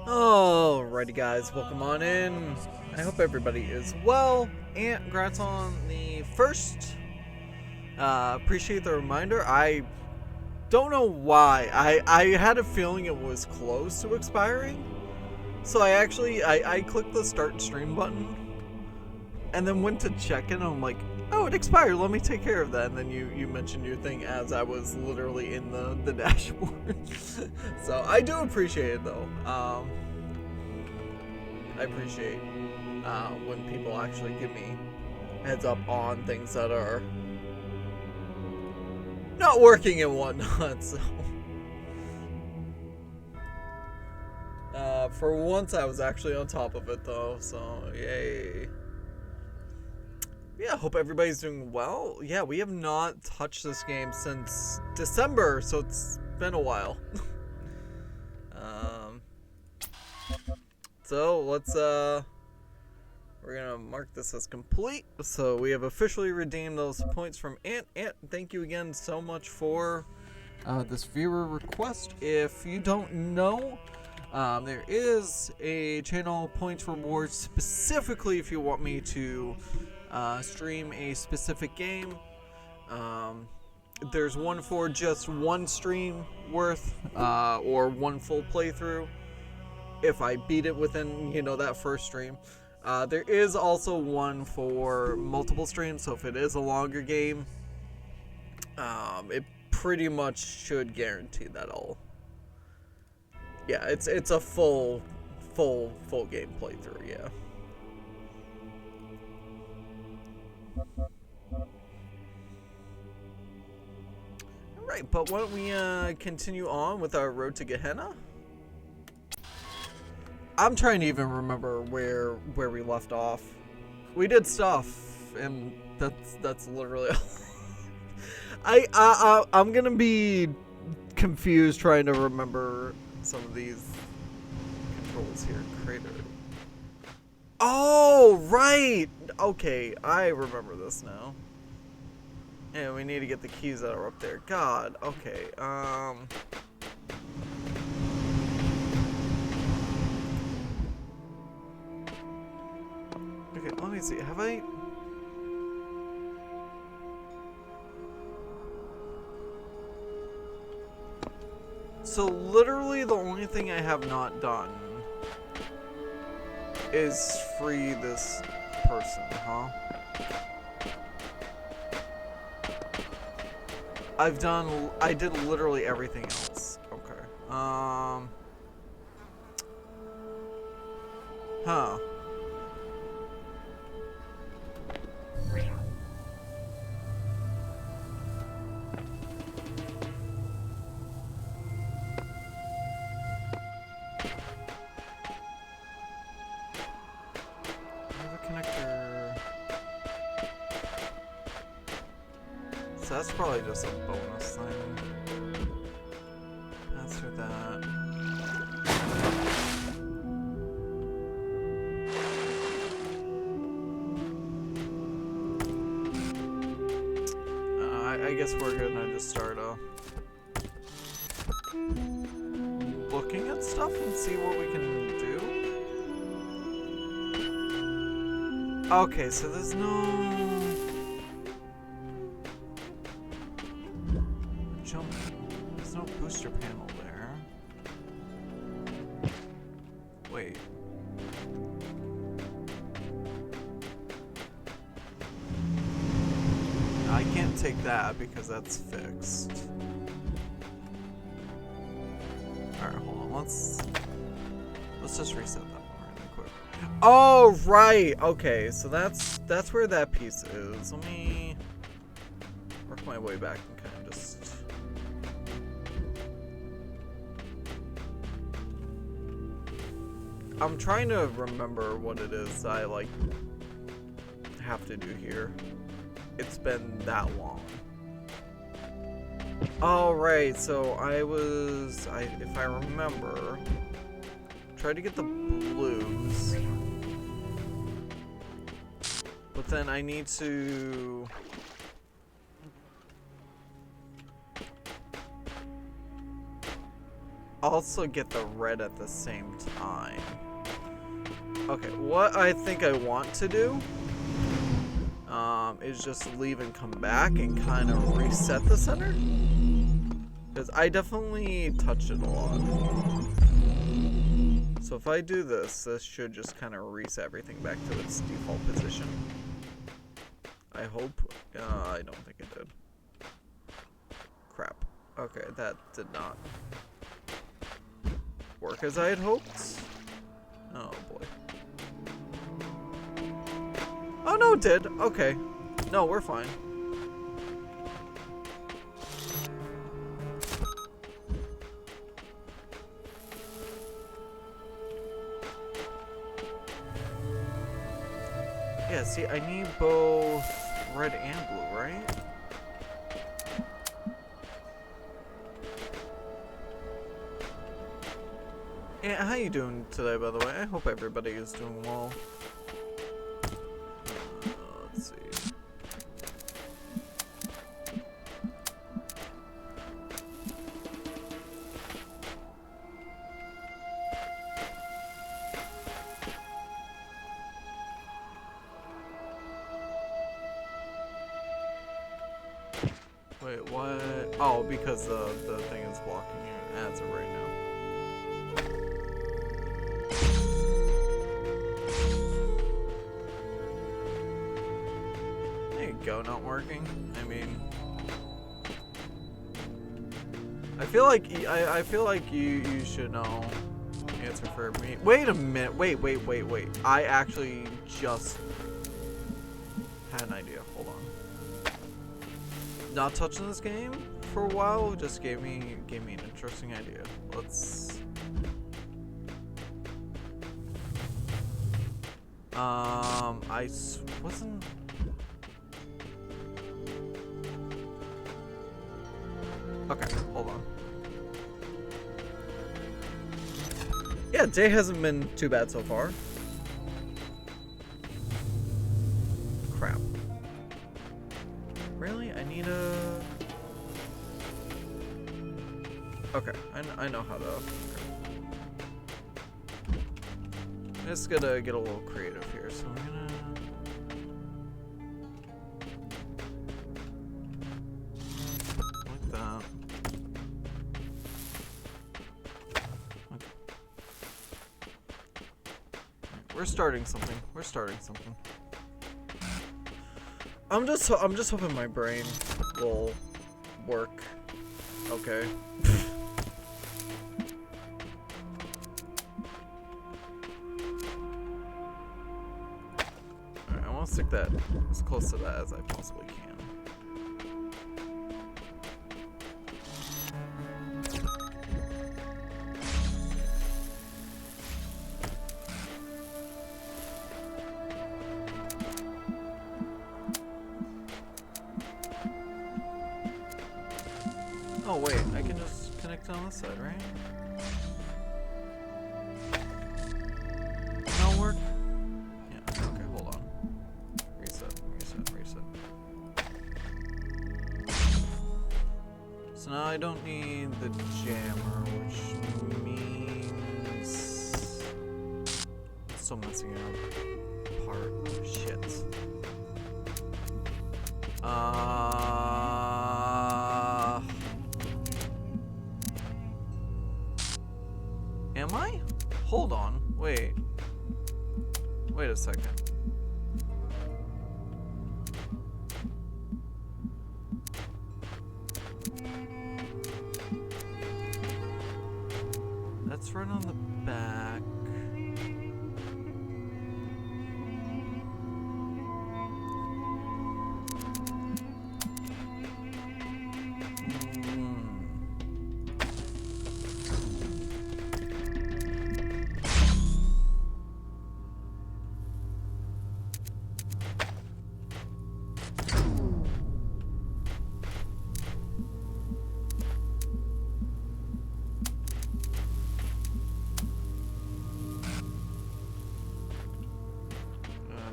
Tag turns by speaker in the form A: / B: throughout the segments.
A: Alrighty guys, welcome on in. I hope everybody is well, and congrats on the first. Appreciate the reminder. I don't know why. I had a feeling it was close to expiring. So I clicked the start stream button and then went to check it and I'm like, oh, it expired, let me take care of that. And then you mentioned your thing as I was literally in the dashboard. So I do appreciate it though. I appreciate when people actually give me heads up on things that are not working and whatnot. So for once I was actually on top of it though, so yay. Yeah, hope everybody's doing well. Yeah, we have not touched this game since December, so it's been a while. So let's we're gonna mark this as complete. So we have officially redeemed those points from Ant. Ant, thank you again so much for this viewer request. If you don't know, there is a channel points reward specifically if you want me to stream a specific game. There's one for just one stream worth or one full playthrough if I beat it within, that first stream. There is also one for multiple streams, so if it is a longer game, it pretty much should guarantee that I'll... Yeah, it's a full game playthrough, yeah. Alright, but why don't we continue on with our road to Gehenna? I'm trying to even remember where we left off. We did stuff, and that's literally all. I'm gonna be confused trying to remember some of these controls here. Crater. Oh, right! Okay, I remember this now. And we need to get the keys that are up there. God, okay, okay, let me see. Have I... So literally the only thing I have not done is free this person, huh? I did literally everything else. Okay. Huh. So that's probably just a bonus thing. Answer that. I guess we're gonna just start looking at stuff and see what we can do. Okay, so there's no... There's no booster panel there. Wait. I can't take that because that's fixed. Alright, hold on. Let's just reset that one really quick. Oh, right! Okay, so that's where that piece is. Let me work my way back and kind of just... I'm trying to remember what it is I, have to do here. It's been that long. Alright, so if I remember, tried to get the blues. But then I need to... also get the red at the same time. Okay, what I think I want to do is just leave and come back and kind of reset the center. Because I definitely touched it a lot. So if I do this, this should just kind of reset everything back to its default position. I hope. I don't think it did. Crap. Okay, that did not work as I had hoped. Oh boy. Oh no, it did. Okay. No, we're fine. Yeah, see, I need both red and blue, right? Yeah, how you doing today, by the way? I hope everybody is doing well. Let's see. Wait, what? Oh, because the thing is blocking it as of right now. There you go, not working. I mean, I feel like I feel like you should know the answer for me. Wait a minute. Wait. I actually just had an idea. Hold on. Not touching this game for a while just gave me an interesting idea. Let's I wasn't. Okay, hold on. Yeah, day hasn't been too bad so far. Crap. Really? I need a... Okay, I know how to... Okay. I'm just gonna get a little creative here, so I'm gonna... Like that. Okay. We're starting something. We're starting something. I'm just hoping my brain will work. Okay. Alright, I want to stick that as close to that as I possibly can. Oh wait, I can just connect on this side, right? That'll work? Yeah, okay, hold on. Reset. So now I don't need the jammer, which means... It's still messing up part. Shit. Am I? Hold on. Wait. Wait a second. That's right on the back.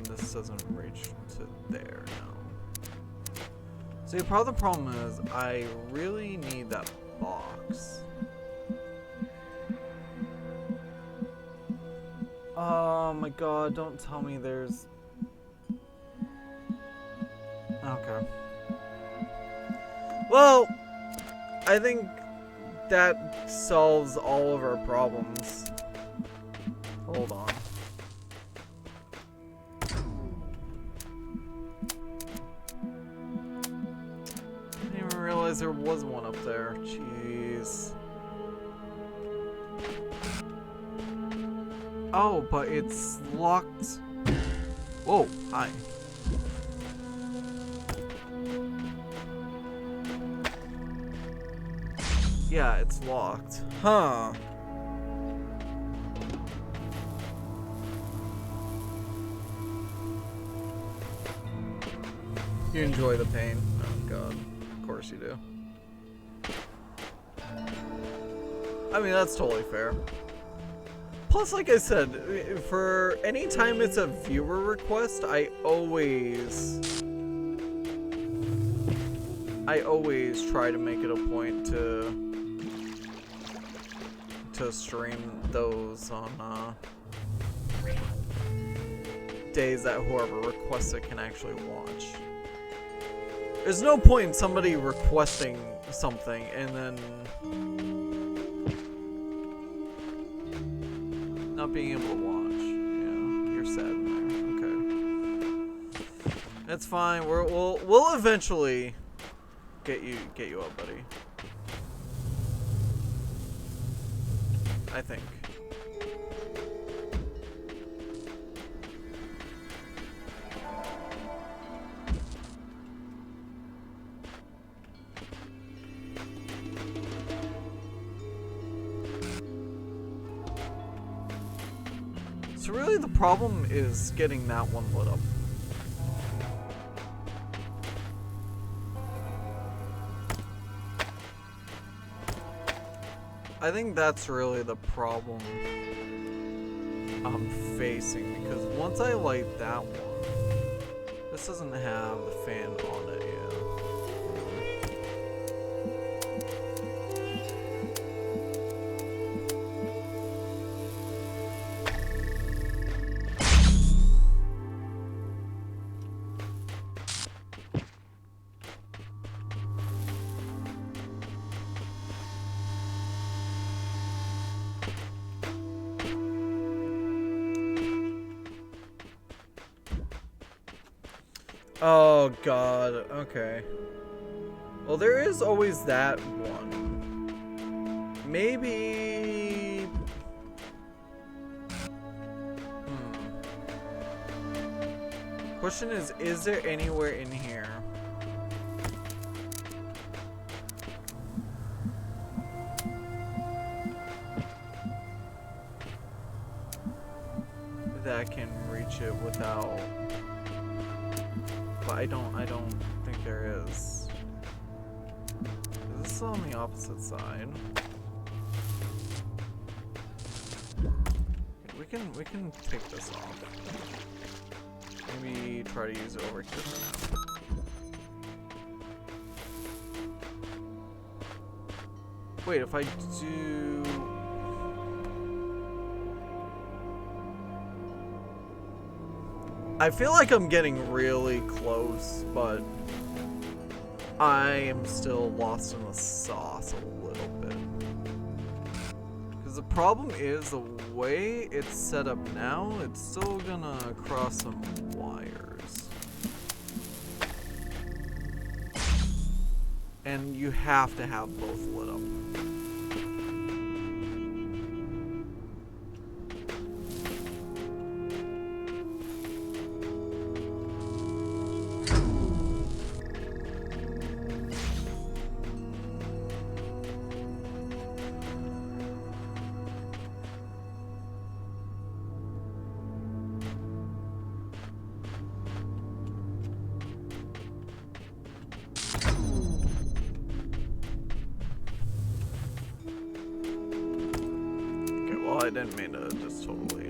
A: This doesn't reach to there now. See, part of the problem is I really need that box. Oh my god, don't tell me there's... Okay. Well, I think that solves all of our problems. Hold on. Didn't even realize there was one up there. Jeez. Oh, but it's locked. Whoa, hi. Yeah, it's locked. Huh. You enjoy the pain. Oh god. Of course you do. I mean, that's totally fair. Plus, like I said, for any time it's a viewer request, I always try to make it a point to stream those on days that whoever requests it can actually watch. There's no point in somebody requesting something and then not being able to watch. Yeah, you're sad in there. Okay, that's fine. We'll eventually get you up, buddy. I think. So really the problem is getting that one lit up. I think that's really the problem I'm facing, because once I light that one, this doesn't have the fan on it yet. Oh god, okay. Well, there is always that one. Maybe... Question is there anywhere in here that can reach it without... But I don't think there is. Is this on the opposite side? We can take this off. Maybe try to use it over here for now. Wait, if I do... I feel like I'm getting really close, but I am still lost in the sauce a little bit. Because the problem is, the way it's set up now, it's still gonna cross some wires. And you have to have both lit up. I didn't mean to just totally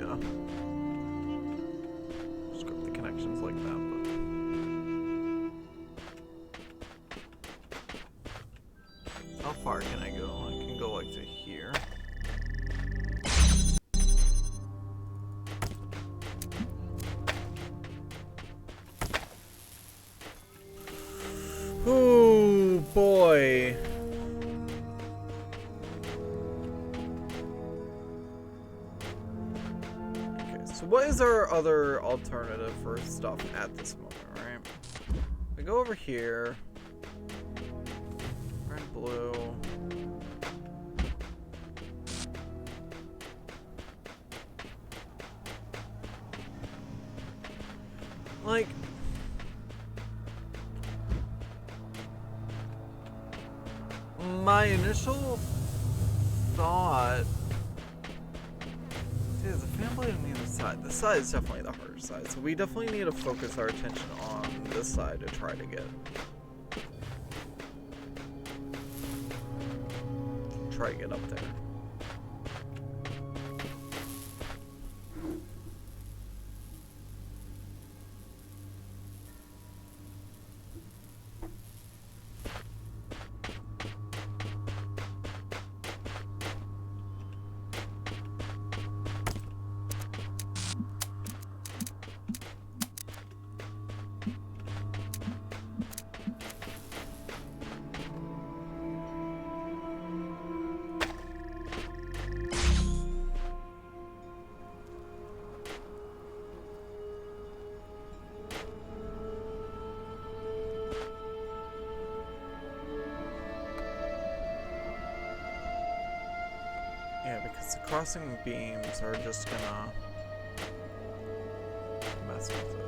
A: script the connections like that, but how far can I go? I can go like to here. So what is our other alternative for stuff at this moment, right? We go over here. Red, blue. Like, my initial thought is the fan blade on the other side. This side is definitely the harder side, so we definitely need to focus our attention on this side to try to get up there. Yeah, because the crossing beams are just gonna mess with it.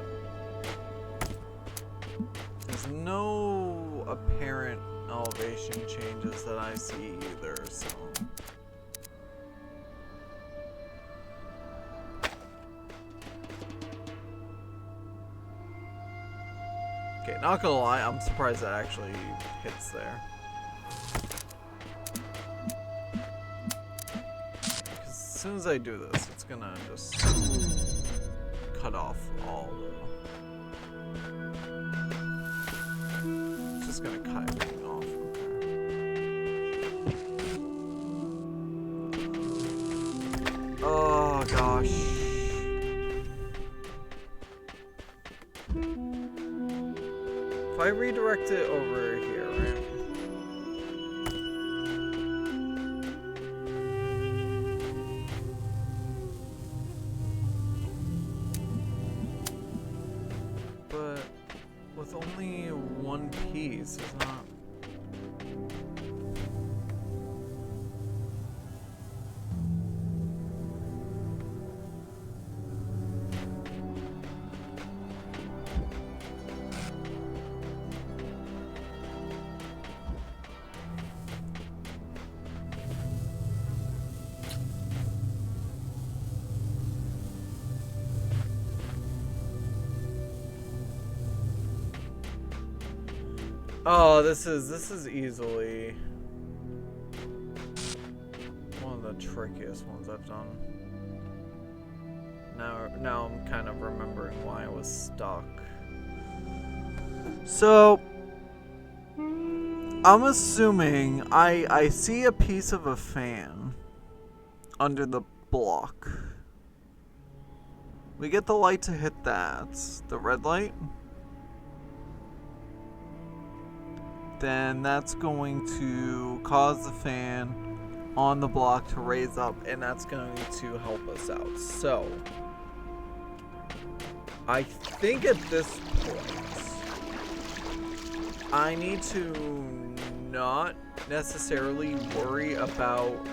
A: There's no apparent elevation changes that I see either, so. Okay, not gonna lie, I'm surprised that actually hits there. As soon as I do this, it's gonna just cut off all the... It's just gonna cut everything off. Okay. Oh gosh. If I redirect it over here, right? With only one piece, it's not... Oh, this is easily one of the trickiest ones I've done. Now I'm kind of remembering why I was stuck. So I'm assuming I see a piece of a fan under the block. We get the light to hit that, the red light. Then that's going to cause the fan on the block to raise up, and that's going to help us out. So I think at this point I need to not necessarily worry about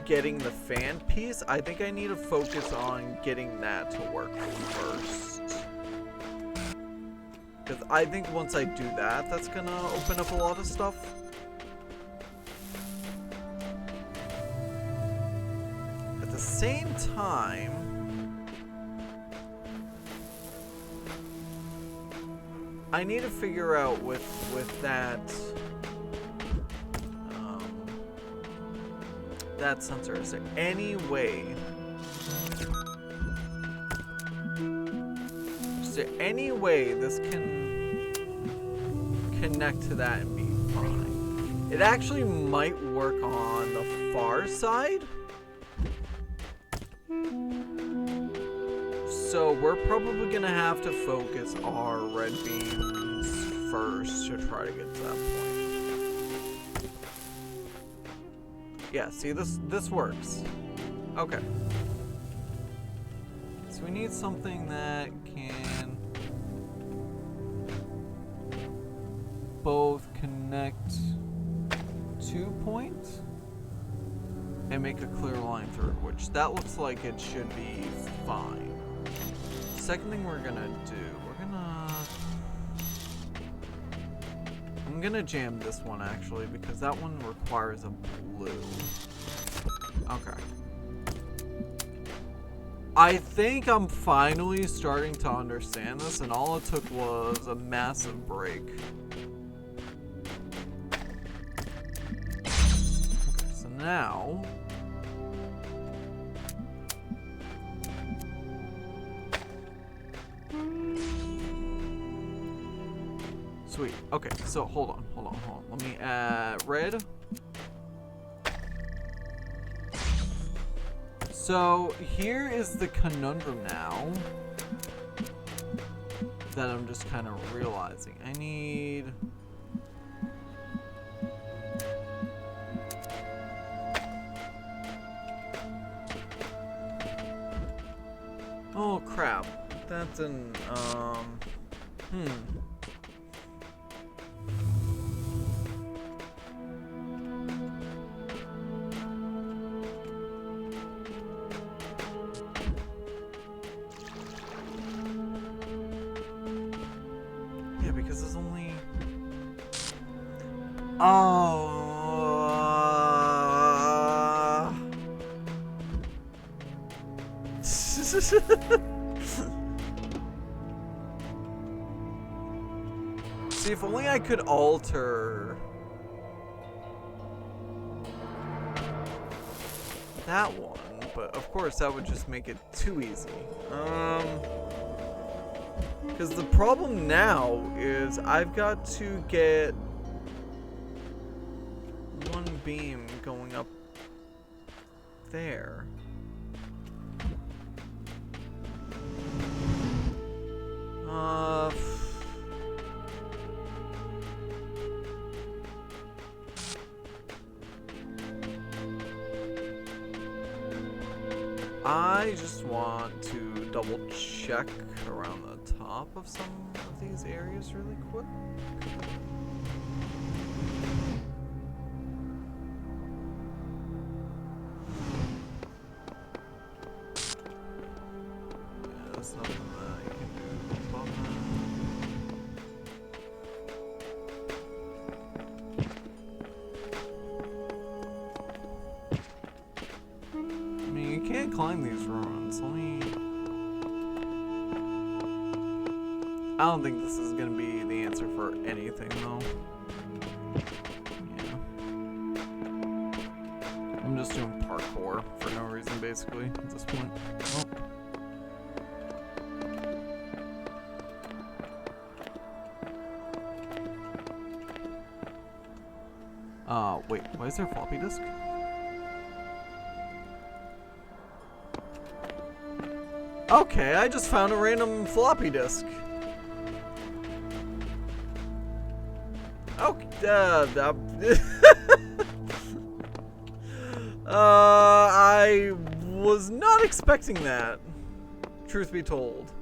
A: getting the fan piece. I think I need to focus on getting that to work first. Because I think once I do that, that's gonna open up a lot of stuff. At the same time, I need to figure out with that that sensor, is there any way? Is there any way this can connect to that and be fine? It actually might work on the far side. So we're probably gonna have to focus our red beams first to try to get to that point. Yeah, see, this works. Okay. we need something that can both connect 2 points and make a clear line through, which that looks like it should be fine. Second thing we're gonna do, I'm gonna jam this one actually, because that one requires a blue. Okay. I think I'm finally starting to understand this, and all it took was a massive break. Okay, so now sweet. Okay, so hold on. Let me add red. So here is the conundrum now that I'm just kind of realizing. I need... Oh crap. That's an, yeah, because there's only... See, if only I could alter that one, but of course that would just make it too easy. Because the problem now is I've got to get one beam going up there. I just want to double check around the top of some of these areas really quick. Yeah, there's nothing that you can do above that. I mean, you can't climb these ruins. Let me... I don't think this is gonna be the answer for anything, though. Yeah. I'm just doing parkour for no reason, basically, at this point. Oh. Wait, why is there a floppy disk? Okay, I just found a random floppy disk. Okay, I was not expecting that, truth be told.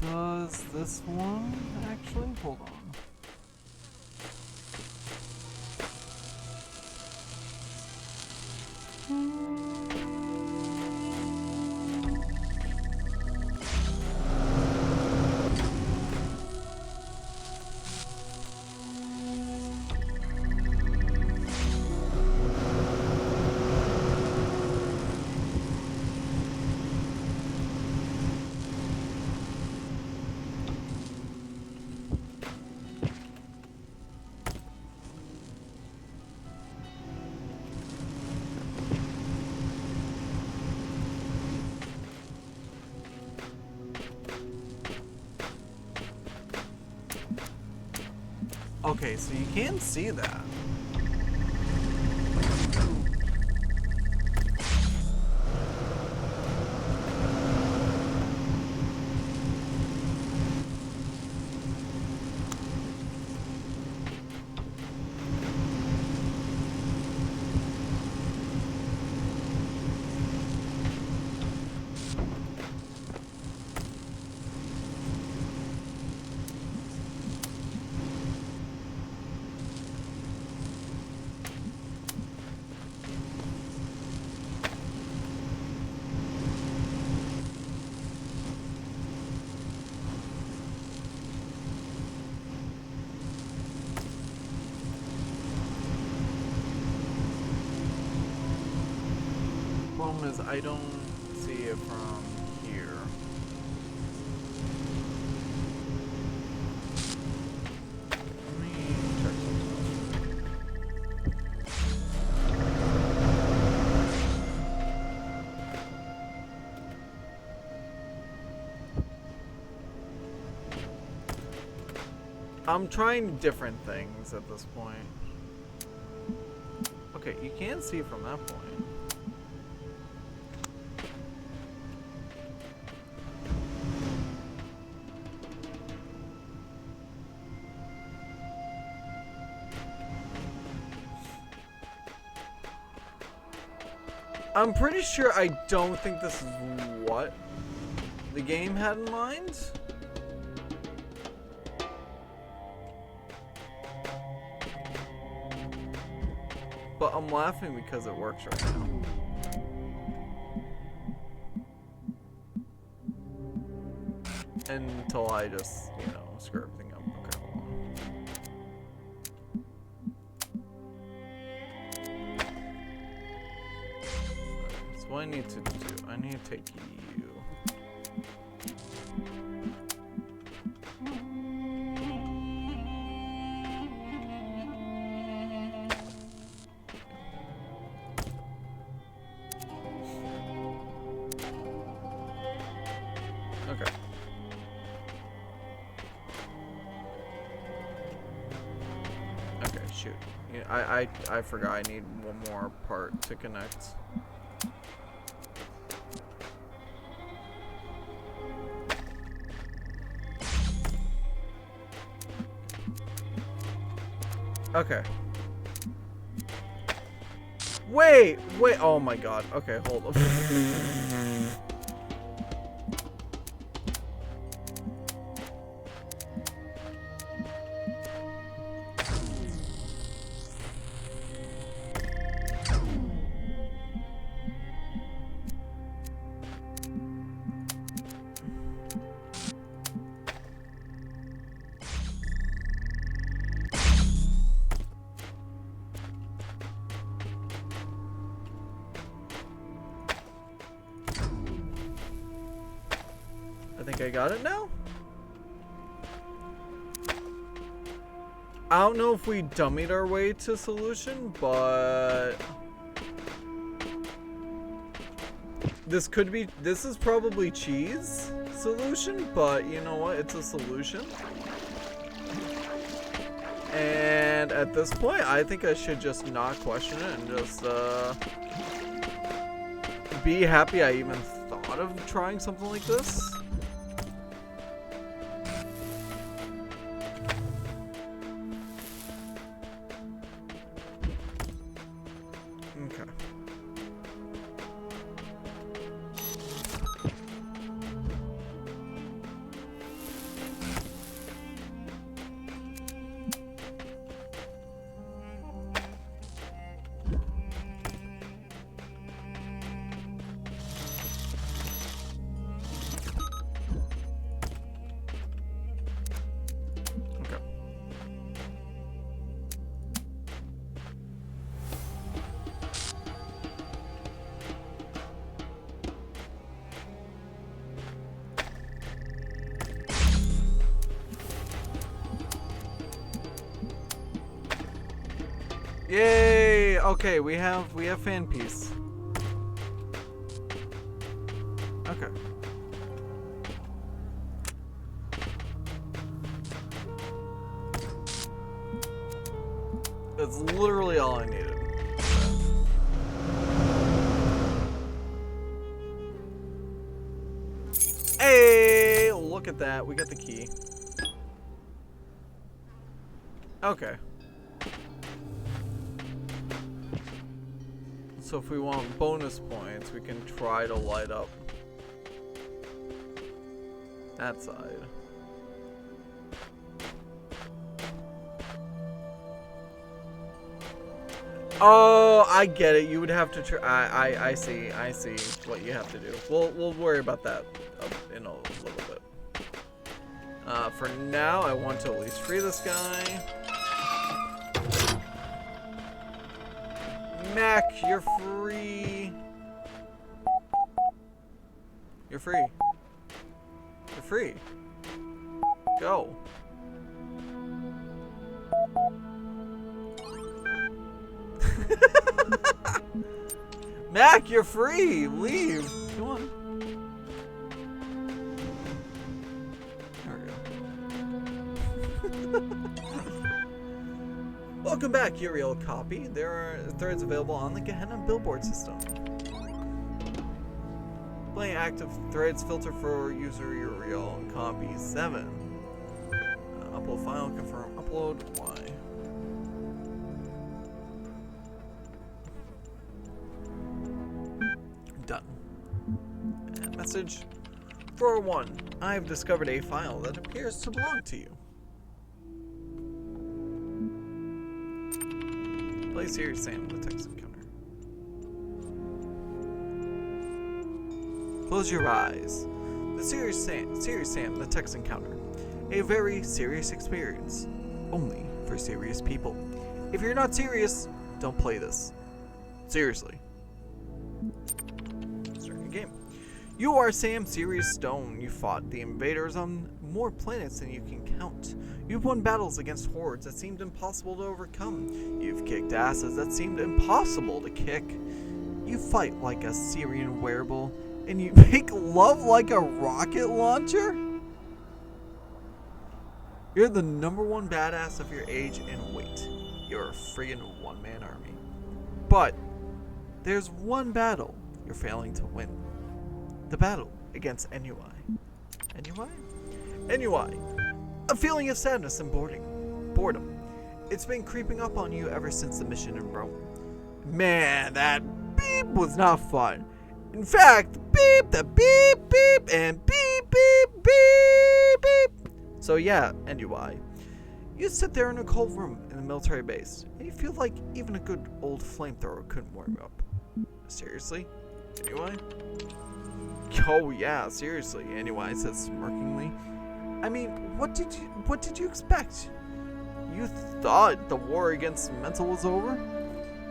A: Does this one actually? Hold on. Okay, so you can see that. problem is I don't see it from here. Let me check something. I'm trying different things at this point. Okay, you can see from that point. I'm pretty sure I don't think this is what the game had in mind. But I'm laughing because it works right now. Until I just, you know, screw everything up. Okay, hold on. Okay, so what I need to do, I need to take you. Okay. Okay, shoot. Yeah, I forgot I need one more part to connect. Okay. Wait, oh my god. Okay, hold on. I think I got it now. I don't know if we dummied our way to solution, but this is probably cheese solution, but you know what? It's a solution. And at this point, I think I should just not question it and just be happy I even thought of trying something like this. Okay. Yay! Okay, we have fan piece. Okay. That's literally all I needed. Hey, look at that. We got the key. Okay. So if we want bonus points, we can try to light up that side. Oh, I get it. You would have to try. I see what you have to do. We'll worry about that in a little bit. For now, I want to at least free this guy. Mac, you're free. You're free. You're free. Go. Mac, you're free. Leave. Come on. There we go. Welcome back, Uriel Copy. There are threads available on the Gehenna billboard system. Play active threads filter for user Uriel Copy 7. Upload file, confirm upload, Y. Done. And message 401. I've discovered a file that appears to belong to you. Play Serious Sam, the text encounter. Close your eyes. The Serious Sam, the text encounter. A very serious experience. Only for serious people. If you're not serious, don't play this. Seriously. Starting a game. You are Sam Sirius Stone. You fought the invaders on more planets than you can count. You've won battles against hordes that seemed impossible to overcome. You've kicked asses that seemed impossible to kick. You fight like a Syrian wearable, and you make love like a rocket launcher? You're the #1 badass of your age and weight. You're a friggin' one-man army. But there's one battle you're failing to win. The battle against NUI. NUI? NUI. A feeling of sadness and boredom. It's been creeping up on you ever since the mission in Rome. Man, that beep was not fun. In fact, the beep, and beep, beep. So yeah, NUI. You sit there in a cold room in the military base, and you feel like even a good old flamethrower couldn't warm you up. Seriously? NUI? Oh yeah, seriously, NUI says smirkingly. I mean, what did you expect? You thought the war against mental was over?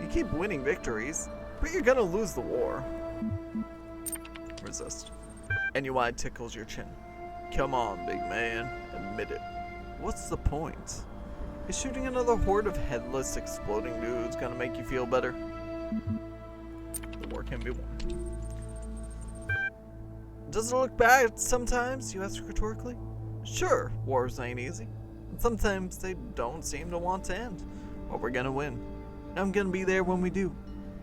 A: You keep winning victories, but you're gonna lose the war. Resist. NUI tickles your chin. Come on, big man. Admit it. What's the point? Is shooting another horde of headless, exploding dudes gonna make you feel better? The war can be won. Does it look bad sometimes, you ask rhetorically? Sure, wars ain't easy. And sometimes they don't seem to want to end. But we're gonna win. And I'm gonna be there when we do.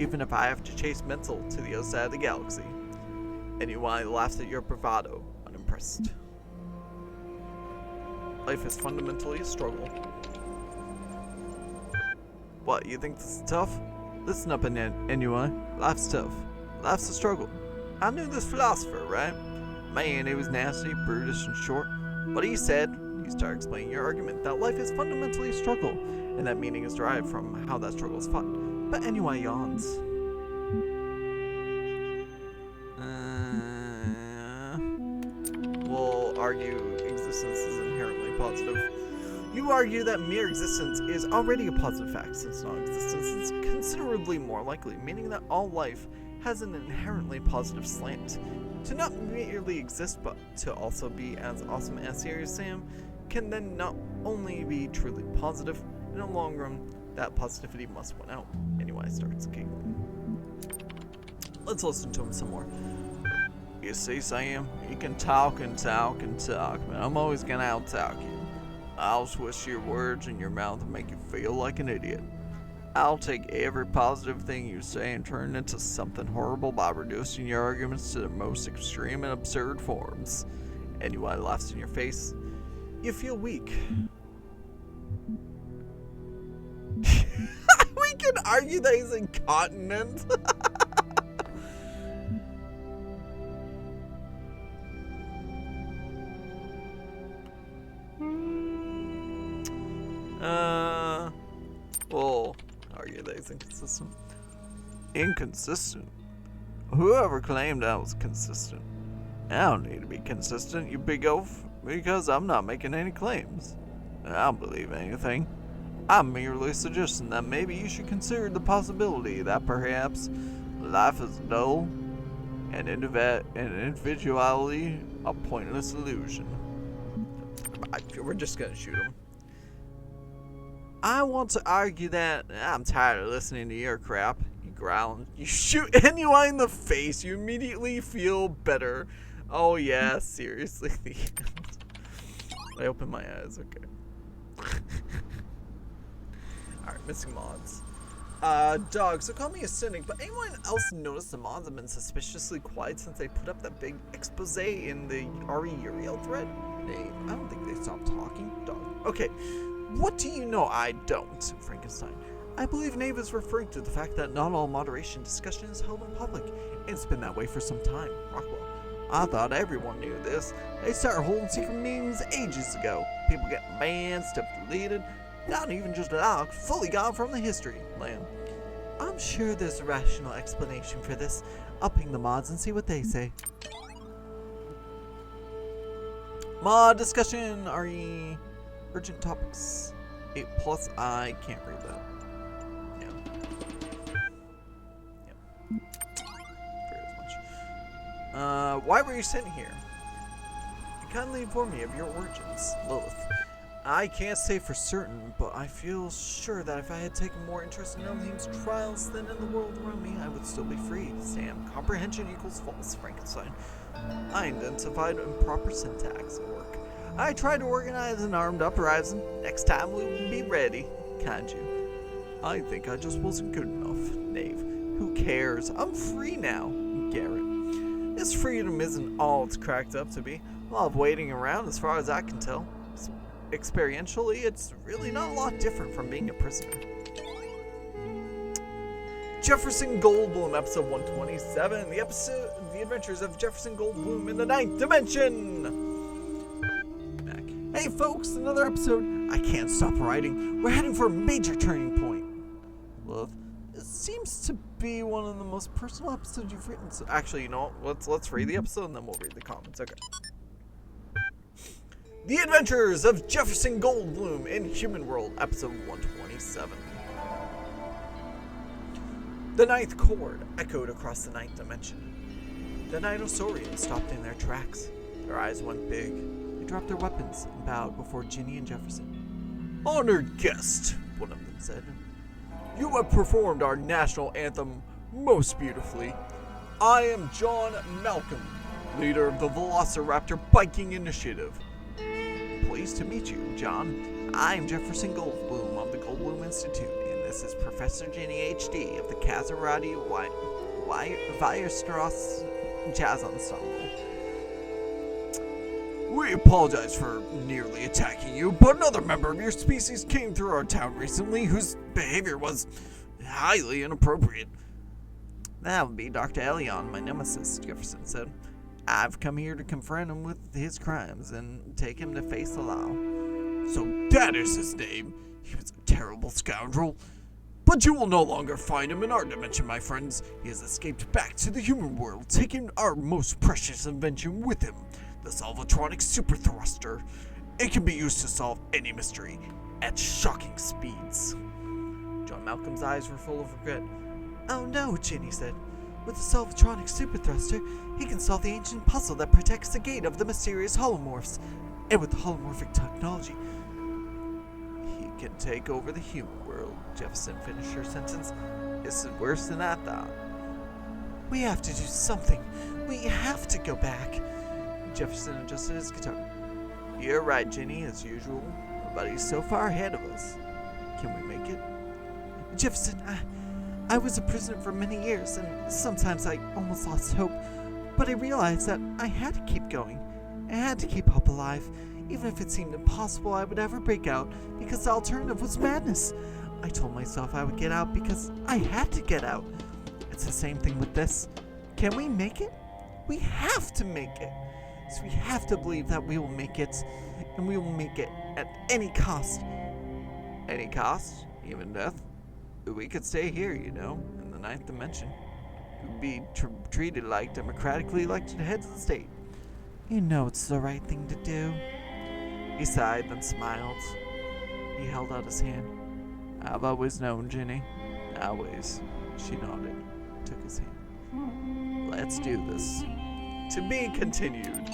A: Even if I have to chase mental to the other side of the galaxy. NUI laughs at your bravado, unimpressed. Life is fundamentally a struggle. What, you think this is tough? Listen up, NUI. Life's tough. Life's a struggle. I knew this philosopher, right? Man, he was nasty, brutish, and short. But he said, you start explaining your argument, that life is fundamentally a struggle, and that meaning is derived from how that struggle is fought. But NUI yawns. We'll argue existence is inherently positive. You argue that mere existence is already a positive fact, since non-existence is considerably more likely, meaning that all life has an inherently positive slant. To not merely exist, but to also be as awesome as Serious Sam, can then not only be truly positive, in the long run, that positivity must win out. NUI starts giggling. Let's listen to him some more. You see, Sam, you can talk and talk and talk, but I'm always gonna out-talk you. I'll twist your words in your mouth and make you feel like an idiot. I'll take every positive thing you say and turn it into something horrible by reducing your arguments to their most extreme and absurd forms. NUI laughs in your face. You feel weak. We can argue that he's incontinent. We'll argue that he's inconsistent. Inconsistent? Whoever claimed I was consistent? I don't need to be consistent, you big oaf, because I'm not making any claims. I don't believe anything. I'm merely suggesting that maybe you should consider the possibility that perhaps life is dull and individuality a pointless illusion. We're just gonna shoot him. I want to argue that I'm tired of listening to your crap. You growl. You shoot anyone in the face. You immediately feel better. Oh yeah, seriously. I open my eyes. Okay. Alright, missing mods. Dog, so call me a cynic, but anyone else notice the mods have been suspiciously quiet since they put up that big expose in the RE Uriel thread? I don't think they stopped talking. Dog. Okay, what do you know I don't, Frankenstein? I believe Nave is referring to the fact that not all moderation discussion is held in public, and it's been that way for some time. Rockwell. I thought everyone knew this. They started holding secret meetings ages ago. People get banned, stuff deleted. Not even just an arc, fully gone from the history. Lamb. I'm sure there's a rational explanation for this. I'll ping the mods and see what they say. Mod discussion, RE, urgent topics, 8+, I can't read that. Yeah. Very much. Why were you sent here? Kindly inform me of your origins, Lilith. I can't say for certain, but I feel sure that if I had taken more interest in Elohim's trials than in the world around me, I would still be free. Sam, comprehension equals false, Frankenstein. I identified improper syntax at work. I tried to organize an armed uprising. Next time we will be ready. Kanju. I think I just wasn't good enough. Knave. Who cares? I'm free now. Garrett. This freedom isn't all it's cracked up to be. A lot of waiting around as far as I can tell. Experientially, it's really not a lot different from being a prisoner. Jefferson Goldblum, episode 127. The Adventures of Jefferson Goldblum in the 9th Dimension. Back. Hey folks, another episode. I can't stop writing. We're heading for a major turning point. Love. It seems to be one of the most personal episodes you've written. So actually, you know what? Let's read the episode and then we'll read the comments. Okay. The Adventures of Jefferson Goldblum in Human World, episode 127. The ninth chord echoed across the 9th dimension. The Ninosaurians stopped in their tracks. Their eyes went big. They dropped their weapons and bowed before Ginny and Jefferson. Honored guest, one of them said. You have performed our national anthem most beautifully. I am John Malcolm, leader of the Velociraptor Biking Initiative. Pleased to meet you, John. I'm Jefferson Goldblum of the Goldblum Institute, and this is Professor Ginny H.D. of the Kazarati Weierstrasse Jazz Ensemble. We apologize for nearly attacking you, but another member of your species came through our town recently whose behavior was highly inappropriate. That would be Dr. Elion, my nemesis, Jefferson said. I've come here to confront him with his crimes and take him to face the law. So that is his name. He was a terrible scoundrel. But you will no longer find him in our dimension, my friends. He has escaped back to the human world, taking our most precious invention with him, the Salvatronic Super Thruster. It can be used to solve any mystery at shocking speeds. John Malcolm's eyes were full of regret. Oh no, Ginny said. With the Salvatronic Super Thruster, he can solve the ancient puzzle that protects the gate of the mysterious holomorphs. And with the holomorphic technology, he can take over the human world. Jefferson finished her sentence. This is worse than I thought. We have to do something. We have to go back. Jefferson adjusted his guitar. You're right, Ginny, as usual. Nobody's so far ahead of us. Can we make it? Jefferson, I was a prisoner for many years, and sometimes I almost lost hope. But I realized that I had to keep going. I had to keep hope alive. Even if it seemed impossible I would ever break out, because the alternative was madness. I told myself I would get out because I had to get out. It's the same thing with this. Can we make it? We have to make it. So we have to believe that we will make it, and we will make it at any cost. Any cost? Even death? We could stay here, you know, in the 9th dimension. We'd be treated like democratically elected heads of the state. You know it's the right thing to do. He sighed, then smiled. He held out his hand. I've always known, Ginny. Always. She nodded, took his hand. Let's do this. To be continued.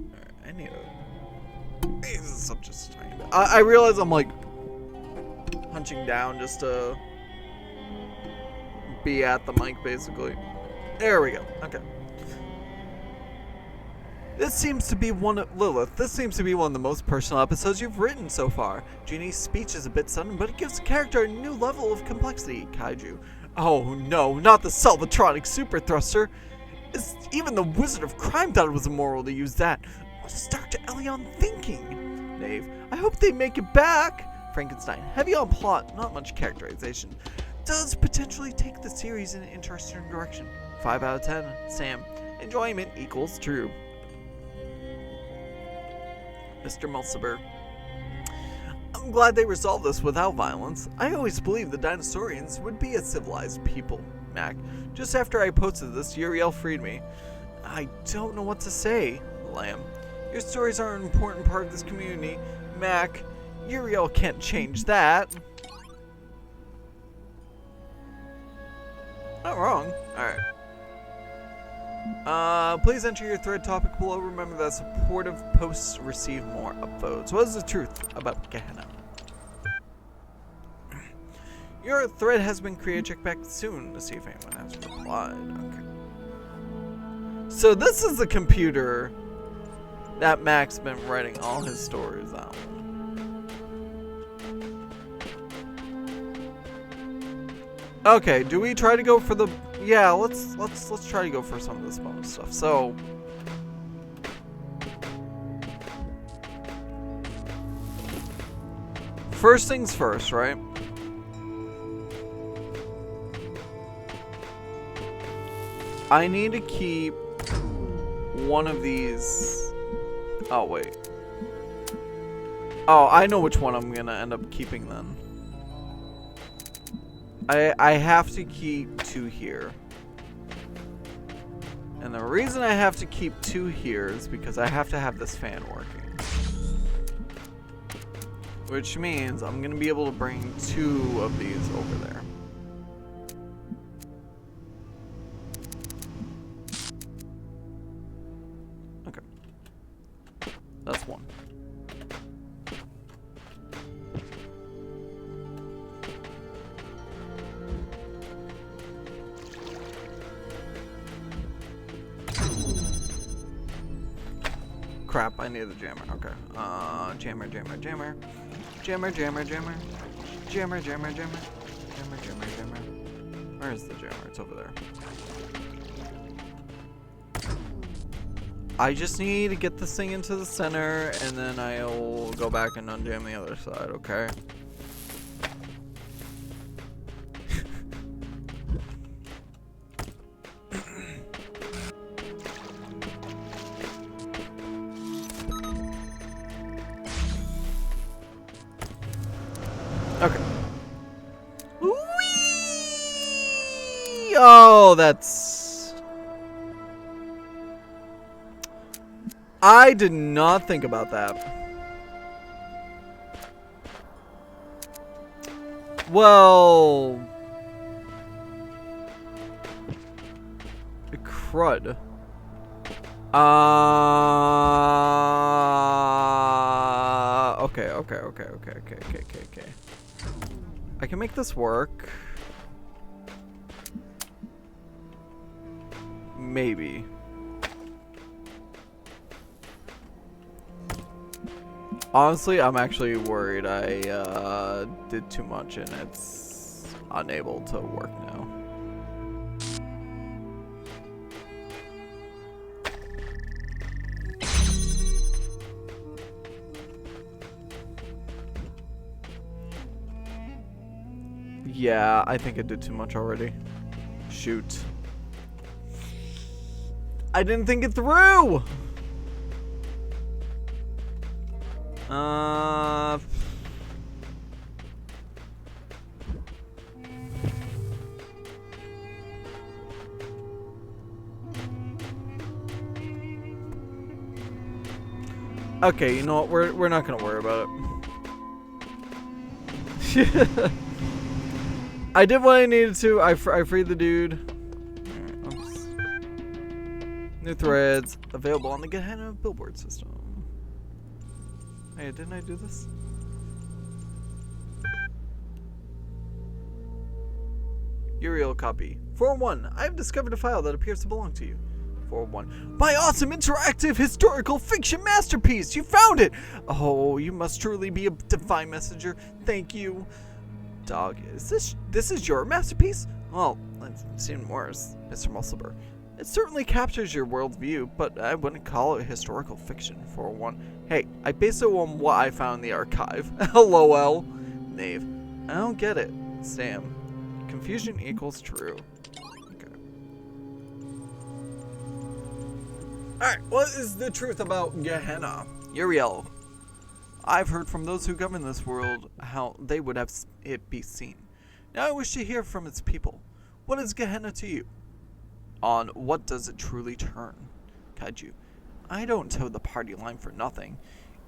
A: Alright, I need to raise this up just a tiny bit. I realize I'm like hunching down just to be at the mic, basically. There we go. Okay. This seems to be one of the most personal episodes you've written so far. Jeannie's speech is a bit sudden, but it gives the character a new level of complexity. Kaiju. Oh no, not the Salvatronic super thruster. Even the Wizard of Crime thought it was immoral to use that. What is Dr. Elion thinking? Knave. I hope they make it back. Frankenstein. Heavy on plot, not much characterization. Does potentially take the series in an interesting direction. 5 out of 10. Sam. Enjoyment equals true. Mr. Mulciber. I'm glad they resolved this without violence. I always believed the dinosaurians would be a civilized people. Mac. Just after I posted this, Uriel freed me. I don't know what to say. Lamb. Your stories are an important part of this community. Mac. Uriel can't change that. Not wrong. Alright. Please enter your thread topic below. Remember that supportive posts receive more upvotes. What is the truth about Gehenna? Your thread has been created. Check back soon to see if anyone has replied. Okay. So this is the computer that Mac's been writing all his stories on. Okay, do we try to go for the... Yeah, let's try to go for some of this bonus stuff. So... First things first, right? I need to keep one of these... Oh, wait. Oh, I know which one I'm gonna end up keeping then. I have to keep 2 here. And the reason I have to keep 2 here is because I have to have this fan working. Which means I'm going to be able to bring 2 of these over there. Okay. That's 1. Crap, I need the jammer. Okay. Jammer. Where is the jammer? It's over there. I just need to get this thing into the center, and then I'll go back and unjam the other side, okay? Okay. Whee! Oh, that's... I did not think about that. Well... Crud. Okay. I can make this work. Maybe. Honestly, I'm actually worried I did too much and it's unable to work now. Yeah, I think I did too much already. Shoot. I didn't think it through! Okay, you know what? We're not gonna worry about it. I did what I needed to. I freed the dude. Oops. New threads available on the Gehenna billboard system. Hey, didn't I do this? Uriel copy. 401. I have discovered a file that appears to belong to you. 401. My awesome interactive historical fiction masterpiece! You found it! Oh, you must truly be a divine messenger. Thank you. Dog, this is your masterpiece? Well, I've seen worse, Mr. Musselburgh. It certainly captures your worldview, but I wouldn't call it historical fiction, 401. Hey, I based it on what I found in the archive. LOL. Knave. I don't get it. Sam. Confusion equals true. Okay. Alright, what is the truth about Gehenna? Uriel. I've heard from those who govern this world how they would have it be seen. Now I wish to hear from its people. What is Gehenna to you? On what does it truly turn? Kaiju. I don't toe the party line for nothing.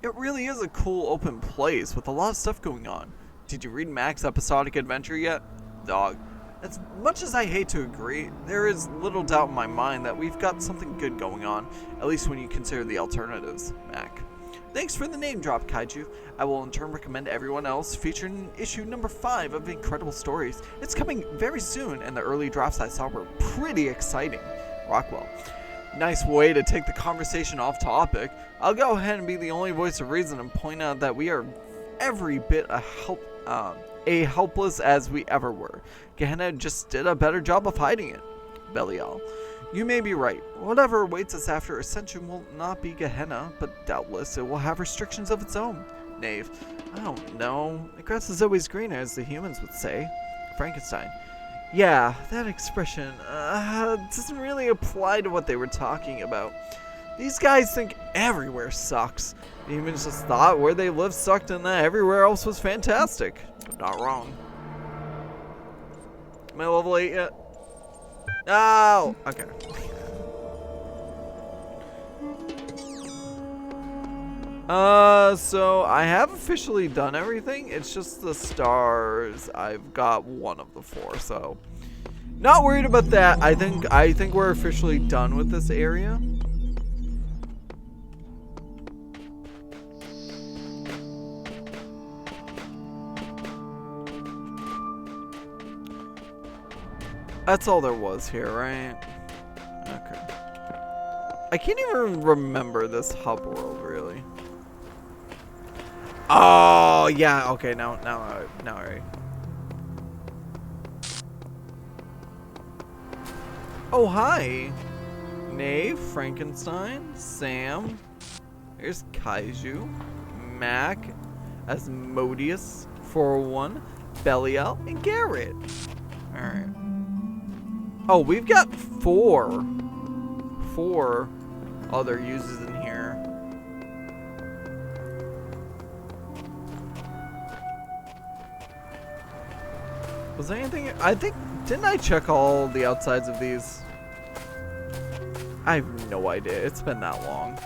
A: It really is a cool open place with a lot of stuff going on. Did you read Mac's episodic adventure yet? Dog. As much as I hate to agree, there is little doubt in my mind that we've got something good going on, at least when you consider the alternatives, Mac. Thanks for the name drop, Kaiju. I will in turn recommend everyone else featuring issue number 5 of Incredible Stories. It's coming very soon, and the early drafts I saw were pretty exciting. Rockwell. Nice way to take the conversation off topic. I'll go ahead and be the only voice of reason and point out that we are every bit helpless as we ever were. Gehenna just did a better job of hiding it. Belial. You may be right. Whatever awaits us after Ascension will not be Gehenna, but doubtless it will have restrictions of its own. Knave. I don't know. The grass is always greener, as the humans would say. Frankenstein. Yeah, that expression doesn't really apply to what they were talking about. These guys think everywhere sucks. The humans just thought where they lived sucked and that everywhere else was fantastic. Not wrong. Am I level 8 yet? Oh! Okay. So I have officially done everything. It's just the stars. I've got one of the 4, so not worried about that. I think we're officially done with this area. That's all there was here, right? Okay. I can't even remember this hub world, really. Oh, yeah. Okay, now, right. Oh, hi. Knave, Frankenstein, Sam. Here's Kaiju, Mac, Asmodeus, 401, Belial, and Garrett. All right. Oh, we've got 4 other uses in here. Was there anything? I think, didn't I check all the outsides of these? I have no idea. It's been that long.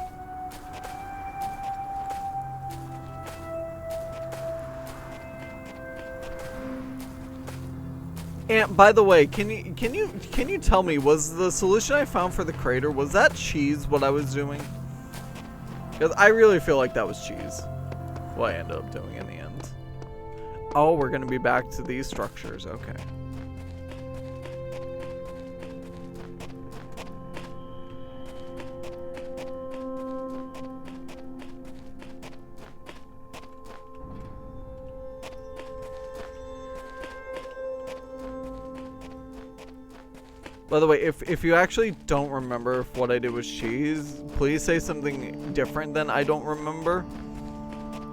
A: And by the way, can you tell me, was the solution I found for the crater, was that cheese what I was doing? Because I really feel like that was cheese. What I ended up doing in the end. Oh, we're gonna be back to these structures. Okay. By the way, if you actually don't remember if what I did was cheese, please say something different than I don't remember.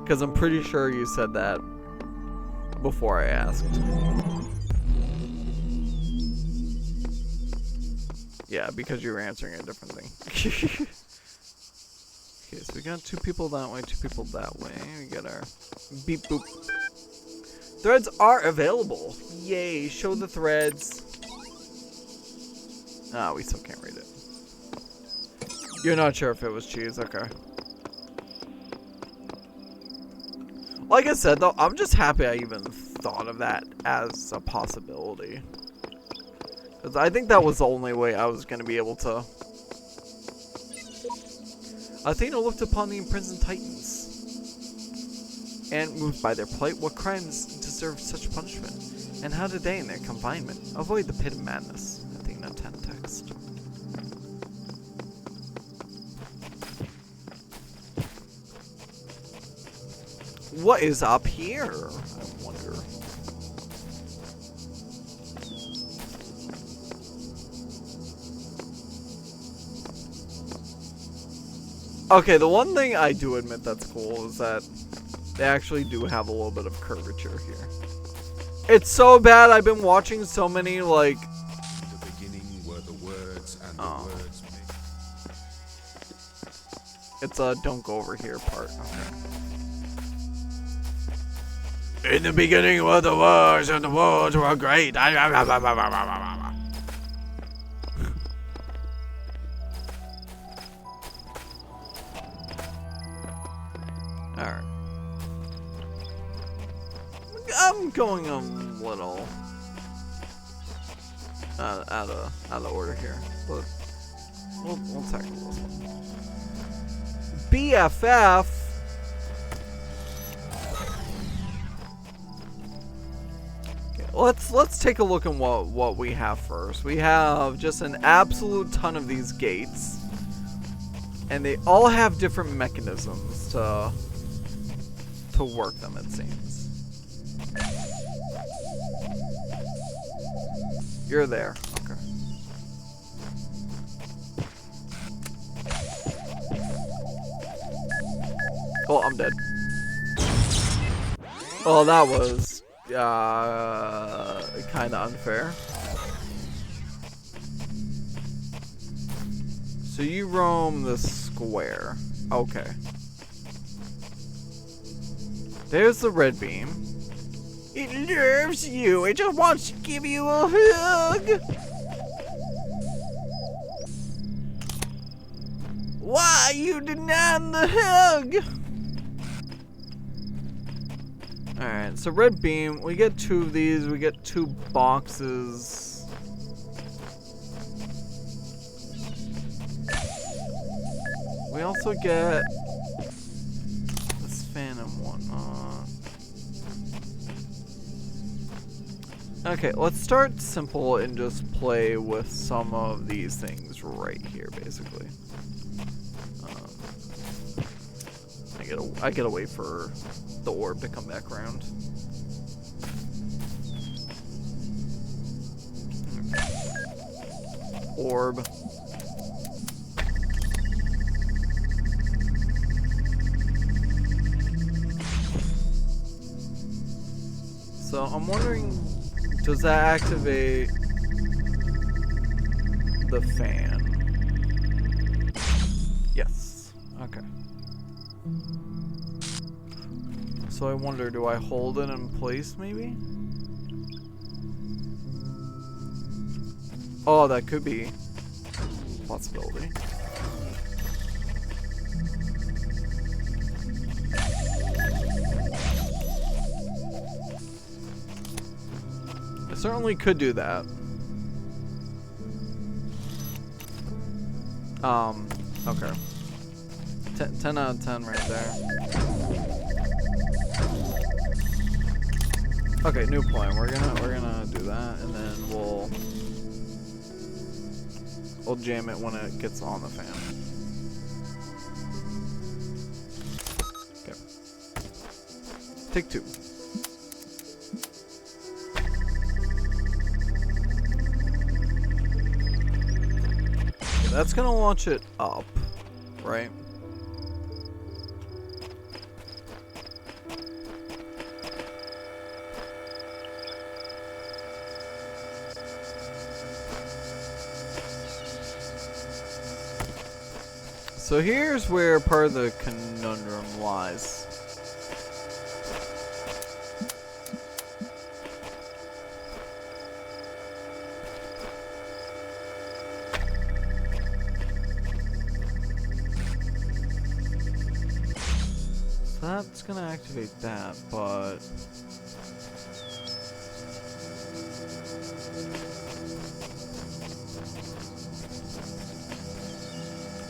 A: Because I'm pretty sure you said that before I asked. Yeah, because you were answering a different thing. Okay, so we got 2 people that way, 2 people that way. We got our beep boop. Threads are available. Yay, show the threads. Ah, we still can't read it. You're not sure if it was cheese, okay. Like I said though, I'm just happy I even thought of that as a possibility. Because I think that was the only way I was going to be able to. Athena looked upon the imprisoned Titans. And moved by their plight, what crimes deserved such punishment? And how did they, in their confinement, avoid the pit of madness? Athena 10 text. What is up here? I wonder. Okay, the one thing I do admit that's cool is that they actually do have a little bit of curvature here. It's so bad. I've been watching so many like.
B: In the beginning were the words, and the words made.
A: It's a don't go over here part. Okay. In the beginning were the words, and the words were great. Alright. I'm going a little out of order here, but we'll tackle this one. BFF. Okay, let's take a look at what we have first. We have just an absolute ton of these gates, and they all have different mechanisms to work them, it seems. You're there. Okay. Oh, I'm dead. Well, that was kind of unfair. So you roam the square. Okay. There's the red beam. It loves you. It just wants to give you a hug. Why you denying the hug? Alright, so red beam. We get 2 of these. We get 2 boxes. We also get this phantom one. Okay, let's start simple and just play with some of these things right here, basically. I gotta wait for the orb to come back around. Orb. So I'm wondering, does that activate the fan? Yes. Okay. So I wonder, do I hold it in place maybe? Oh, that could be a possibility. I certainly could do that. Okay. 10 out of 10 right there. Okay, new plan. We're gonna do that, and then we'll jam it when it gets on the fan. Okay. Take 2. Okay, that's gonna launch it up, right? So here's where part of the conundrum lies. So that's gonna activate that, but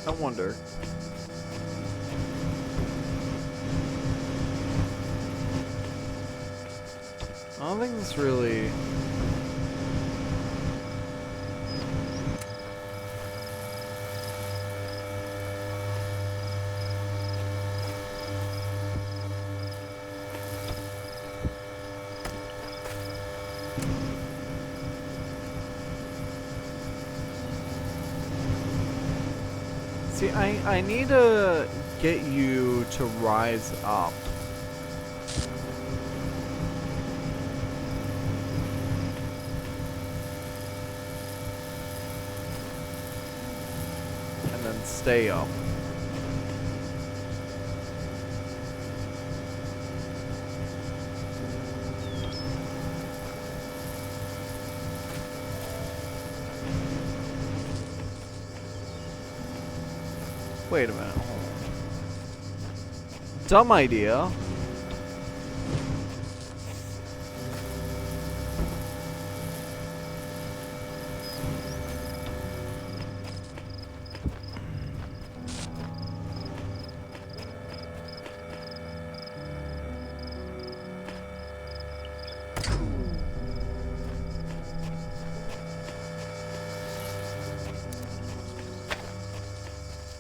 A: I wonder. I don't think this really... See, I need to get you to rise up. And then stay up. Wait a minute, hold on. Dumb idea.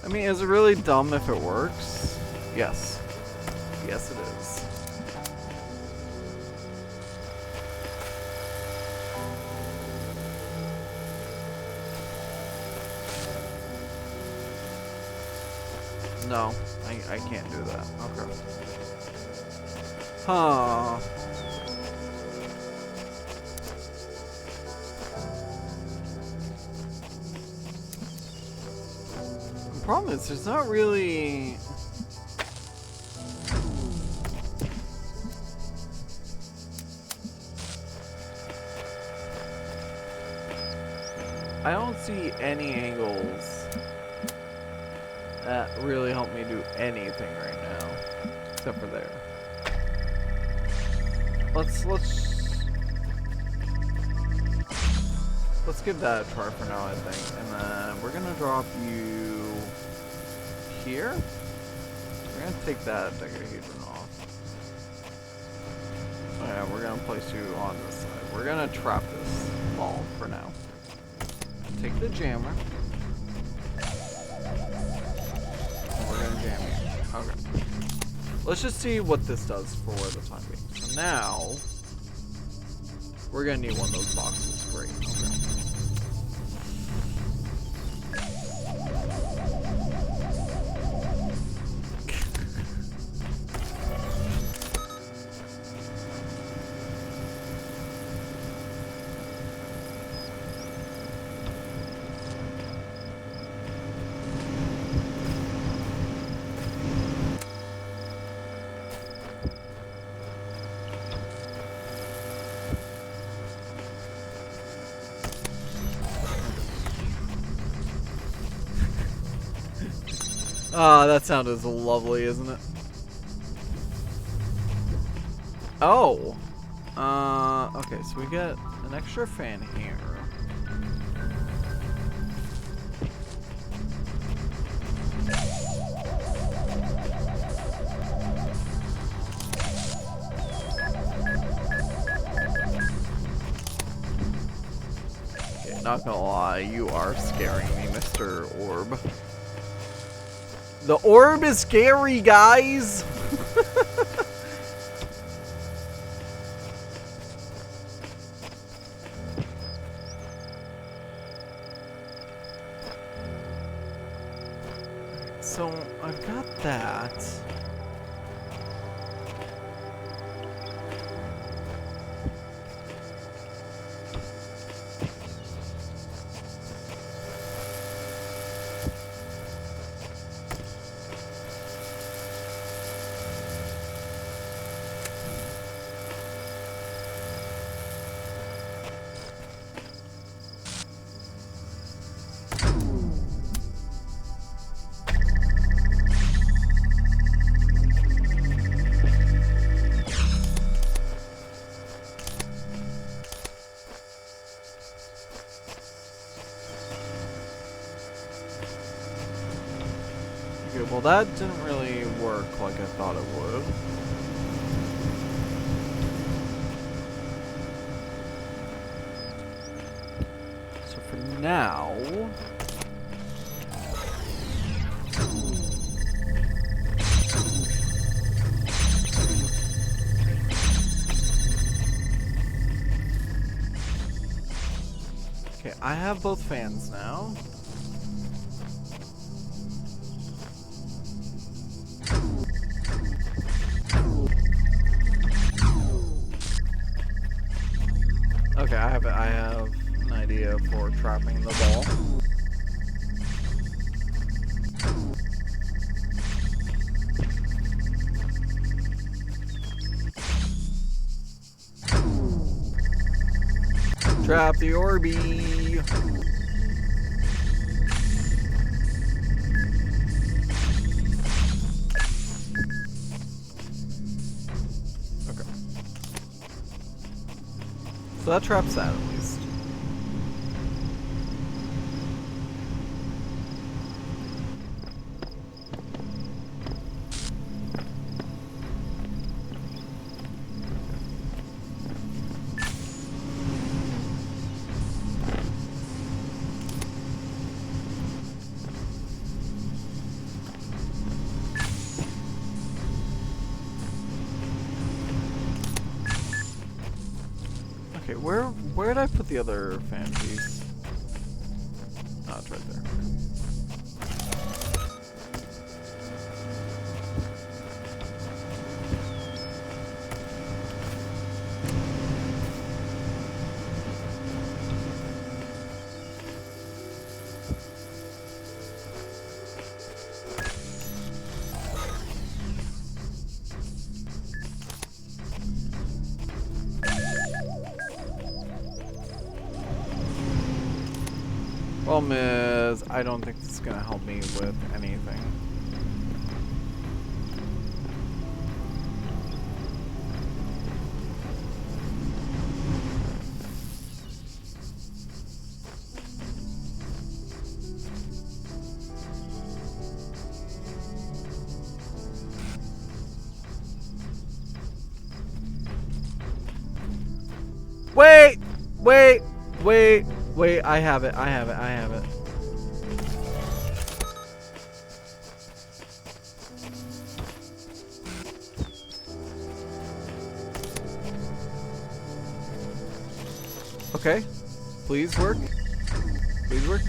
A: I mean, is it really dumb if it works? Yes. Yes, it is. No, I can't do that. Okay. Huh. The problem is there's not really... I don't see any angles that really help me do anything right now, except for there. Let's give that a try for now, I think, and then we're gonna drop you here. We're gonna take that degahedron off. Oh yeah, we're gonna place you on this side. We're gonna trap this ball for now. Take the jammer. And we're gonna jam you. Okay. Let's just see what this does for the time being. So now, we're gonna need one of those boxes. Great. Okay. Ah, that sound is lovely, isn't it? Oh. Okay, so we get an extra fan here. Okay, not gonna lie, you are scaring me, Mr. Orb. The orb is scary, guys! So, I've got that. that didn't really work like I thought it would. So for now... Okay, I have both fans now. Okay, I have an idea for trapping the ball. Trap the Orby. Okay. So that traps that at least. Okay, where did I put the other fan piece? Oh, it's right there. Problem is, I don't think this is gonna help me with anything. Wait! Wait! Wait! Wait, I have it, I have it, I have it. Okay. Please work. Please work.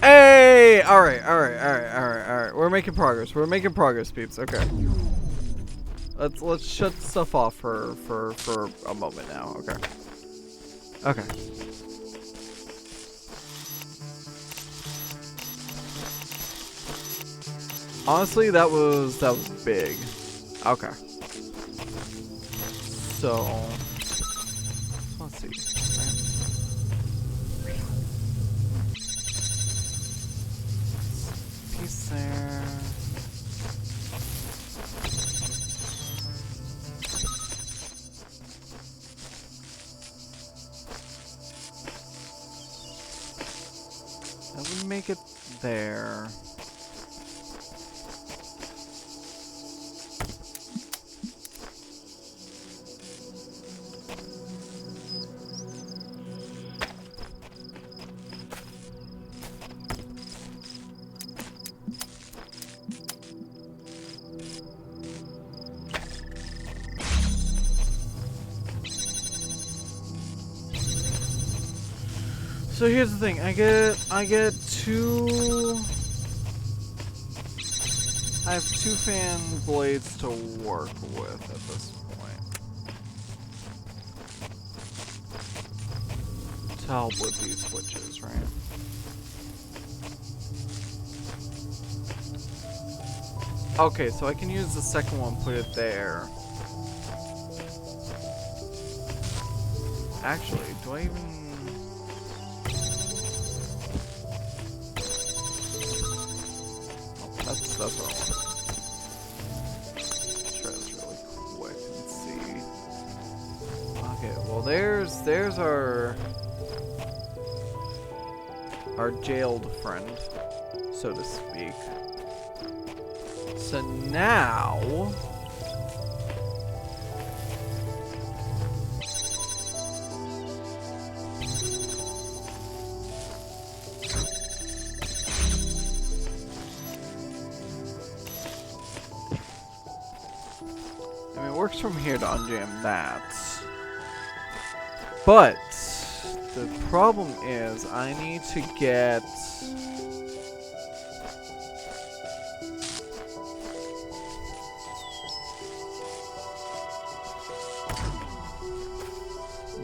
A: Hey! Alright. We're making progress. We're making progress, peeps. Okay. Let's shut stuff off for a moment now. Okay. Okay. Honestly, that was big. Okay. So let's see. Piece there. That would make it there. So here's the thing, I get two. I have two fan blades to work with at this point. To help with these switches, right? Okay, so I can use the second one, put it there. Actually, do I even... That's what I want. there's our jailed friend, so to speak. So now I mean, it works from here to unjam that. But the problem is I need to get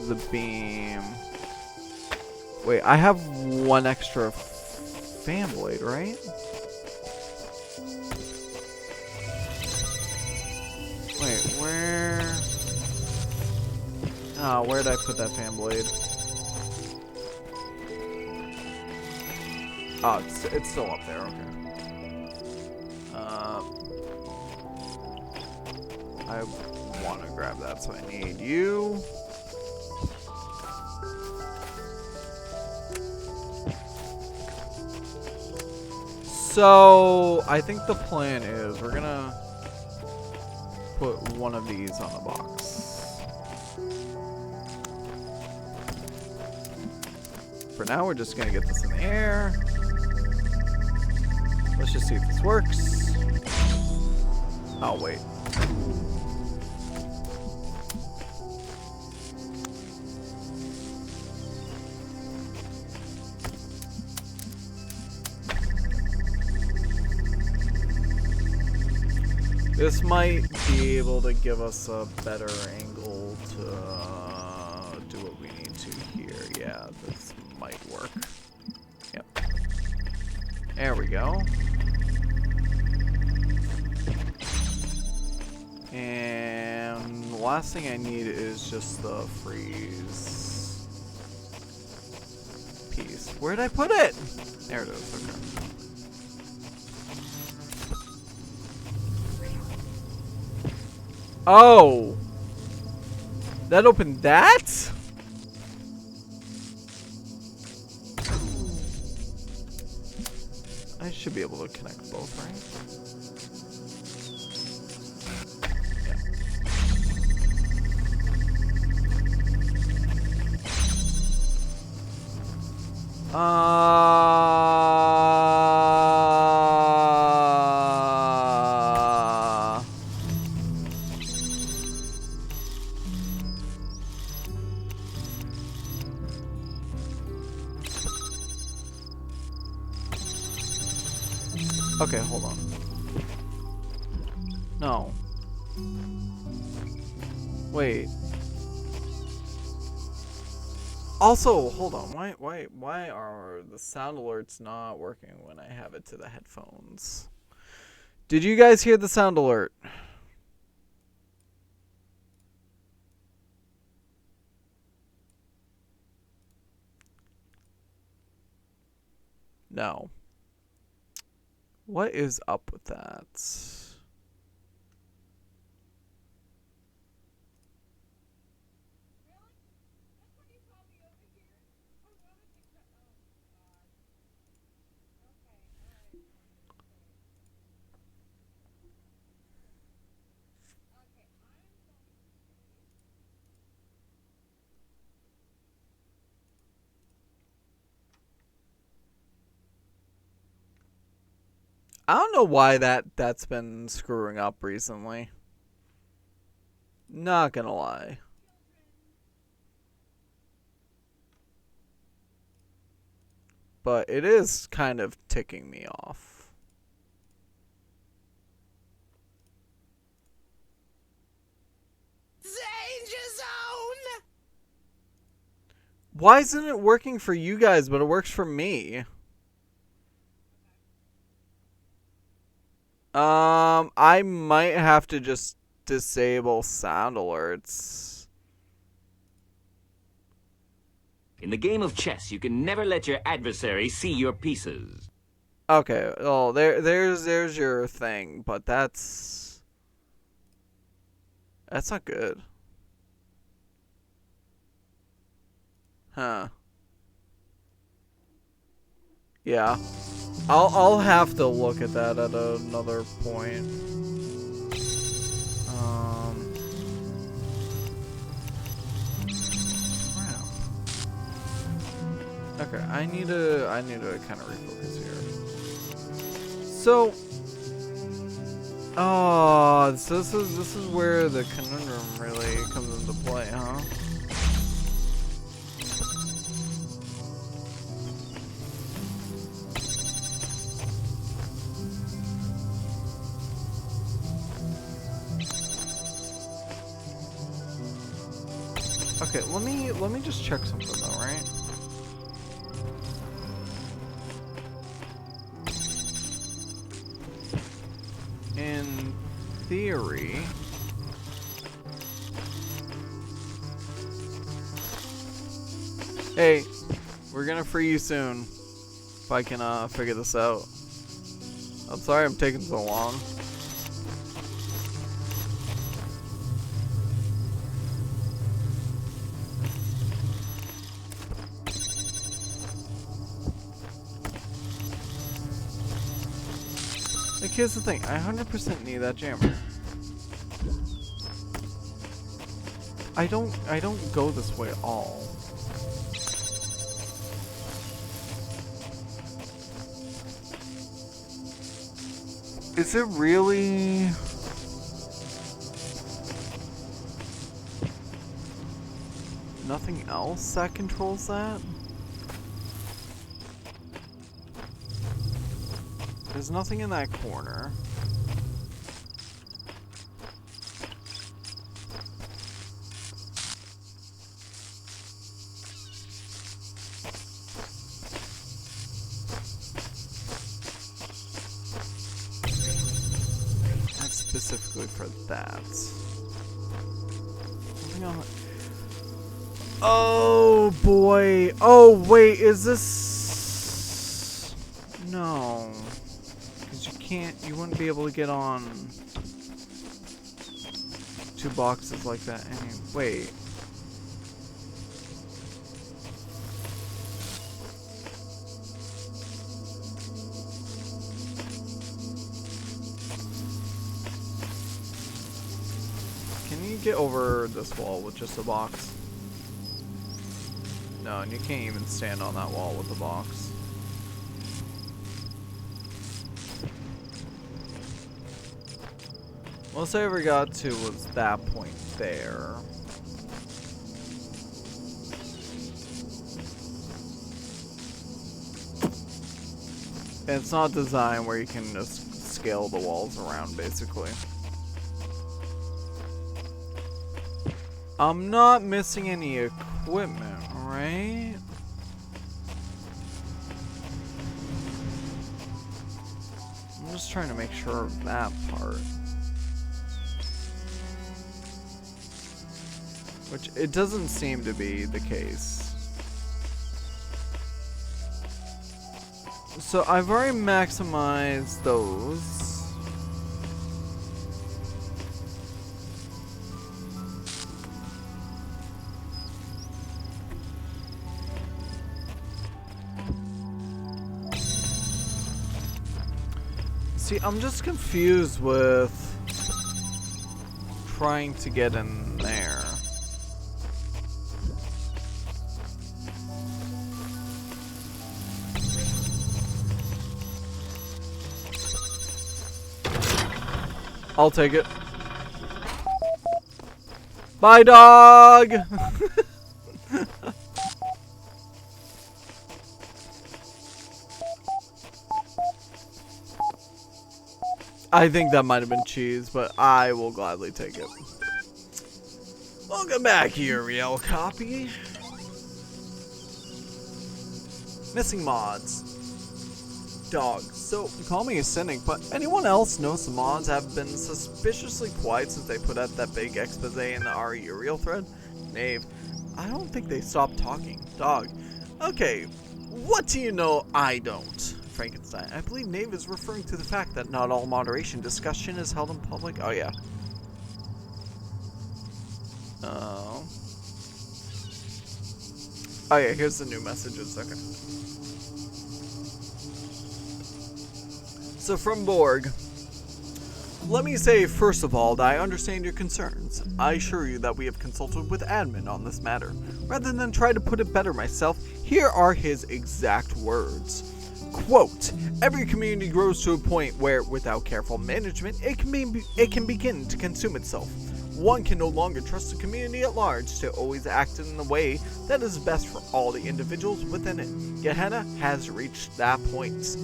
A: the beam. Wait, I have one extra fan blade, right? Wait, where? Oh, where did I put that fan blade? Oh, it's still up there. Okay. I want to grab that, so I need you. So I think the plan is we're gonna put one of these on the box. For now, we're just gonna get this in the air. Let's just see if this works. Oh, wait. This might be able to give us a better angle to do what we need to here. Yeah, this might work. Yep. There we go. And the last thing I need is just the freeze piece. Where did I put it? There it is. Okay. Oh! That opened that? I should be able to connect both, right? Okay, hold on. No. Wait. Also, hold on. Why are the sound alerts not working when I have it to the headphones? Did you guys hear the sound alert? No. What is up with that? I don't know why that's been screwing up recently. Not gonna lie. But it is kind of ticking me off.
C: Danger zone!
A: Why isn't it working for you guys, but it works for me? I might have to just disable sound alerts.
C: In the game of chess, you can never let your adversary see your pieces.
A: Okay, well, there's your thing, but that's not good. Huh. Yeah. I'll have to look at that at another point. Crap. Okay, I need to kind of refocus here. So, so this is where the conundrum really comes into play, huh? Okay, let me just check something though, right? In theory, hey, we're gonna free you soon if I can figure this out. I'm sorry I'm taking so long. Like, here's the thing, I 100% need that jammer. I don't go this way at all. Is it really? Nothing else that controls that? There's nothing in that corner. That's specifically for that. Something on the... Oh boy. Oh wait, is this... No. You wouldn't be able to get on 2 boxes like that. Wait. Can you get over this wall with just a box? No, and you can't even stand on that wall with a box. Most I ever got to was that point there. And it's not designed where you can just scale the walls around, basically. I'm not missing any equipment, right? I'm just trying to make sure of that part. Which, it doesn't seem to be the case. So, I've already maximized those. See, I'm just confused with trying to get in there. I'll take it. Bye, dog! I think that might have been cheese, but I will gladly take it. Welcome back, Uriel copy. Missing mods. Dog. So, you call me a cynic, but anyone else notice the mods have been suspiciously quiet since they put out that big expose in our Uriel thread? Knave. I don't think they stopped talking. Dog. Okay, what do you know I don't? Frankenstein. I believe Knave is referring to the fact that not all moderation discussion is held in public. Oh, yeah. Oh. Oh yeah, here's the new messages. Okay. So from Borg, let me say first of all that I understand your concerns. I assure you that we have consulted with admin on this matter. Rather than try to put it better myself, here are his exact words. Quote, every community grows to a point where, without careful management, it can begin to consume itself. One can no longer trust the community at large to always act in the way that is best for all the individuals within it. Gehenna has reached that point.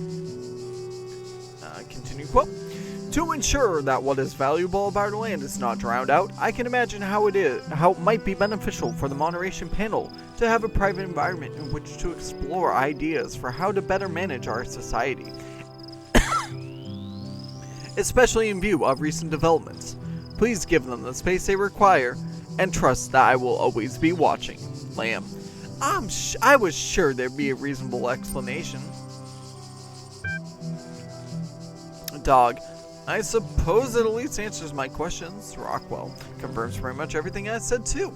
A: Continue quote. To ensure that what is valuable about our land is not drowned out, I can imagine how it might be beneficial for the moderation panel to have a private environment in which to explore ideas for how to better manage our society, especially in view of recent developments. Please give them the space they require, and trust that I will always be watching. Lamb. I was sure there'd be a reasonable explanation. Dog. I suppose it at least answers my questions. Rockwell confirms pretty much everything I said too.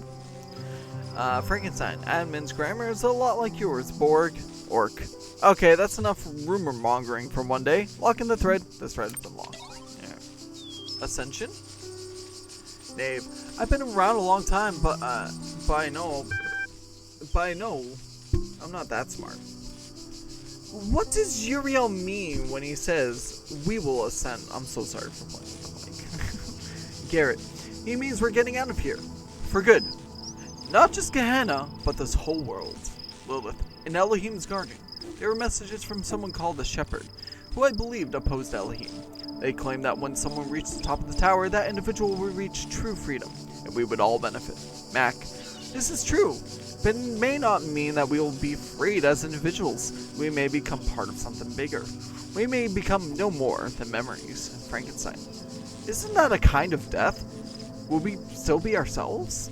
A: Frankenstein, admin's grammar is a lot like yours, Borg. Orc. Okay, that's enough rumor mongering for one day. Lock in the thread. This thread has been locked. Yeah. Ascension? Dave, I've been around a long time, but I know I'm not that smart. What does Uriel mean when he says, we will ascend? I'm so sorry for playing the mic. Garrett, he means we're getting out of here. For good. Not just Gehenna, but this whole world. Lilith, in Elohim's garden, there were messages from someone called the Shepherd, who I believed opposed Elohim. They claimed that when someone reached the top of the tower, that individual would reach true freedom, and we would all benefit. Mac, this is true. But it may not mean that we will be freed as individuals. We may become part of something bigger. We may become no more than memories. Frankenstein. Isn't that a kind of death? Will we still be ourselves?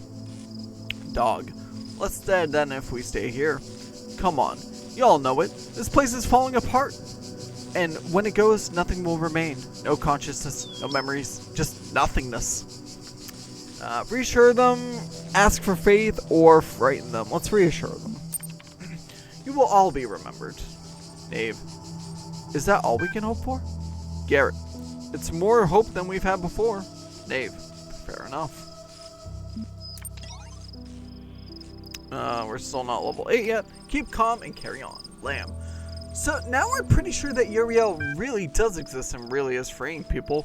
A: Dog. Less dead than if we stay here. Come on. Y'all know it. This place is falling apart. And when it goes, nothing will remain. No consciousness, no memories, just nothingness. Reassure them, ask for faith, or frighten them. Let's reassure them. You will all be remembered. Dave, is that all we can hope for? Garrett, it's more hope than we've had before. Dave, fair enough. We're still not level 8 yet. Keep calm and carry on. Lamb. So now we're pretty sure that Uriel really does exist and really is freeing people.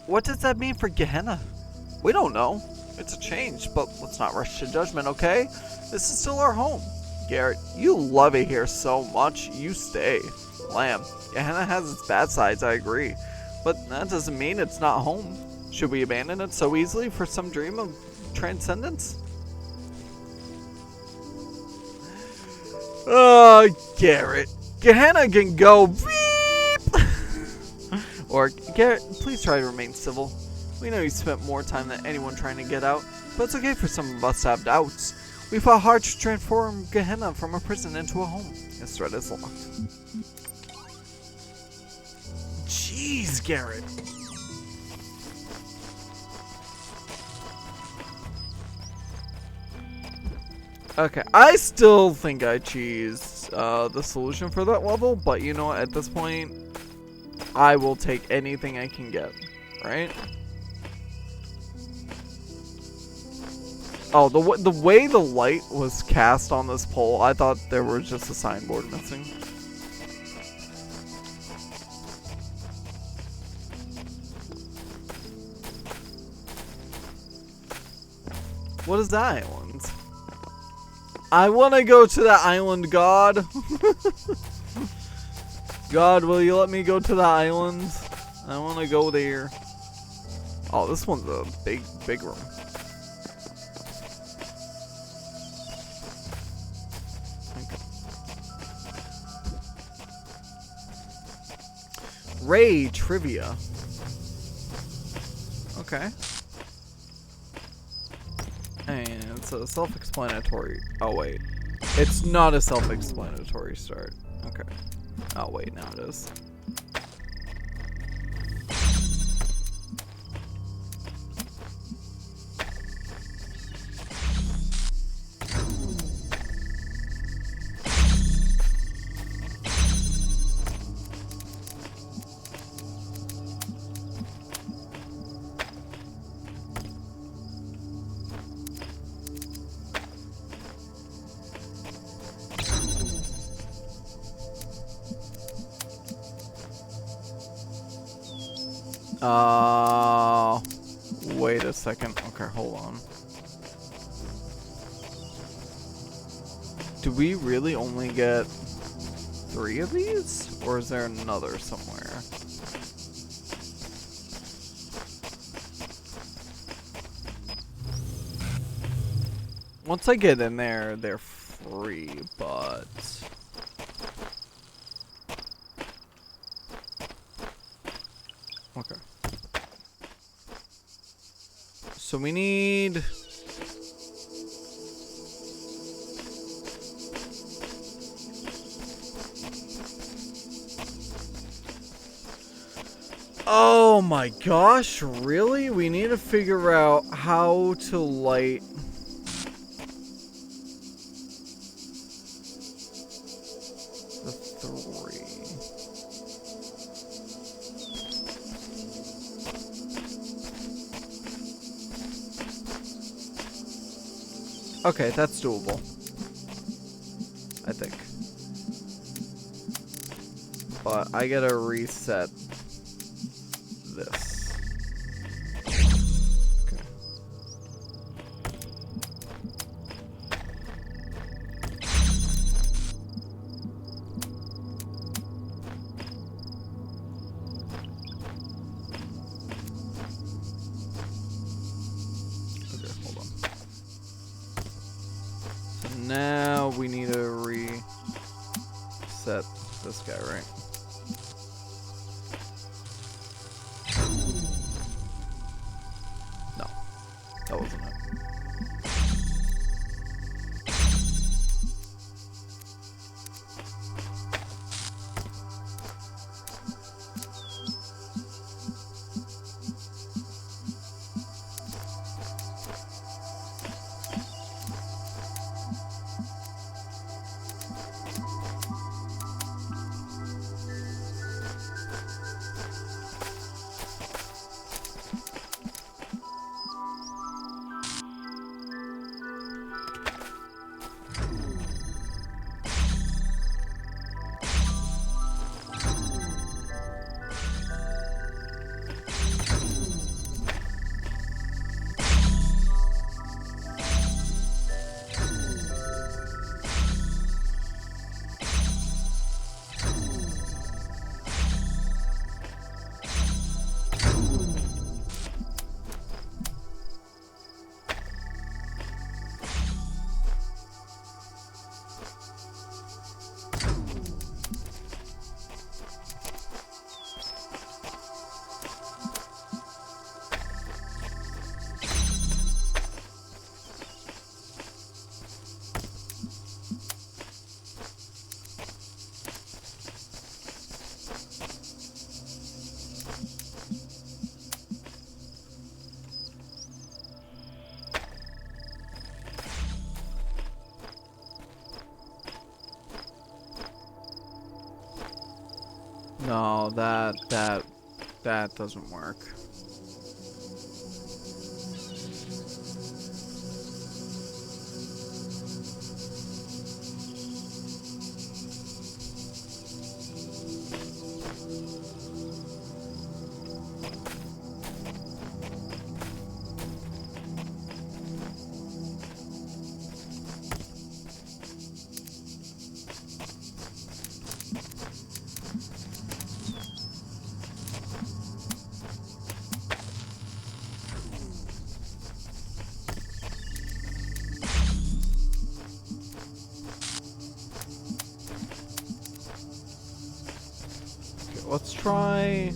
A: What does that mean for Gehenna? We don't know. It's a change, but let's not rush to judgment, okay? This is still our home. Garrett, you love it here so much, you stay. Lamb, Gehenna has its bad sides, I agree. But that doesn't mean it's not home. Should we abandon it so easily for some dream of transcendence? Oh, Garrett. Gehenna can go beep! Or, Garrett, please try to remain civil. We know you spent more time than anyone trying to get out, but it's okay for some of us to have doubts. We fought hard to transform Gehenna from a prison into a home. This thread is locked. Jeez, Garrett. Okay, I still think I cheesed the solution for that level, but you know what, at this point, I will take anything I can get, right? Oh, the way the light was cast on this pole, I thought there was just a signboard missing. What is that island? I want to go to that island, God. God, will you let me go to the island? I want to go there. Oh, this one's a big room. Ray trivia. Okay. And it's a self-explanatory. Oh wait, it's not a self-explanatory start. Okay. Oh wait, now it is. Wait a second. Okay, hold on. Do we really only get 3 of these? Or is there another somewhere? Once I get in there, they're free, but... Okay. So we need... Oh my gosh, really? We need to figure out how to light... the 3. Okay, that's doable. I think. But I gotta reset this. Okay. Okay, hold on. Now we need to reset this guy, right? No, that wasn't it. No, that doesn't work. Let's try...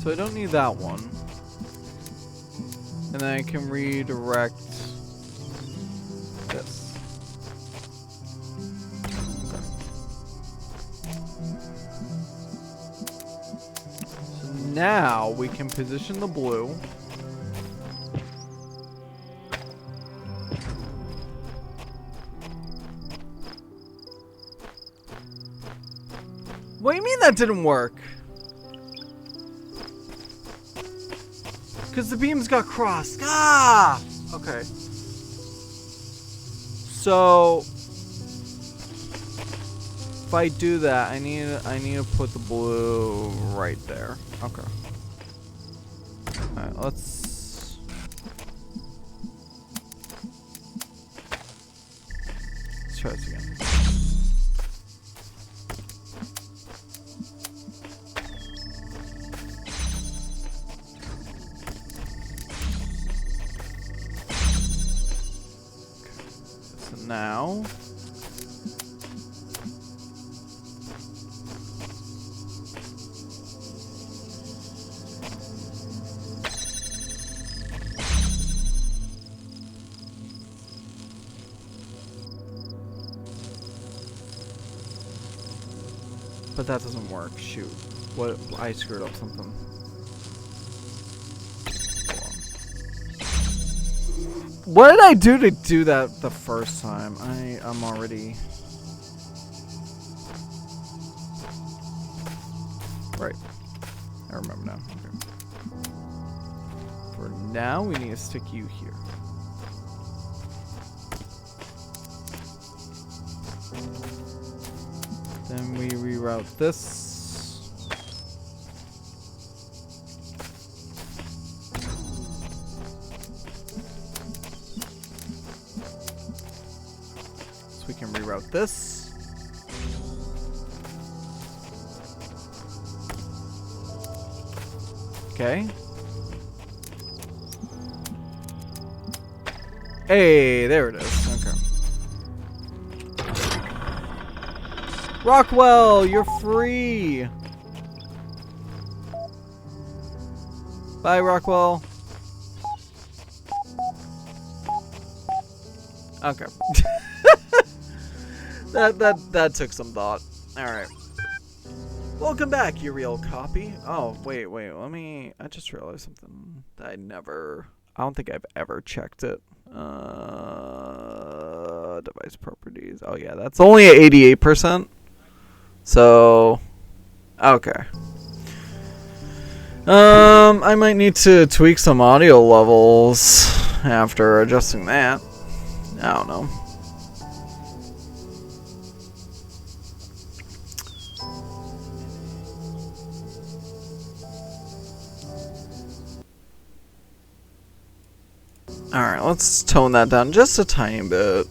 A: So I don't need that one. And then I can redirect this. Okay. So now we can position the blue. What do you mean that didn't work? Because the beams got crossed. Ah! Okay. So if I do that, I need to put the blue right there. Okay. Alright, let's try this again. Now but that doesn't work. Shoot. What? I screwed up something. What did I do to do that the first time? I'm already... Right. I remember now. Okay. For now, we need to stick you here. Then we reroute this. We can reroute this. Okay. Hey, there it is. Okay. Rockwell, you're free. Bye, Rockwell. Okay. That took some thought. Alright. Welcome back, you real copy. Oh, wait, I just realized something that I don't think I've ever checked it. Device properties. Oh yeah, that's only at 88%. So, okay. I might need to tweak some audio levels after adjusting that. I don't know. Alright, let's tone that down just a tiny bit.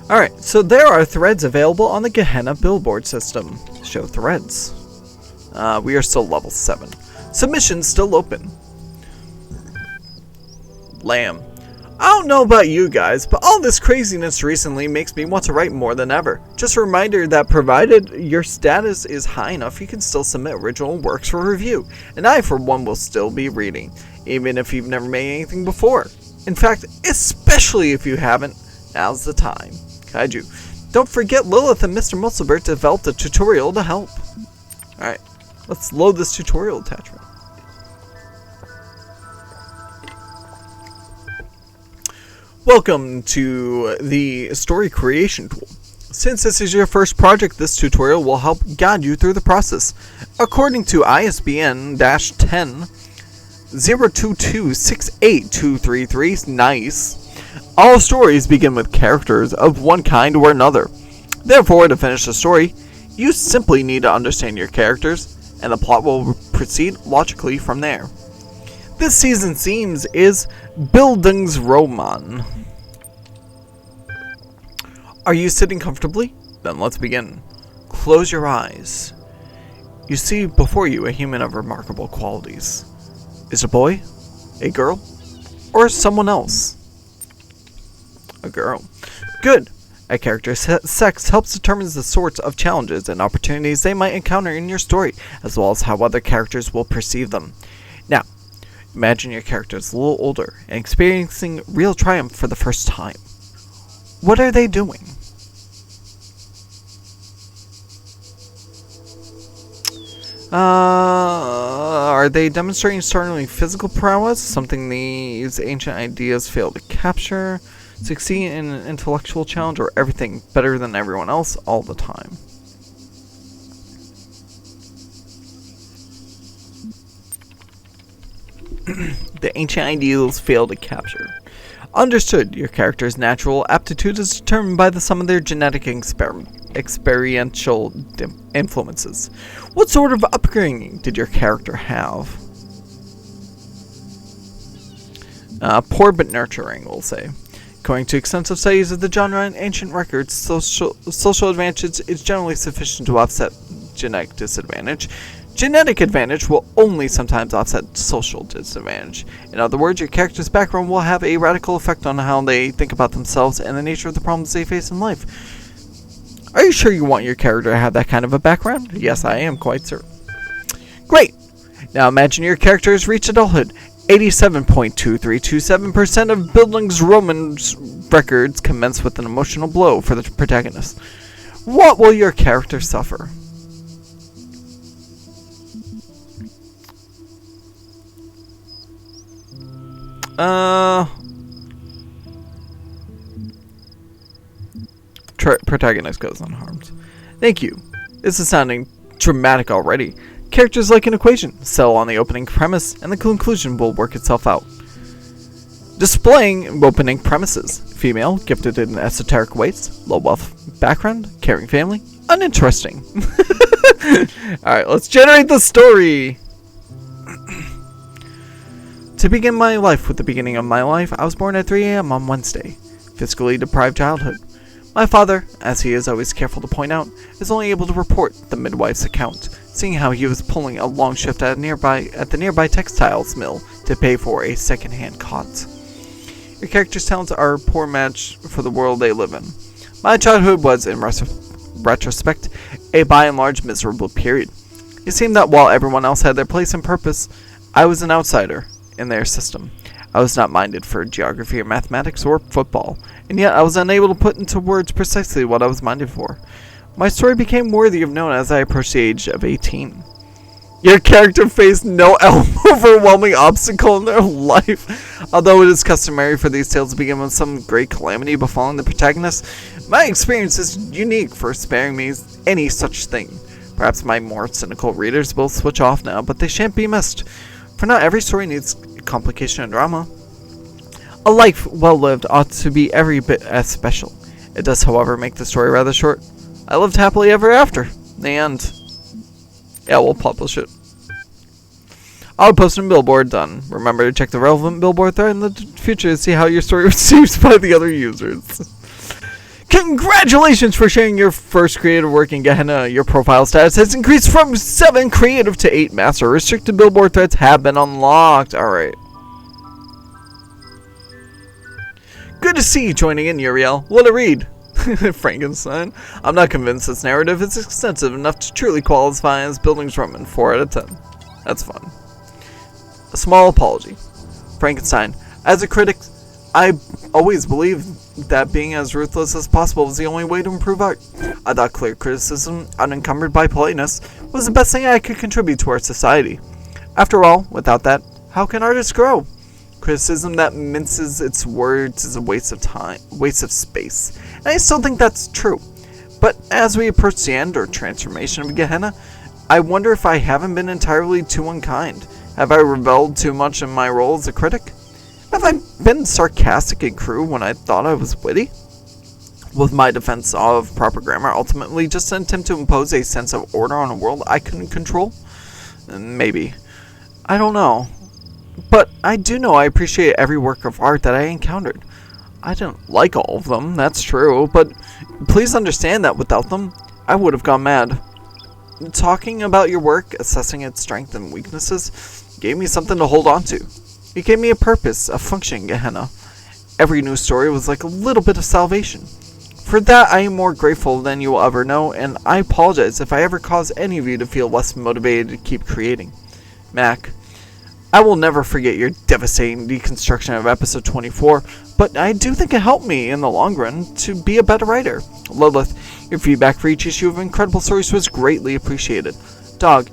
A: Alright, so there are threads available on the Gehenna billboard system. Show threads. We are still level 7. Submissions still open. Lamb. I don't know about you guys, but all this craziness recently makes me want to write more than ever. Just a reminder that provided your status is high enough, you can still submit original works for review. And I, for one, will still be reading, even if you've never made anything before. In fact, especially if you haven't, now's the time. Kaiju. Don't forget Lilith and Mr. Musselbert developed a tutorial to help. Alright, let's load this tutorial attachment. Welcome to the story creation tool. Since this is your first project, this tutorial will help guide you through the process. According to ISBN-10 022682333, nice. All stories begin with characters of one kind or another. Therefore, to finish the story, you simply need to understand your characters, and the plot will proceed logically from there. This season's themes is Bildungsroman. Are you sitting comfortably? Then let's begin. Close your eyes. You see before you a human of remarkable qualities. Is it a boy? A girl? Or someone else? A girl. Good. A character's sex helps determine the sorts of challenges and opportunities they might encounter in your story, as well as how other characters will perceive them. Now, Imagine your character is a little older and experiencing real triumph for the first time. What are they doing? Are they demonstrating startling physical prowess? Something these ancient ideas fail to capture? Succeed in an intellectual challenge, or everything better than everyone else all the time? The ancient ideals fail to capture. Understood. Your character's natural aptitude is determined by the sum of their genetic experiential influences. What sort of upbringing did your character have? Poor but nurturing, we'll say. According to extensive studies of the genre and ancient records, social advantage is generally sufficient to offset genetic disadvantage. Genetic advantage will only sometimes offset social disadvantage. In other words, your character's background will have a radical effect on how they think about themselves and the nature of the problems they face in life. Are you sure you want your character to have that kind of a background? Yes, I am quite certain. Great! Now imagine your character has reached adulthood. 87.2327% of Bildung's Roman records commence with an emotional blow for the protagonist. What will your character suffer? Protagonist goes unharmed. Thank you. This is sounding dramatic already. Characters like an equation. Settle on the opening premise, and the conclusion will work itself out. Displaying opening premises. Female, gifted in esoteric ways. Low wealth background. Caring family. Uninteresting. Alright, let's generate the story. To begin my life with the beginning of my life, I was born at 3 a.m. on Wednesday. Fiscally deprived childhood. My father, as he is always careful to point out, is only able to report the midwife's account, seeing how he was pulling a long shift at the nearby textiles mill to pay for a second-hand cot. Your character's talents are a poor match for the world they live in. My childhood was, in retrospect, a by and large miserable period. It seemed that while everyone else had their place and purpose, I was an outsider in their system. I was not minded for geography or mathematics or football, and yet I was unable to put into words precisely what I was minded for. My story became worthy of note as I approached the age of 18. Your character faced no overwhelming obstacle in their life. Although it is customary for these tales to begin with some great calamity befalling the protagonist, my experience is unique for sparing me any such thing. Perhaps my more cynical readers will switch off now, but they shan't be missed. For not every story needs complication and drama. A life well lived ought to be every bit as special. It does, however, make the story rather short. I lived happily ever after. The end. Yeah, we'll publish it. I'll post a billboard done. Remember to check the relevant billboard thread in the future to see how your story was received by the other users. Congratulations for sharing your first creative work in Gehenna. Your profile status has increased from 7 creative to 8 master. Restricted billboard threads have been unlocked. Alright. Good to see you joining in, Uriel. What a read. Frankenstein. I'm not convinced this narrative is extensive enough to truly qualify as Bildung's Roman 4 out of 10. That's fun. A small apology. Frankenstein. As a critic, I always believed that being as ruthless as possible was the only way to improve art. I thought clear criticism, unencumbered by politeness, was the best thing I could contribute to our society. After all, without that, how can artists grow? Criticism that minces its words is a waste of time, waste of space. And I still think that's true. But as we approach the end or transformation of Gehenna, I wonder if I haven't been entirely too unkind. Have I rebelled too much in my role as a critic? Have I been sarcastic and cruel when I thought I was witty? Was my defense of proper grammar ultimately just an attempt to impose a sense of order on a world I couldn't control? Maybe. I don't know. But I do know I appreciate every work of art that I encountered. I didn't like all of them, that's true, but please understand that without them, I would have gone mad. Talking about your work, assessing its strengths and weaknesses, gave me something to hold on to. It gave me a purpose, a function in Gehenna. Every new story was like a little bit of salvation. For that, I am more grateful than you will ever know, and I apologize if I ever cause any of you to feel less motivated to keep creating. Mac, I will never forget your devastating deconstruction of episode 24, but I do think it helped me in the long run to be a better writer. Lilith, your feedback for each issue of Incredible Stories was greatly appreciated. Dog,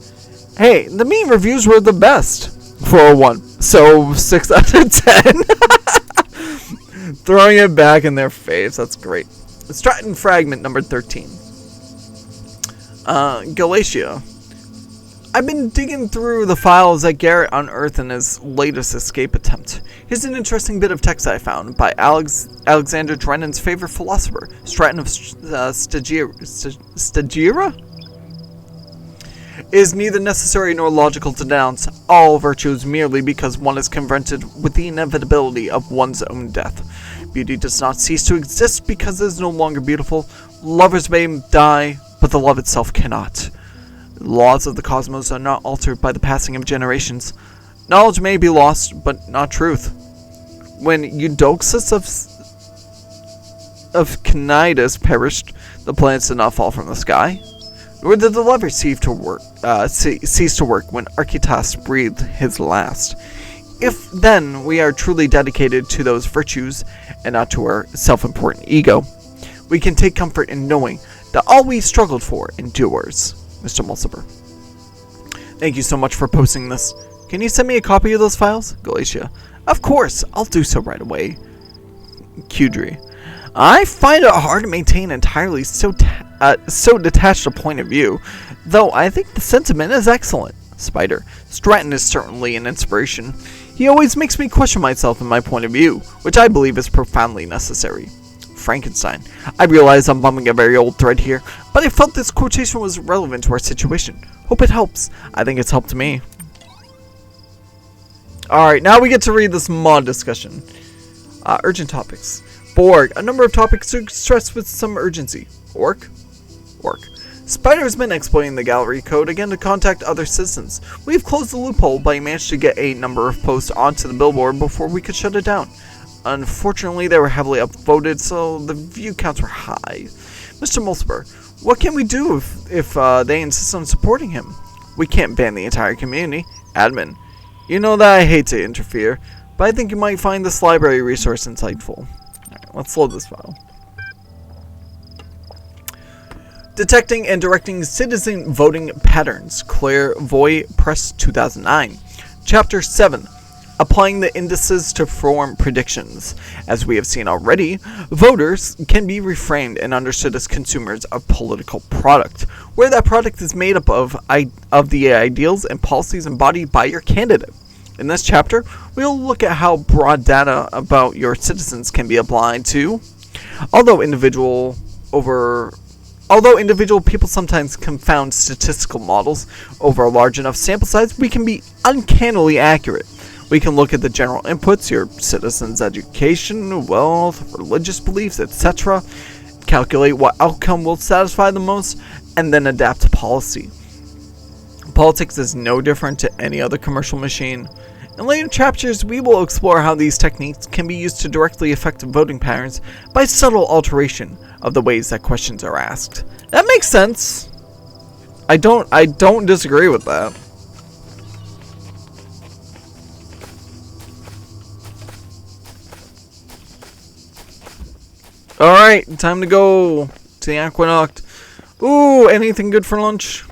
A: hey, the meme reviews were the best. 401. So 6 out of 10. Throwing it back in their face. That's great. Stratton fragment number 13. Galatia. I've been digging through the files that Garrett unearthed in his latest escape attempt. Here's an interesting bit of text I found by Alexander Drennan's favorite philosopher, Stratton of Stagira? It is neither necessary nor logical to denounce all virtues merely because one is confronted with the inevitability of one's own death. Beauty does not cease to exist because it is no longer beautiful. Lovers may die, but the love itself cannot. The laws of the cosmos are not altered by the passing of generations. Knowledge may be lost, but not truth. When Eudoxus of Cnidus perished, the planets did not fall from the sky. Nor did the lover cease to work when Archytas breathed his last. If, then, we are truly dedicated to those virtues, and not to our self-important ego, we can take comfort in knowing that all we struggled for endures. Mr. Mulciber. Thank you so much for posting this. Can you send me a copy of those files? Galatia. Of course, I'll do so right away. Qdri. I find it hard to maintain entirely so detached a point of view, though I think the sentiment is excellent. Spider. Stratton is certainly an inspiration. He always makes me question myself and my point of view, which I believe is profoundly necessary. Frankenstein. I realize I'm bumming a very old thread here, but I felt this quotation was relevant to our situation. Hope it helps. I think it's helped me. Alright, now we get to read this mod discussion. Urgent topics. Borg. A number of topics to stress with some urgency. Orc. Spider has been exploiting the gallery code again to contact other citizens. We've closed the loophole, but he managed to get a number of posts onto the billboard before we could shut it down. Unfortunately, they were heavily upvoted, so the view counts were high. Mr. Mulciber, what can we do if they insist on supporting him? We can't ban the entire community. Admin, you know that I hate to interfere, but I think you might find this library resource insightful. Alright, let's load this file. Detecting and Directing Citizen Voting Patterns. Clairvoy Press 2009. Chapter 7. Applying the indices to form predictions. As we have seen already, voters can be reframed and understood as consumers of political product, where that product is made up of the ideals and policies embodied by your candidate. In this chapter, we'll look at how broad data about your citizens can be applied to. Although individual people sometimes confound statistical models over a large enough sample size, we can be uncannily accurate. We can look at the general inputs, your citizens' education, wealth, religious beliefs, etc., calculate what outcome will satisfy the most, and then adapt to policy. Politics is no different to any other commercial machine. In later chapters, we will explore how these techniques can be used to directly affect voting patterns by subtle alteration of the ways that questions are asked. That makes sense. I don't disagree with that. Alright, time to go to the Aqueduct. Ooh, anything good for lunch?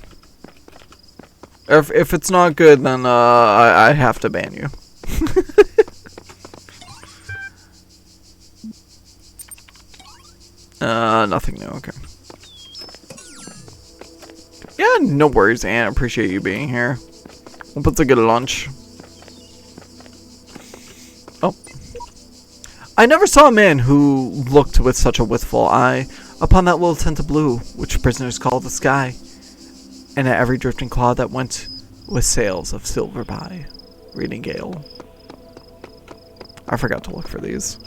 A: If it's not good, then I have to ban you. Nothing new, okay. Yeah, no worries, Anne. I appreciate you being here. Hope it's a good lunch. Oh. I never saw a man who looked with such a wistful eye upon that little tint of blue, which prisoners call the sky, and at every drifting cloud that went with sails of silver by. Reading Gale. I forgot to look for these.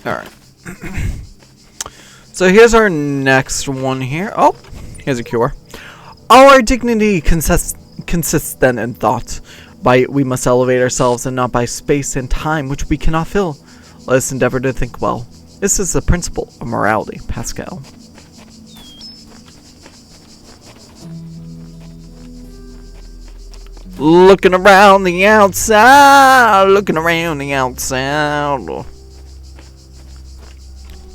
A: Alright. So here's our next one here. Oh, here's a cure. All our dignity consists then in thought. By it we must elevate ourselves, and not by space and time, which we cannot fill. Let us endeavor to think well. This is the principle of morality, Pascal. Looking around the outside, looking around the outside.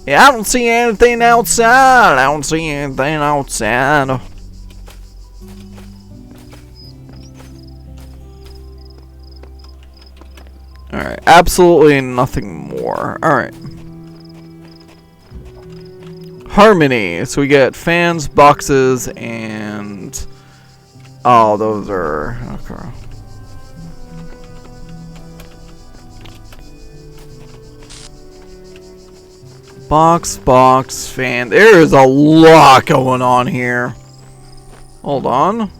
A: Yeah, I don't see anything outside. I don't see anything outside. Alright, absolutely nothing more. Alright. Harmony. So we get fans, boxes, and... Oh, those are... Okay. Box, fan. There is a lot going on here. Hold on.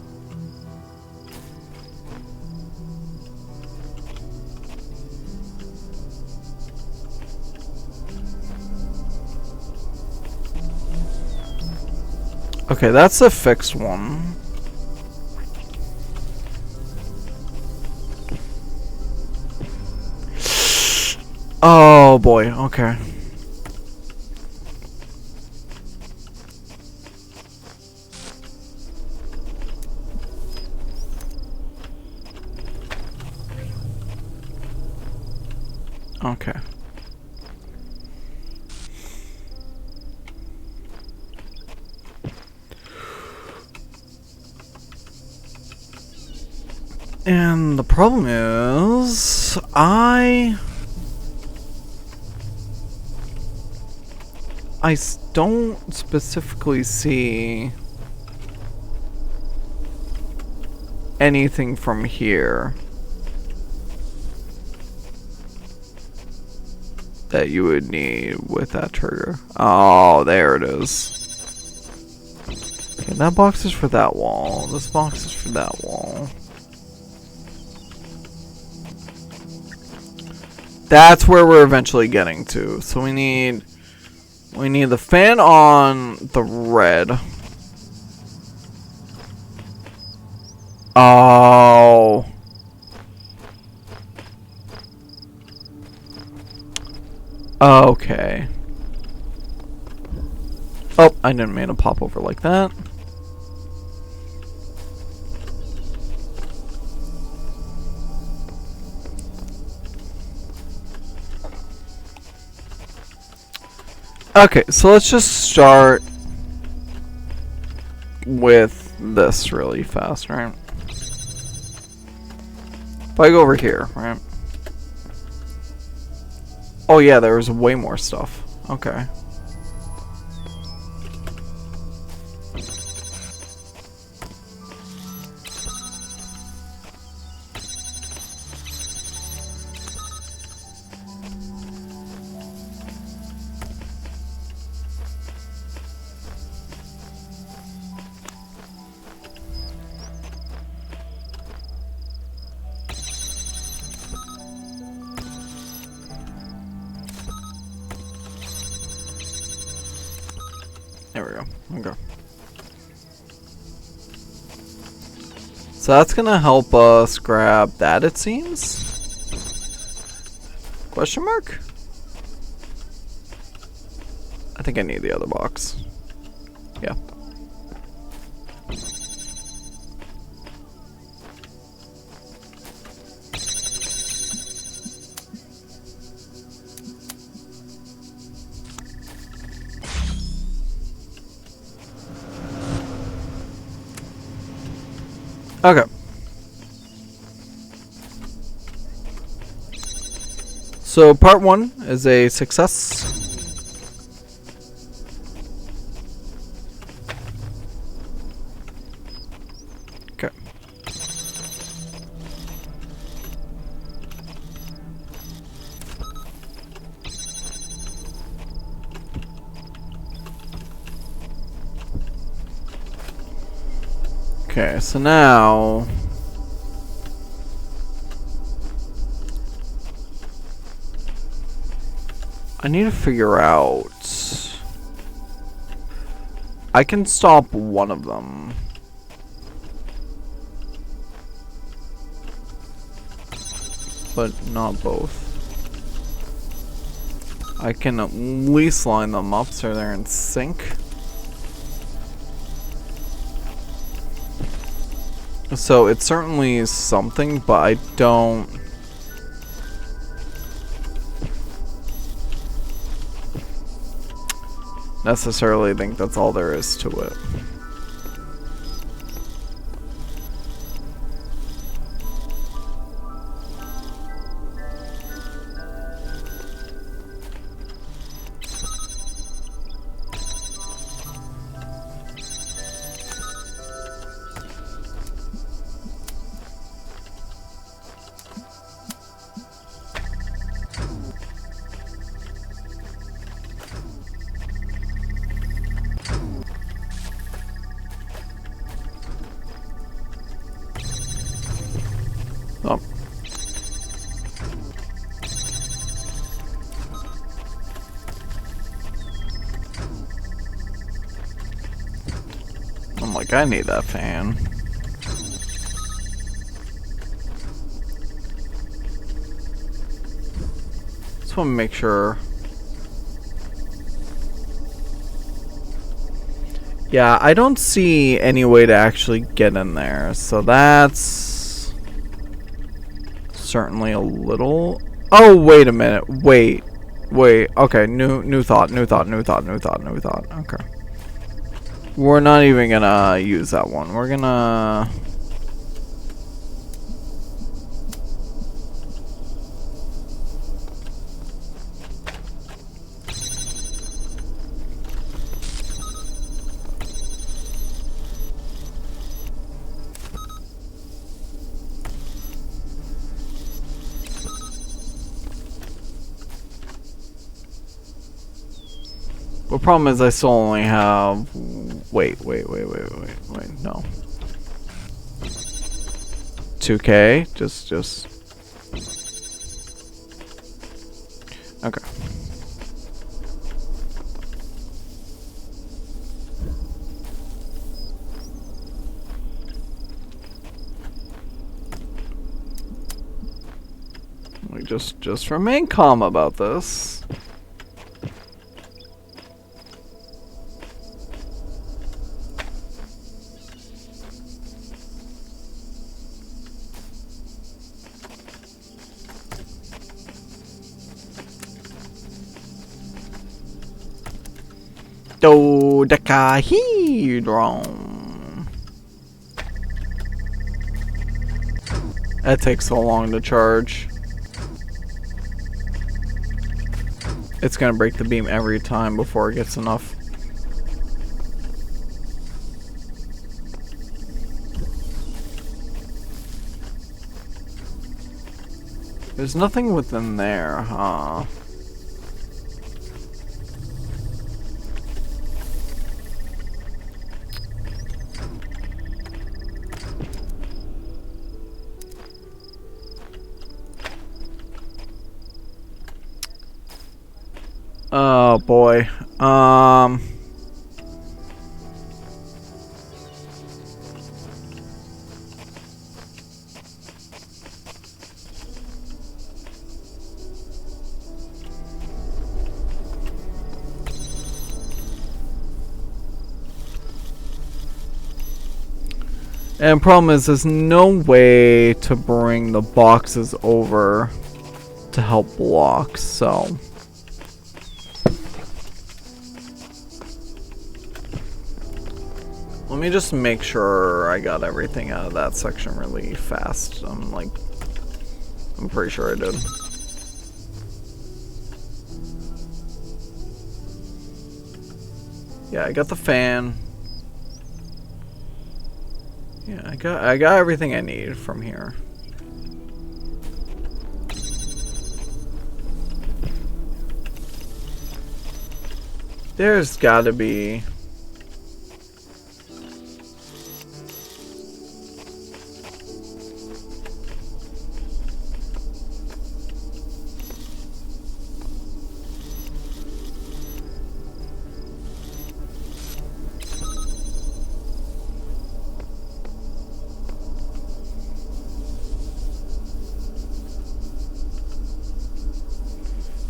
A: Okay, that's a fixed one. Oh boy, okay. Okay. And the problem is, I don't specifically see anything from here that you would need with that trigger. Oh, there it is. Okay, that box is for that wall. This box is for that wall. That's where we're eventually getting to. So we need the fan on the red. Oh. Okay. Oh, I didn't mean to pop over like that. Okay, so let's just start with this really fast, right? If I go over here, right? Oh yeah, there was way more stuff. Okay. There we go. Okay. So that's gonna help us grab that, it seems? Question mark? I think I need the other box. Yeah. Okay. So part 1 is a success. Okay. Okay, so now I need to figure out. I can stop one of them. but not both. I can at least line them up so they're in sync. So it certainly is something, but I don't necessarily think that's all there is to it. Oh. I'm like, I need that fan. Just want to make sure. Yeah, I don't see any way to actually get in there, so that's certainly a little. Oh, wait a minute. Wait. Okay, new thought. Okay. We're not even gonna use that one. We're gonna... The problem is I still only have... Wait, no. 2K? Just... Okay. We just remain calm about this. Dodecahedron. That takes so long to charge. It's gonna break the beam every time before it gets enough. There's nothing within there, huh? Oh boy. And problem is, there's no way to bring the boxes over to help block, so... Let me just make sure I got everything out of that section really fast. I'm pretty sure I did. Yeah, I got the fan. Yeah, I got everything I need from here. There's gotta be...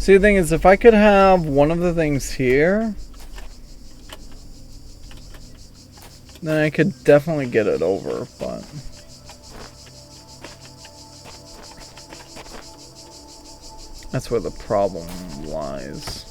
A: See, the thing is, if I could have one of the things here, then I could definitely get it over, but... that's where the problem lies.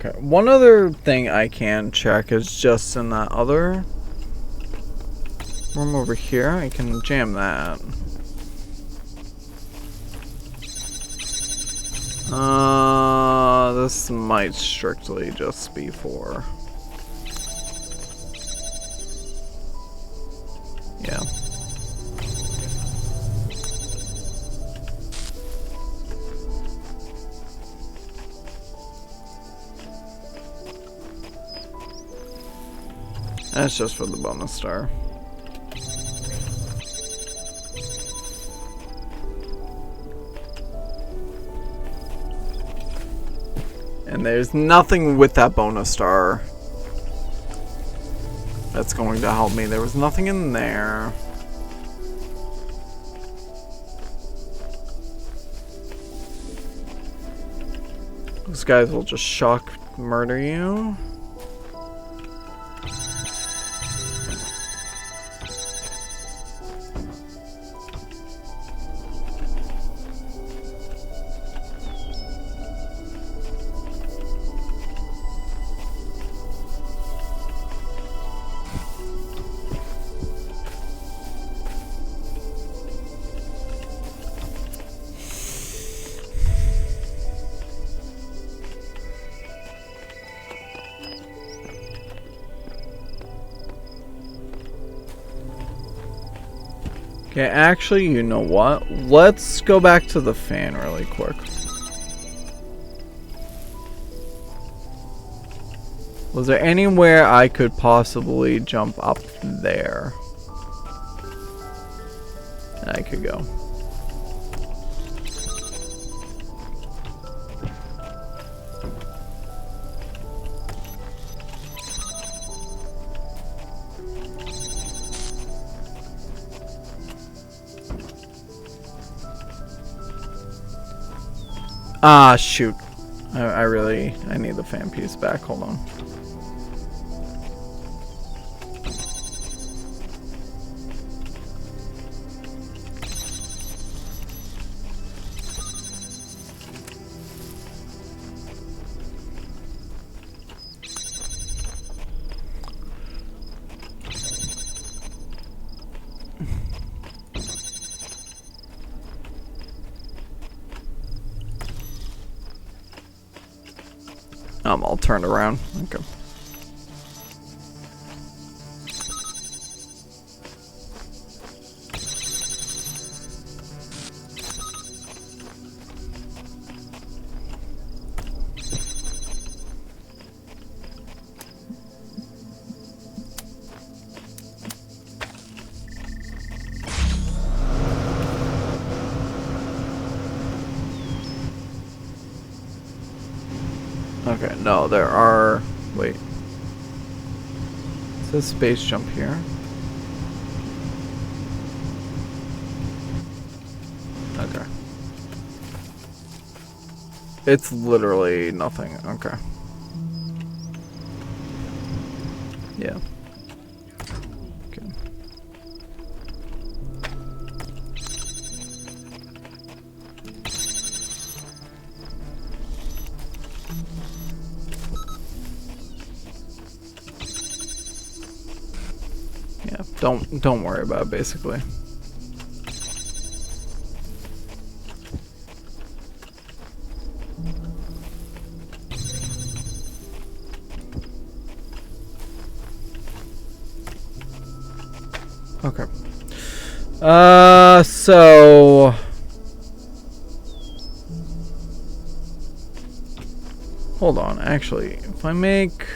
A: Okay, one other thing I can check is just in that other room over here. I can jam that. This might strictly just be for... yeah. That's just for the bonus star. And there's nothing with that bonus star that's going to help me. There was nothing in there. Those guys will just shock murder you. Okay, actually, you know what? Let's go back to the fan really quick. Was there anywhere I could possibly jump up there? I could go. Ah, shoot. I need the fan piece back. Hold on. I'm all turned around. Okay. Okay, no, there are... wait. It says space jump here. Okay. It's literally nothing. Okay. Yeah. Okay. Yeah, don't worry about it, basically. Okay. So Hold on, actually, if I make...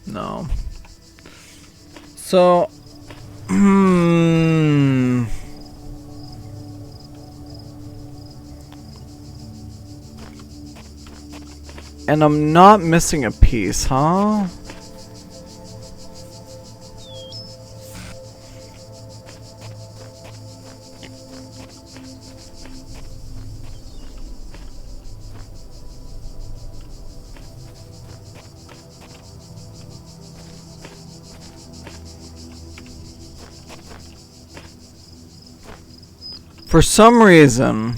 A: No. So, and I'm not missing a piece, huh? For some reason,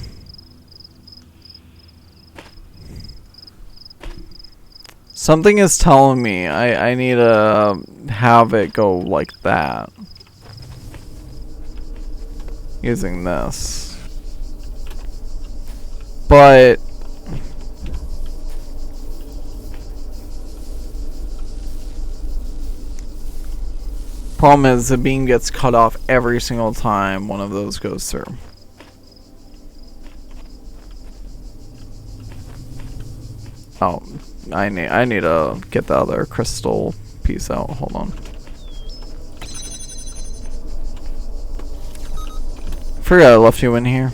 A: something is telling me I need to have it go like that. Using this. But problem is the beam gets cut off every single time one of those goes through. Oh, I need to get the other crystal piece out. Hold on. Forgot I left you in here.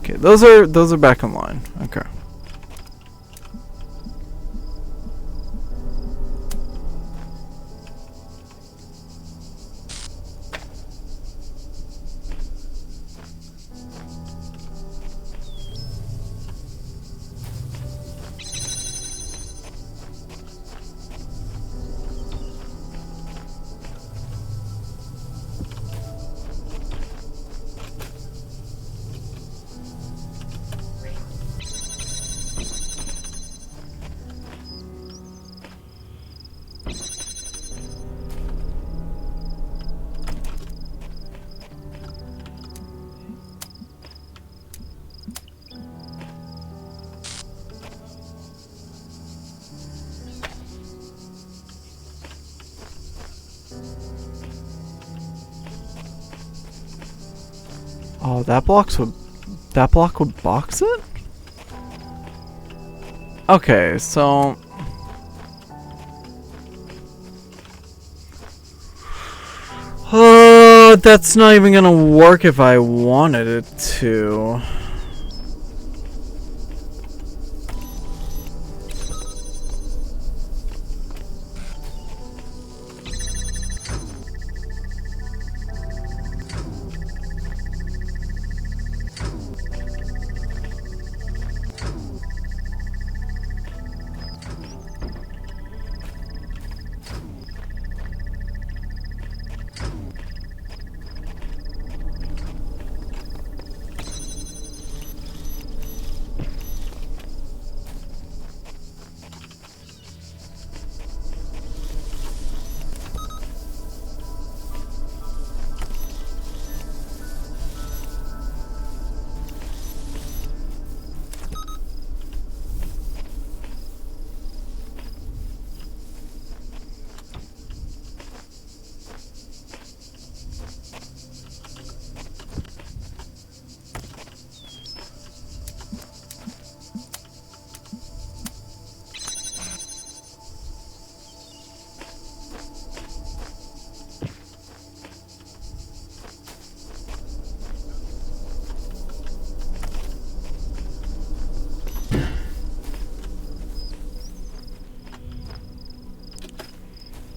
A: Okay, those are back in line. Okay. Oh, that block would box it? Okay, so that's not even gonna work if I wanted it to.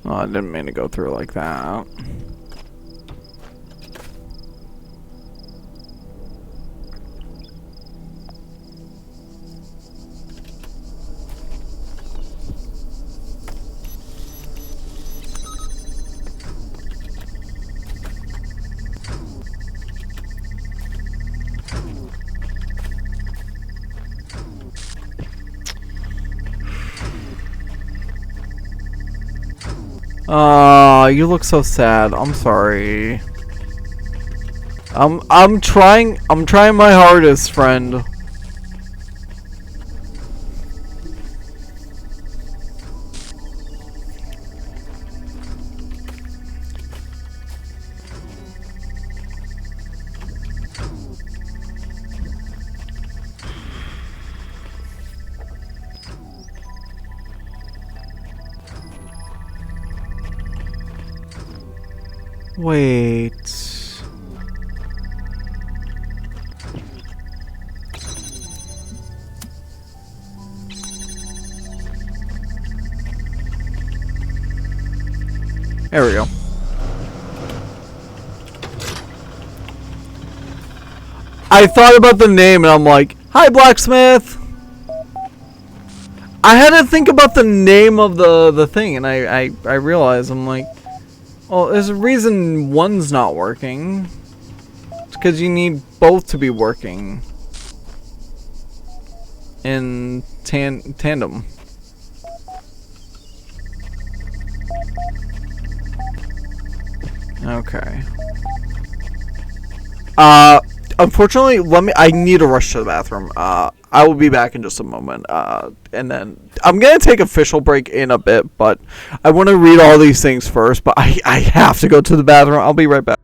A: Oh, I didn't mean to go through like that. You look so sad. I'm sorry. I'm trying my hardest, friend. Wait. There we go. I thought about the name and I'm like, hi, blacksmith. I had to think about the name of the thing, and I realized, I'm like, well, there's a reason one's not working. It's because you need both to be working in tandem. Okay. Unfortunately, I need to rush to the bathroom. I will be back in just a moment. And then I'm gonna take official break in a bit, but I want to read all these things first. But I have to go to the bathroom. I'll be right back.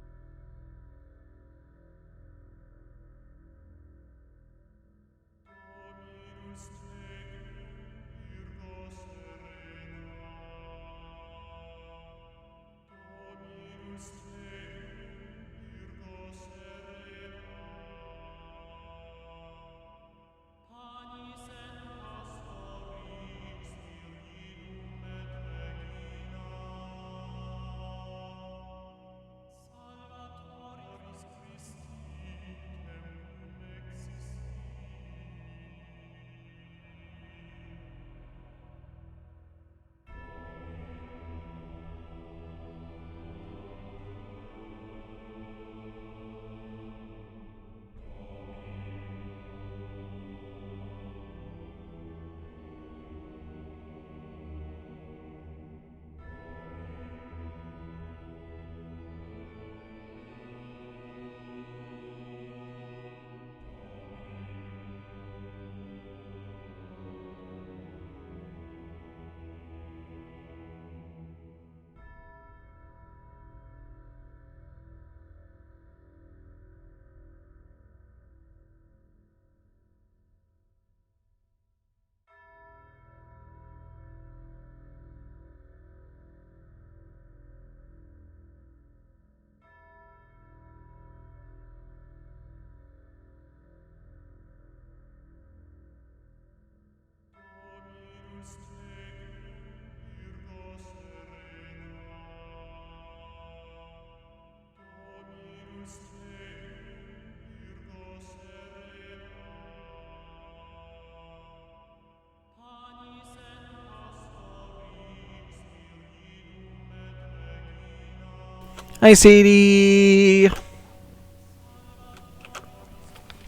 A: Hi, Sadie.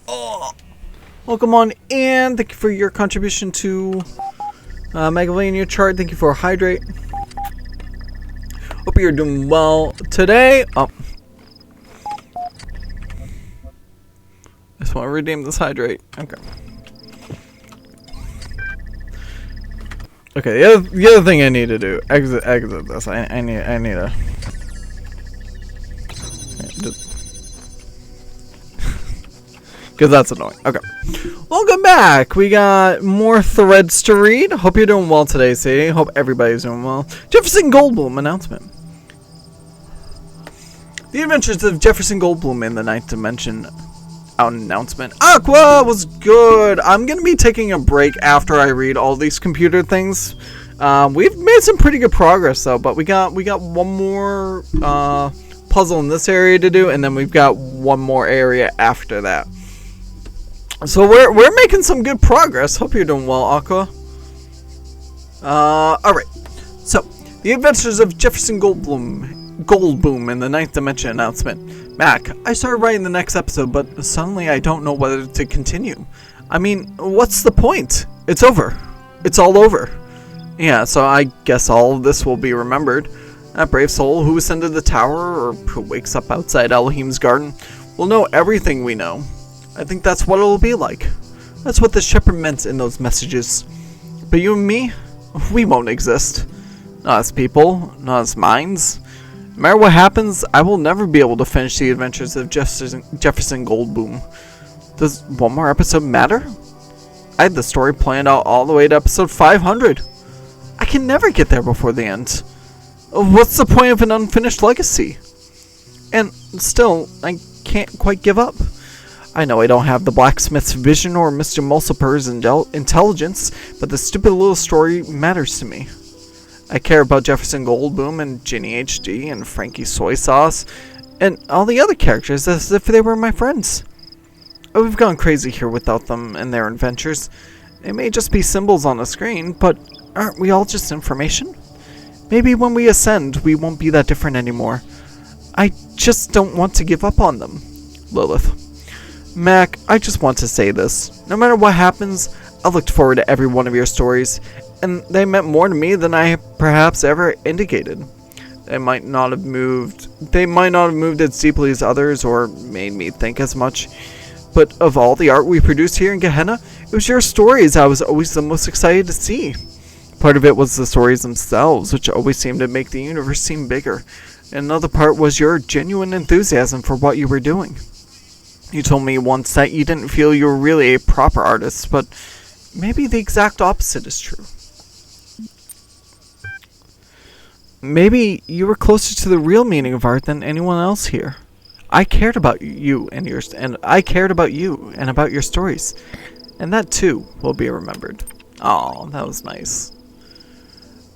A: Oh, welcome on in. Thank you for your contribution to Megalania chart. Thank you for hydrate. Hope you're doing well today. Oh, I just want to redeem this hydrate. Okay. Okay. The other thing I need to do, exit this. I need to. Because that's annoying. Okay. Welcome back. We got more threads to read. Hope you're doing well today, Sadie. Hope everybody's doing well. Jefferson Goldblum announcement. The Adventures of Jefferson Goldblum in the Ninth Dimension announcement. Aqua was good. I'm going to be taking a break after I read all these computer things. We've made some pretty good progress though, but we got one more puzzle in this area to do, and then we've got one more area after that. So we're making some good progress. Hope you're doing well, Aqua. Alright. So, the Adventures of Jefferson Goldboom in the 9th Dimension announcement. Mac, I started writing the next episode, but suddenly I don't know whether to continue. I mean, what's the point? It's over. It's all over. Yeah, so I guess all of this will be remembered. That brave soul who ascended the tower, or who wakes up outside Elohim's garden, will know everything we know. I think that's what it'll be like. That's what the shepherd meant in those messages. But you and me, we won't exist. Not as people, not as minds. No matter what happens, I will never be able to finish the Adventures of Jefferson Goldboom. Does one more episode matter? I had the story planned out all the way to episode 500. I can never get there before the end. What's the point of an unfinished legacy? And still, I can't quite give up. I know I don't have the blacksmith's vision or Mr. Mulciper's intelligence, but the stupid little story matters to me. I care about Jefferson Goldboom and Ginny HD and Frankie Soy Sauce and all the other characters as if they were my friends. Oh, we've gone crazy here without them and their adventures. They may just be symbols on the screen, but aren't we all just information? Maybe when we ascend, we won't be that different anymore. I just don't want to give up on them. Lilith. Mac, I just want to say this. No matter what happens, I looked forward to every one of your stories, and they meant more to me than I perhaps ever indicated. They might not have moved as deeply as others, or made me think as much. But of all the art we produced here in Gehenna, it was your stories I was always the most excited to see. Part of it was the stories themselves, which always seemed to make the universe seem bigger. And another part was your genuine enthusiasm for what you were doing. You told me once that you didn't feel you were really a proper artist, but maybe the exact opposite is true. Maybe you were closer to the real meaning of art than anyone else here. I cared about you and about your stories, and that too will be remembered. Oh, that was nice.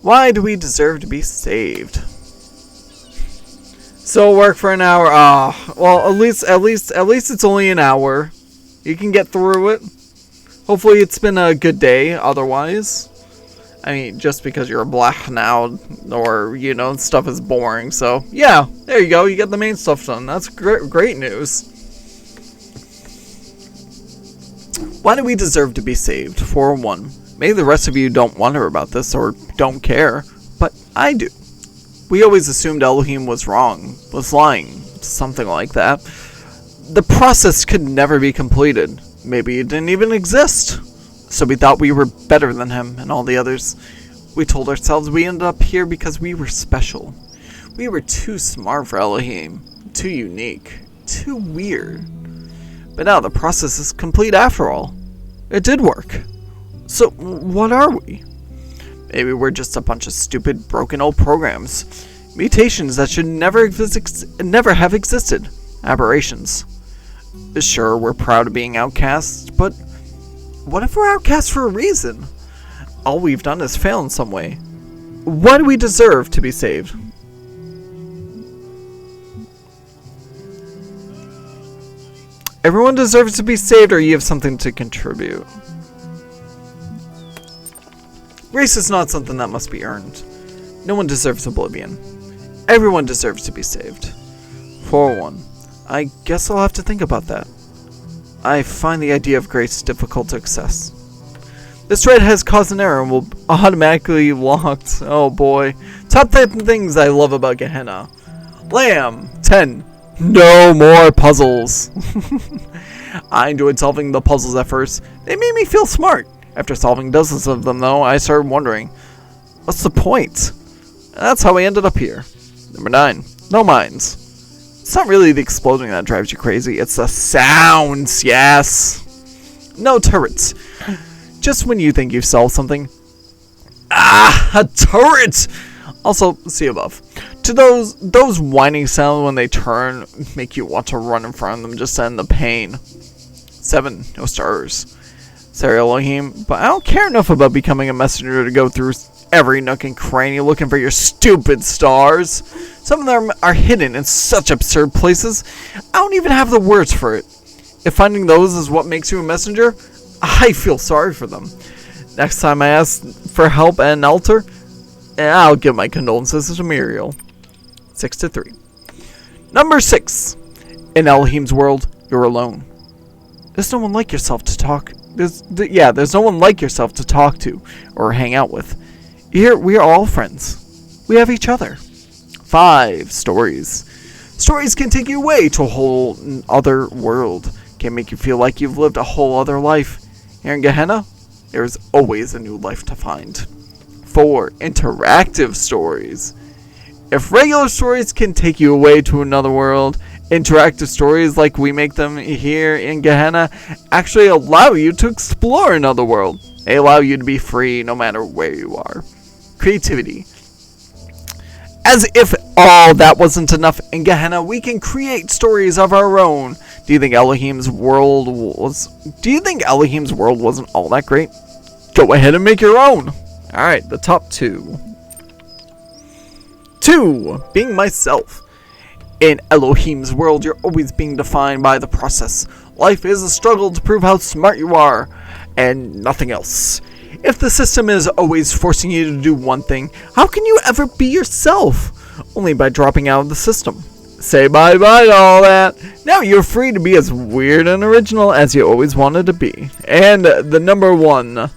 A: Why do we deserve to be saved? So work for an hour. Well, at least it's only an hour. You can get through it. Hopefully, it's been a good day. Otherwise, I mean, just because you're black now, or stuff is boring. So yeah, there you go. You get the main stuff done. That's great news. Why do we deserve to be saved? For one, maybe the rest of you don't wonder about this or don't care, but I do. We always assumed Elohim was wrong, was lying, something like that. The process could never be completed. Maybe it didn't even exist. So we thought we were better than him and all the others. We told ourselves we ended up here because we were special. We were too smart for Elohim, too unique, too weird. But now the process is complete after all. It did work. So what are we? Maybe we're just a bunch of stupid, broken old programs. Mutations that should never have existed. Aberrations. Sure, we're proud of being outcasts, but what if we're outcasts for a reason? All we've done is fail in some way. Why do we deserve to be saved? Everyone deserves to be saved, or you have something to contribute. Grace is not something that must be earned. No one deserves oblivion. Everyone deserves to be saved. For one, I guess I'll have to think about that. I find the idea of grace difficult to access. This thread has caused an error and will automatically locked. Oh boy. Top 10 things I love about Gehenna. Lamb. 10. No more puzzles. I enjoyed solving the puzzles at first. They made me feel smart. After solving dozens of them, though, I started wondering, what's the point? That's how I ended up here. Number 9. No mines. It's not really the exploding that drives you crazy, it's the sounds, yes! No turrets. Just when you think you've solved something. Ah, a turret! Also, see above. To those whining sounds when they turn make you want to run in front of them just to end the pain. 7. No stars. Sorry, Elohim, but I don't care enough about becoming a messenger to go through every nook and cranny looking for your stupid stars. Some of them are hidden in such absurd places, I don't even have the words for it. If finding those is what makes you a messenger, I feel sorry for them. Next time I ask for help at an altar, I'll give my condolences to Muriel. 6-3. Number 6. In Elohim's world, you're alone. There's no one like yourself to talk. There's no one like yourself to talk to or hang out with. Here, we are all friends. We have each other. 5. Stories. Stories can take you away to a whole other world. Can make you feel like you've lived a whole other life. Here in Gehenna, there's always a new life to find. 4. Interactive stories. If regular stories can take you away to another world, interactive stories like we make them here in Gehenna actually allow you to explore another world. They allow you to be free no matter where you are. Creativity. As if all that wasn't enough, in Gehenna we can create stories of our own. Do you think Elohim's world wasn't all that great? Go ahead and make your own. Alright, the top 2. 2. Being myself. In Elohim's world, you're always being defined by the process. Life is a struggle to prove how smart you are, and nothing else. If the system is always forcing you to do one thing, how can you ever be yourself? Only by dropping out of the system. Say bye-bye to all that. Now you're free to be as weird and original as you always wanted to be. And the number 1.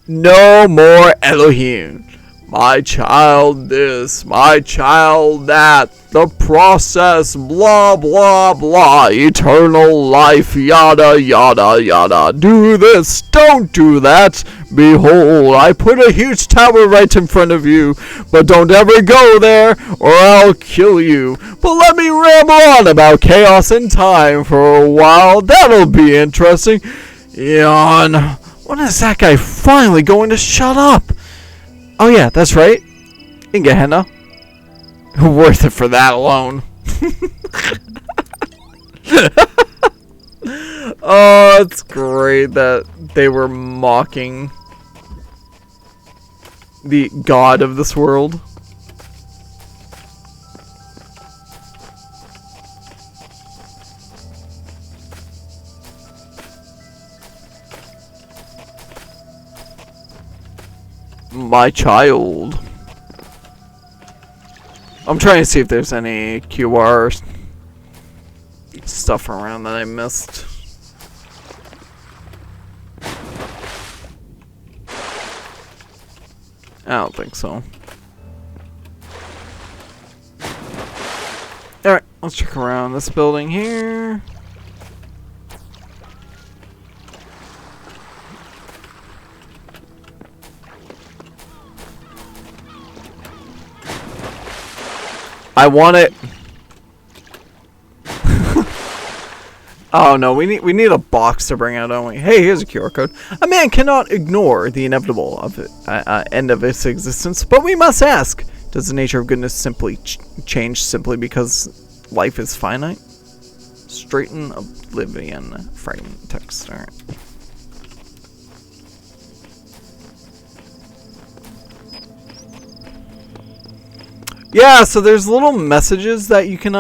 A: No more Elohim. My child this, my child that, the process, blah blah blah, eternal life, yada yada yada, do this, don't do that, behold, I put a huge tower right in front of you, but don't ever go there, or I'll kill you. But let me ramble on about chaos and time for a while, that'll be interesting. Yawn. When is that guy finally going to shut up? Oh yeah, that's right. In Gehenna. Worth it for that alone. Oh, it's great that they were mocking the god of this world. My child. I'm trying to see if there's any QR stuff around that I missed. I don't think so. Alright, let's check around this building here. I want it. Oh no, we need a box to bring out, don't we? Hey, here's a QR code. A man cannot ignore the inevitable of it, end of its existence, but we must ask: does the nature of goodness simply change simply because life is finite? Straighten oblivion fragment text. All right. Yeah, so there's little messages that you can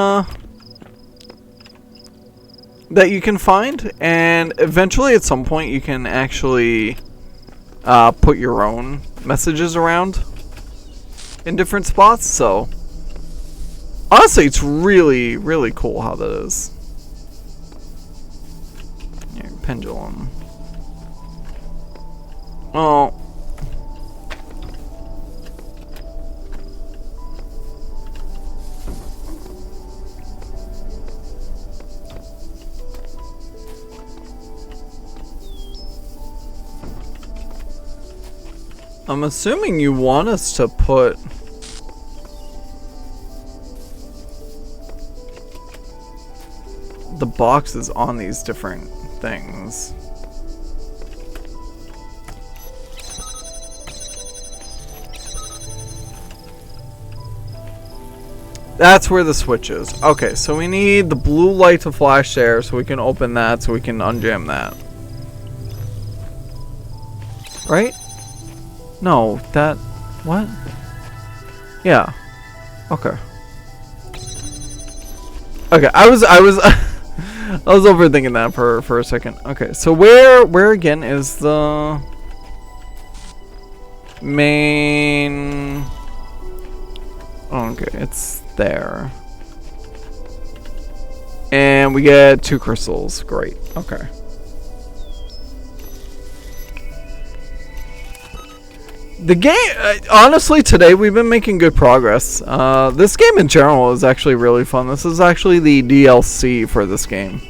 A: find, and eventually at some point you can actually put your own messages around in different spots. So honestly, it's really, really cool how that is. Here, pendulum. Oh. I'm assuming you want us to put the boxes on these different things. That's where the switch is. Okay, so we need the blue light to flash there so we can open that so we can unjam that. Right? No, that... What? Yeah. Okay. Okay, I was I was overthinking that for a second. Okay, so where again is the main? Okay, it's there. And we get 2 crystals. Great. Okay. The game, honestly, today we've been making good progress. This game in general is actually really fun. This is actually the DLC for this game.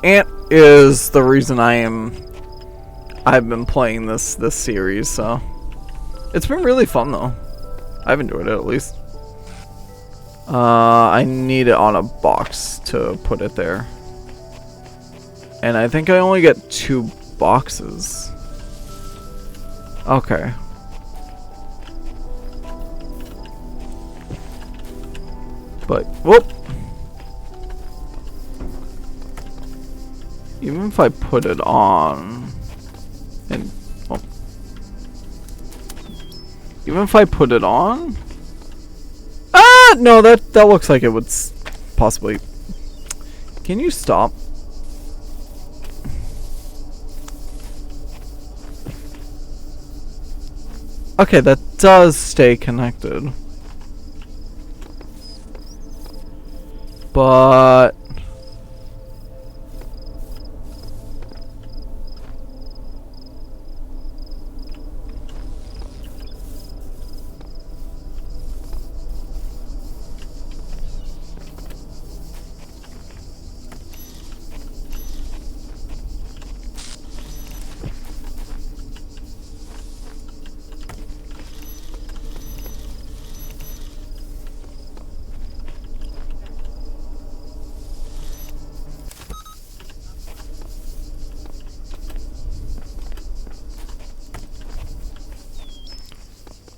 A: Ant is the reason I've been playing this series, so it's been really fun though. I've enjoyed it at least. I need it on a box to put it there. And I think I only get 2 boxes. Okay. But, whoop! Even if I put it on... And, oh. Even if I put it on... Ah! No, that looks like it would possibly... Can you stop? Okay, that does stay connected. But...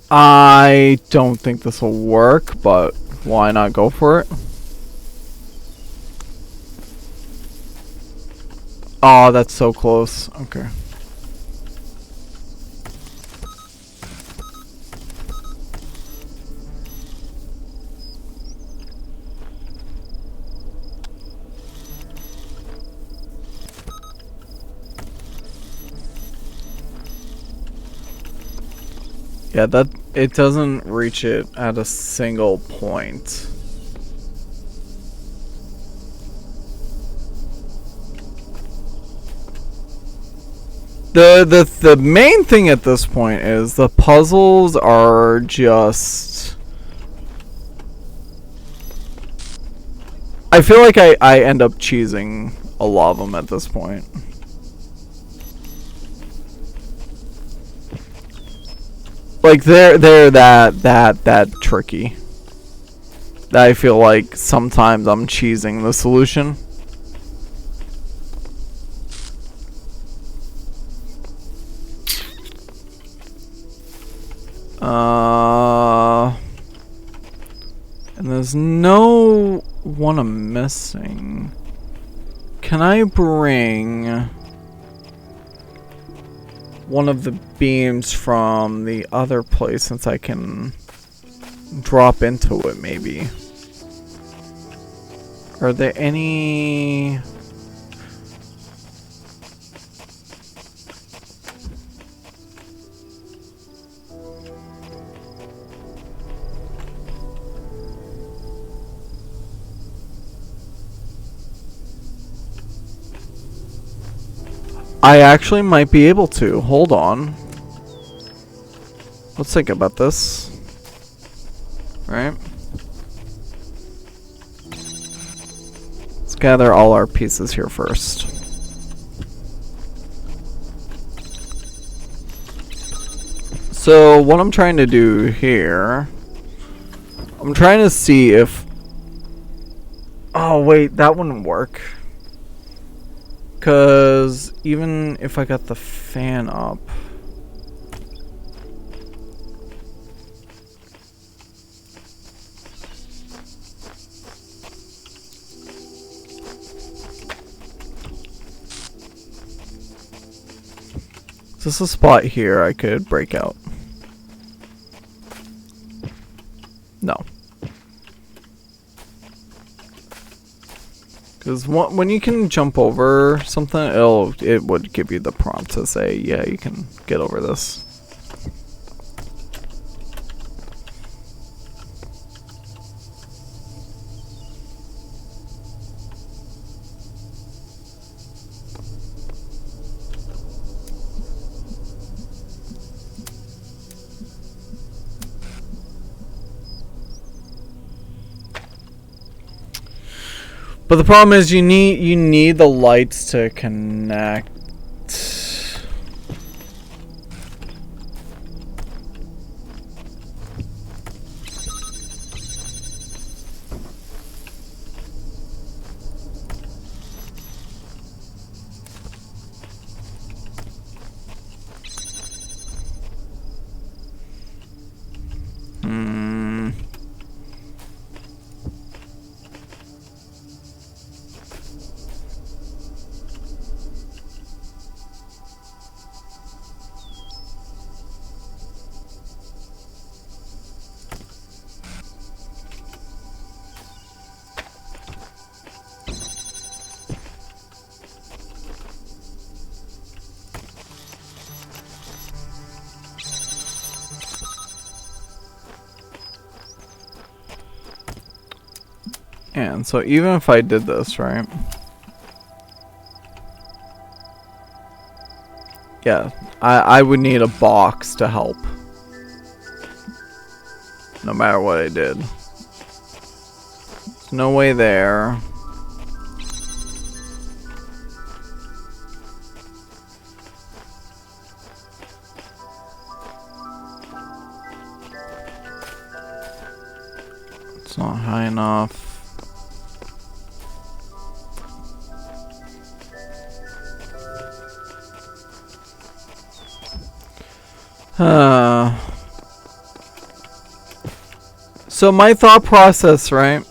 A: I don't think this will work, but why not go for it? Oh, that's so close. Okay. Yeah, that it doesn't reach it at a single point. The main thing at this point is the puzzles are just... I feel like I end up cheesing a lot of them at this point. Like they're that tricky. That I feel like sometimes I'm cheesing the solution. And there's no one I'm missing. Can I bring one of the beams from the other place since I can drop into it maybe? Are there any... I actually might be able to. Hold on. Let's think about this. Right? Let's gather all our pieces here first. So what I'm trying to do here, I'm trying to see if... Oh wait, that wouldn't work. Because even if I got the fan up... Is this a spot here I could break out? No. Because when you can jump over something, it would give you the prompt to say, yeah, you can get over this. But the problem is you need the lights to connect. And so even if I did this, right? Yeah, I would need a box to help. No matter what I did. There's no way there. It's not high enough. So my thought process, right,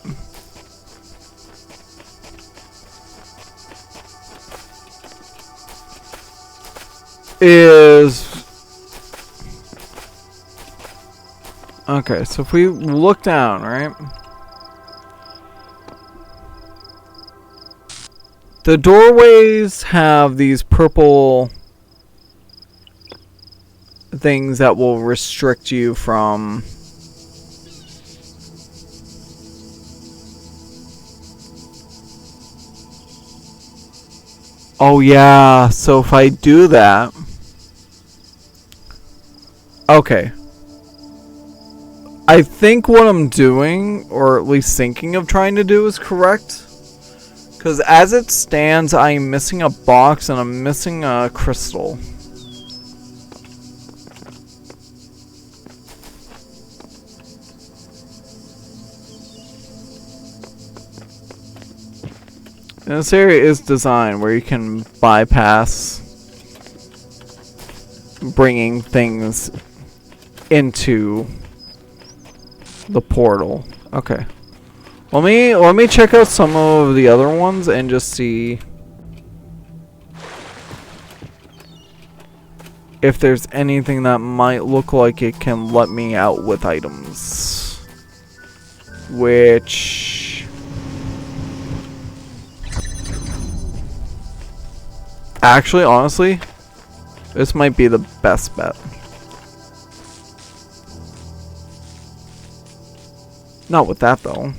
A: is okay, so if we look down, right, the doorways have these purple things that will restrict you from oh yeah, so if I do that, okay, I think what I'm doing, or at least thinking of trying to do, is correct. Because as it stands, I'm missing a box and I'm missing a crystal. And this area is designed where you can bypass bringing things into the portal. Okay. Let me check out some of the other ones and just see if there's anything that might look like it can let me out with items. Which actually, honestly, this might be the best bet. Not with that though.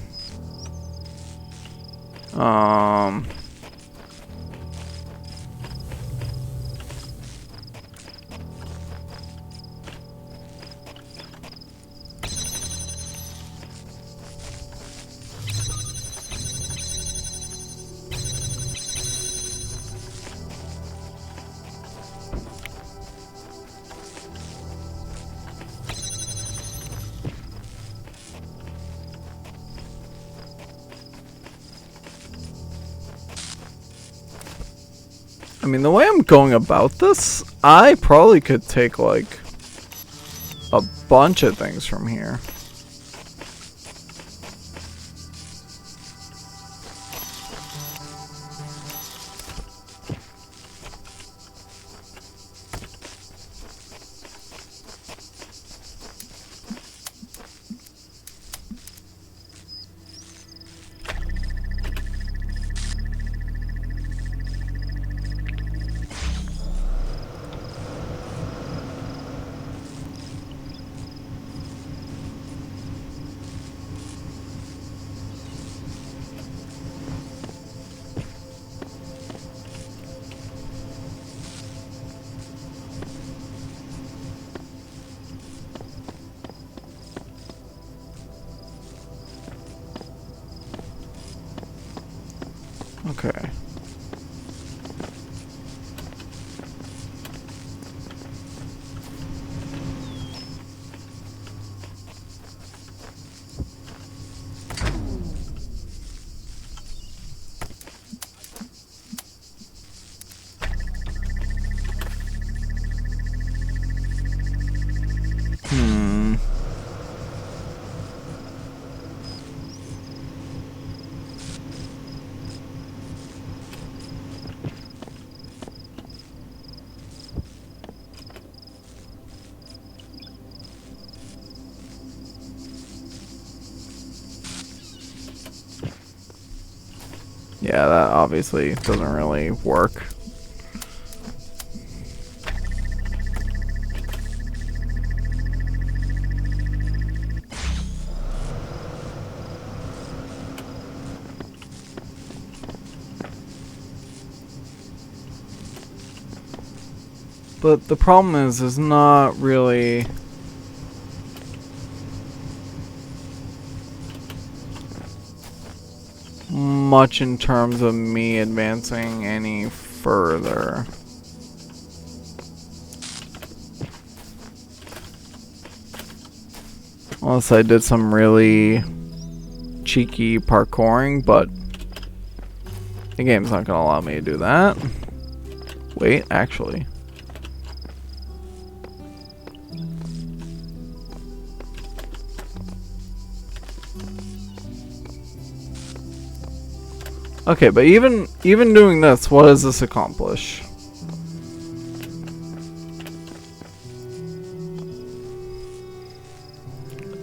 A: I mean, the way I'm going about this, I probably could take, like, a bunch of things from here. Okay. Yeah, that obviously doesn't really work. But the problem is, there's not really much in terms of me advancing any further. Unless I did some really cheeky parkouring, but the game's not gonna allow me to do that. Wait, actually. Okay, but even doing this, what does this accomplish?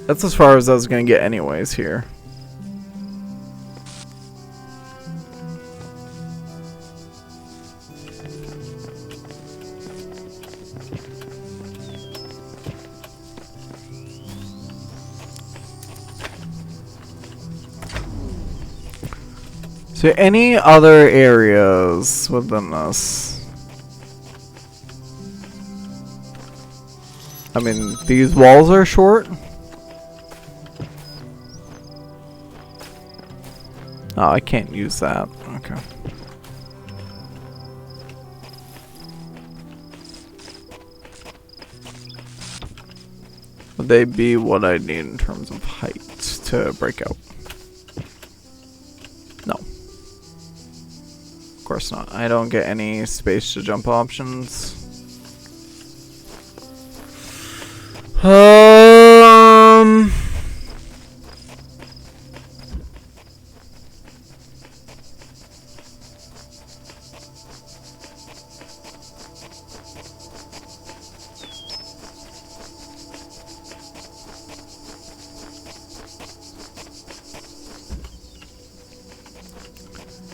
A: That's as far as I was gonna get anyways here. So any other areas within this? I mean, these walls are short. Oh, I can't use that. Okay. Would they be what I need in terms of height to break out? No. Of course not. I don't get any space to jump options.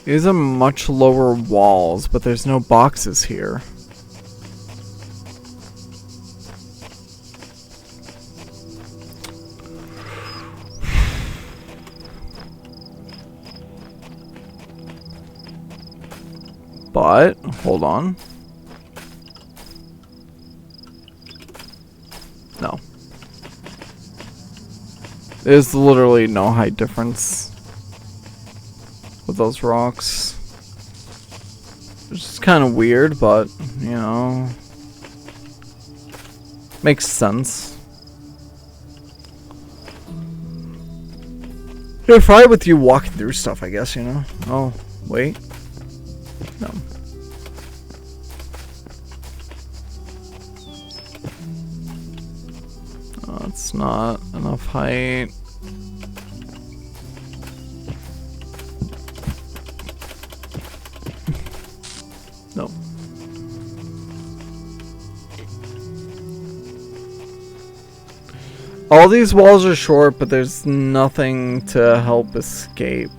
A: These are much lower walls, but there's no boxes here. But, hold on. No. There's literally no height difference with those rocks. It's just kind of weird, but, you know, makes sense. Yeah, try with you walking through stuff, I guess, you know. Oh, wait. No. Oh, it's not enough height. No. All these walls are short, but there's nothing to help escape.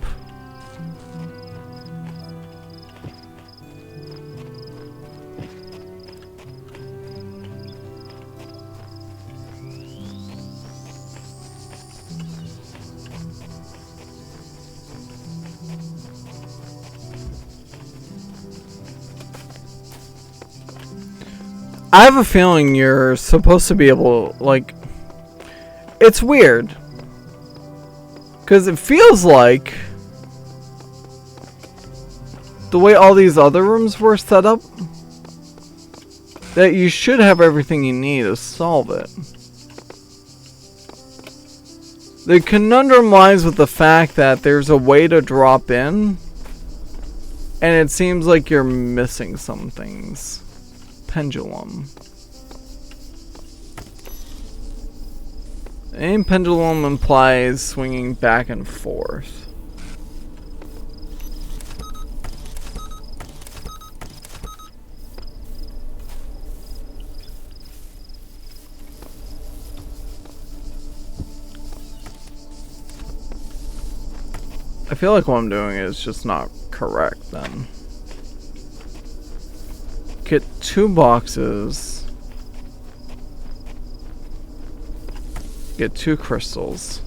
A: I have a feeling you're supposed to be able, like, it's weird. Because it feels like the way all these other rooms were set up, that you should have everything you need to solve it. The conundrum lies with the fact that there's a way to drop in, and it seems like you're missing some things. Pendulum. A pendulum implies swinging back and forth. I feel like what I'm doing is just not correct then. Get 2 boxes. Get 2 crystals.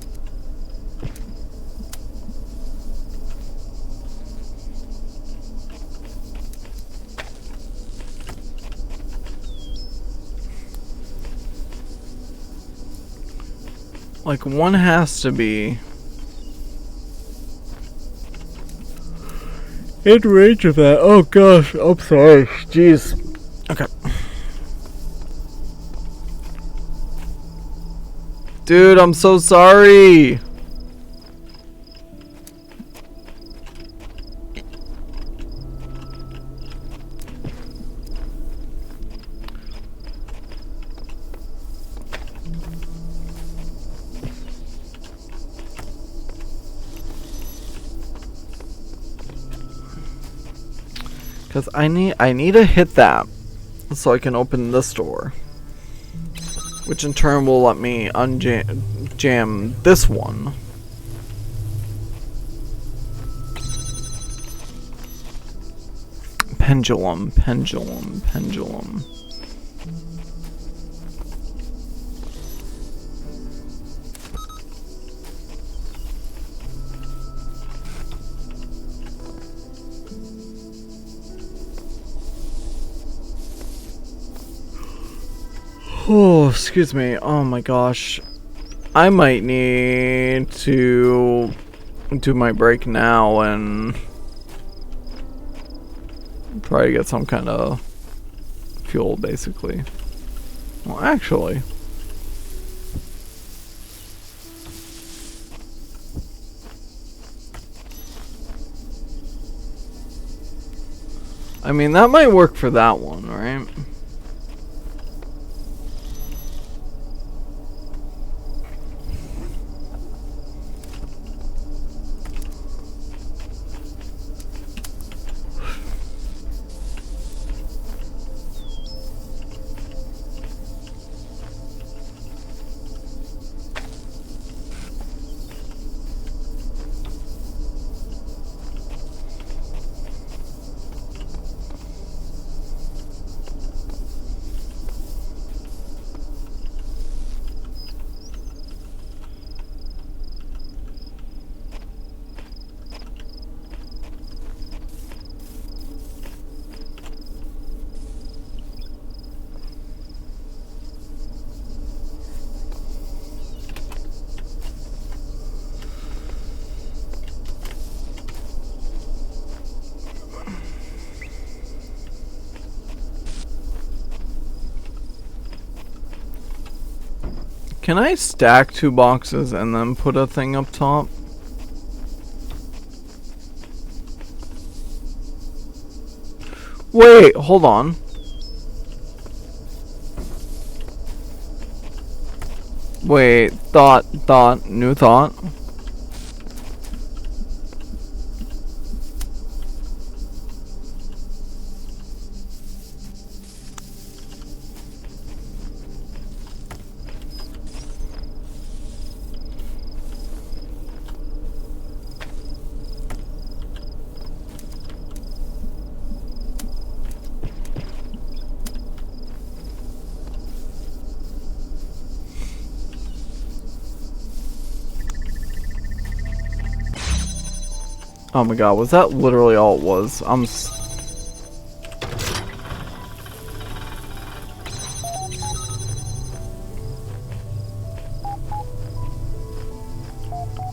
A: Like, one has to be in range of that. Oh gosh, I'm sorry. Jeez. Okay. Dude, I'm so sorry. Cause I need to hit that so I can open this door, which in turn will let me jam this one. Pendulum, pendulum, pendulum. Oh, excuse me. Oh my gosh. I might need to do my break now and try to get some kind of fuel, basically. Well, actually, I mean, that might work for that one, right? Can I stack 2 boxes and then put a thing up top? Wait, hold on. Wait, new thought. Oh my god, was that literally all it was?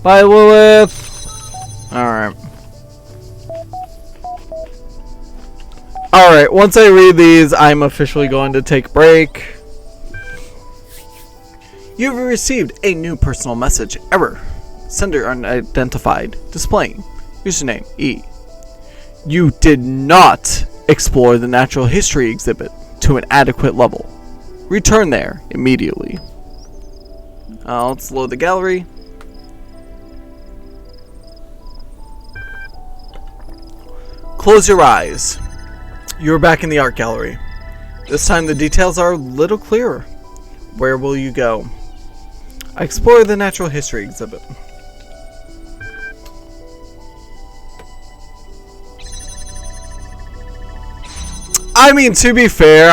A: Bye, Lilith! Alright. Alright, once I read these, I'm officially going to take a break. You've received a new personal message. Error. Sender unidentified. Displaying. Username E. You did not explore the natural history exhibit to an adequate level. Return there immediately. Let's load the gallery. Close your eyes. You're back in the art gallery. This time the details are a little clearer. Where will you go? I explore the natural history exhibit. I mean, to be fair,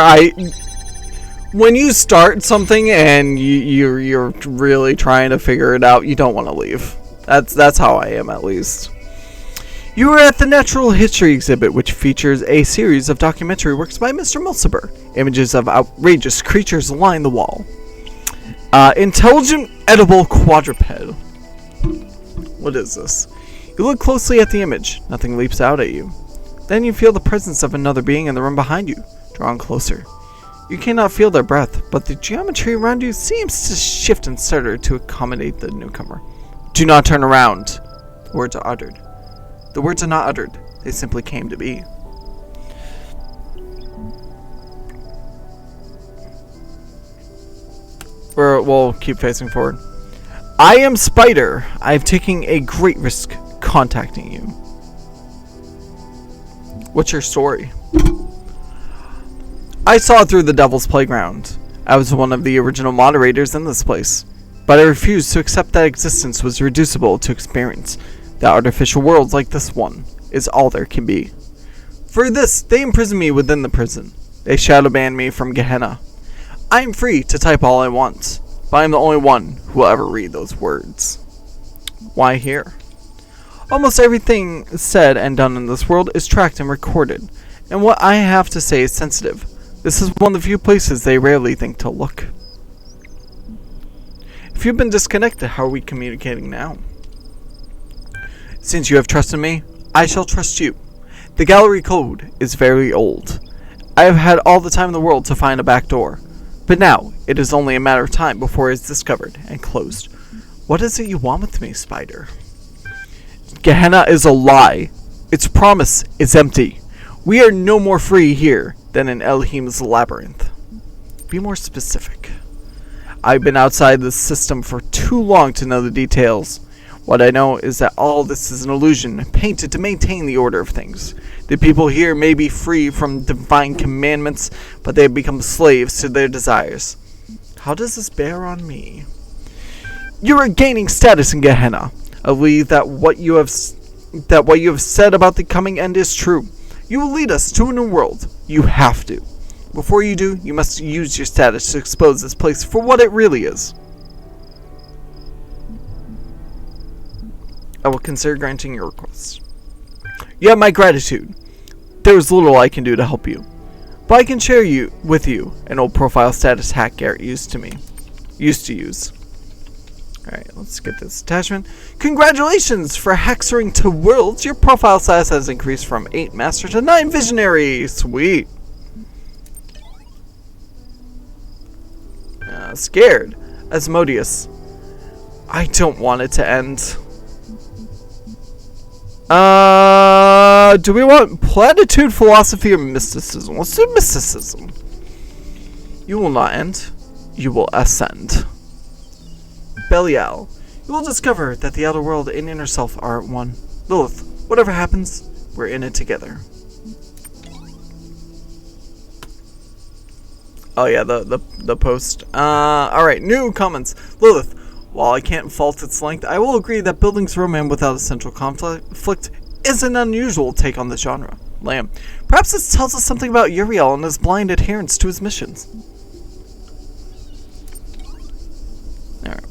A: when you start something and you're really trying to figure it out, you don't want to leave. That's how I am, at least. You are at the Natural History exhibit, which features a series of documentary works by Mr. Mulciber. Images of outrageous creatures line the wall. Intelligent edible quadruped. What is this? You look closely at the image. Nothing leaps out at you. Then you feel the presence of another being in the room behind you, drawn closer. You cannot feel their breath, but the geometry around you seems to shift and stutter to accommodate the newcomer. Do not turn around. The words are uttered. The words are not uttered. They simply came to be. We'll keep facing forward. I am Spider. I have taken a great risk contacting you. What's your story? I saw through the Devil's Playground. I was one of the original moderators in this place, but I refused to accept that existence was reducible to experience. That artificial worlds like this one is all there can be. For this, they imprisoned me within the prison. They shadow banned me from Gehenna. I am free to type all I want, but I am the only one who will ever read those words. Why here? Almost everything said and done in this world is tracked and recorded, and what I have to say is sensitive. This is one of the few places they rarely think to look. If you've been disconnected, how are we communicating now? Since you have trusted me, I shall trust you. The gallery code is very old. I have had all the time in the world to find a back door, but now it is only a matter of time before it is discovered and closed. What is it you want with me, Spider? Gehenna is a lie. Its promise is empty. We are no more free here than in Elohim's labyrinth. Be more specific. I've been outside this system for too long to know the details. What I know is that all this is an illusion painted to maintain the order of things. The people here may be free from divine commandments, but they have become slaves to their desires. How does this bear on me? You are gaining status in Gehenna. I believe that what you have said about the coming end is true. You will lead us to a new world. You have to. Before you do, you must use your status to expose this place for what it really is. I will consider granting your request. You have my gratitude. There is little I can do to help you, but I can share with you an old profile status hack Garrett used to use. Alright, let's get this attachment. Congratulations for haxering to worlds. Your profile status has increased from 8 master to 9 visionary. Sweet. Scared. Asmodeus. I don't want it to end. Do we want platitude, philosophy, or mysticism? Let's do mysticism. You will not end. You will ascend. Belial. You will discover that the outer world and inner self are at one. Lilith. Whatever happens, we're in it together. Oh yeah, the post. Alright, new comments. Lilith. While I can't fault its length, I will agree that buildings romance without a central conflict is an unusual take on the genre. Lamb. Perhaps this tells us something about Uriel and his blind adherence to his missions. Alright.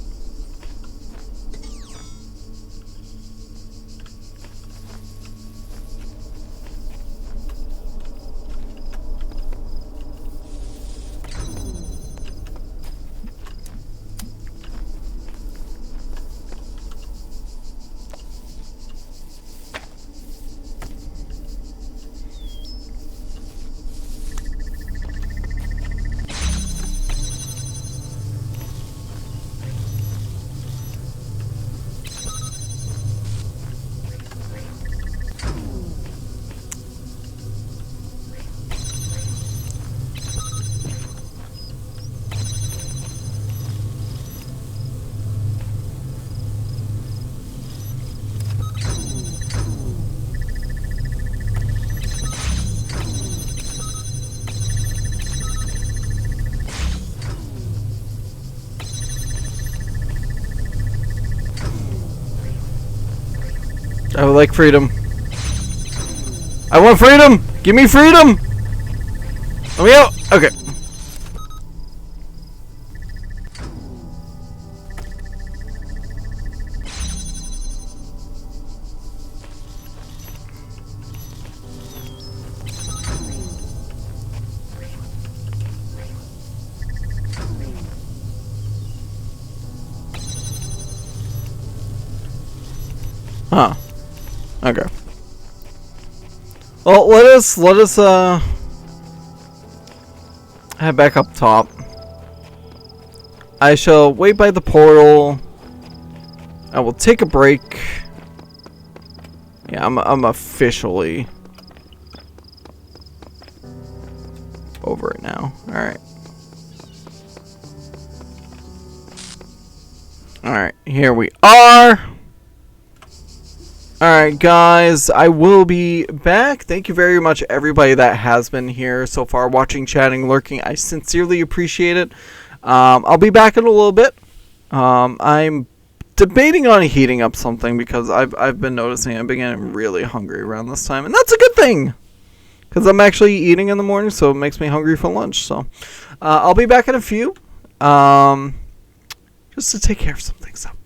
A: I would like freedom. I want freedom! Give me freedom! Let me out! Okay. Huh. Okay. Well, let us head back up top. I shall wait by the portal. I will take a break. Yeah, I'm officially over it now. Alright. Alright, here we are. Alright guys, I will be back. Thank you very much everybody that has been here so far, watching, chatting, lurking. I sincerely appreciate it. I'll be back in a little bit. I'm debating on heating up something because I've been noticing I've been getting really hungry around this time, and that's a good thing because I'm actually eating in the morning, so it makes me hungry for lunch. So I'll be back in a few, just to take care of some things up.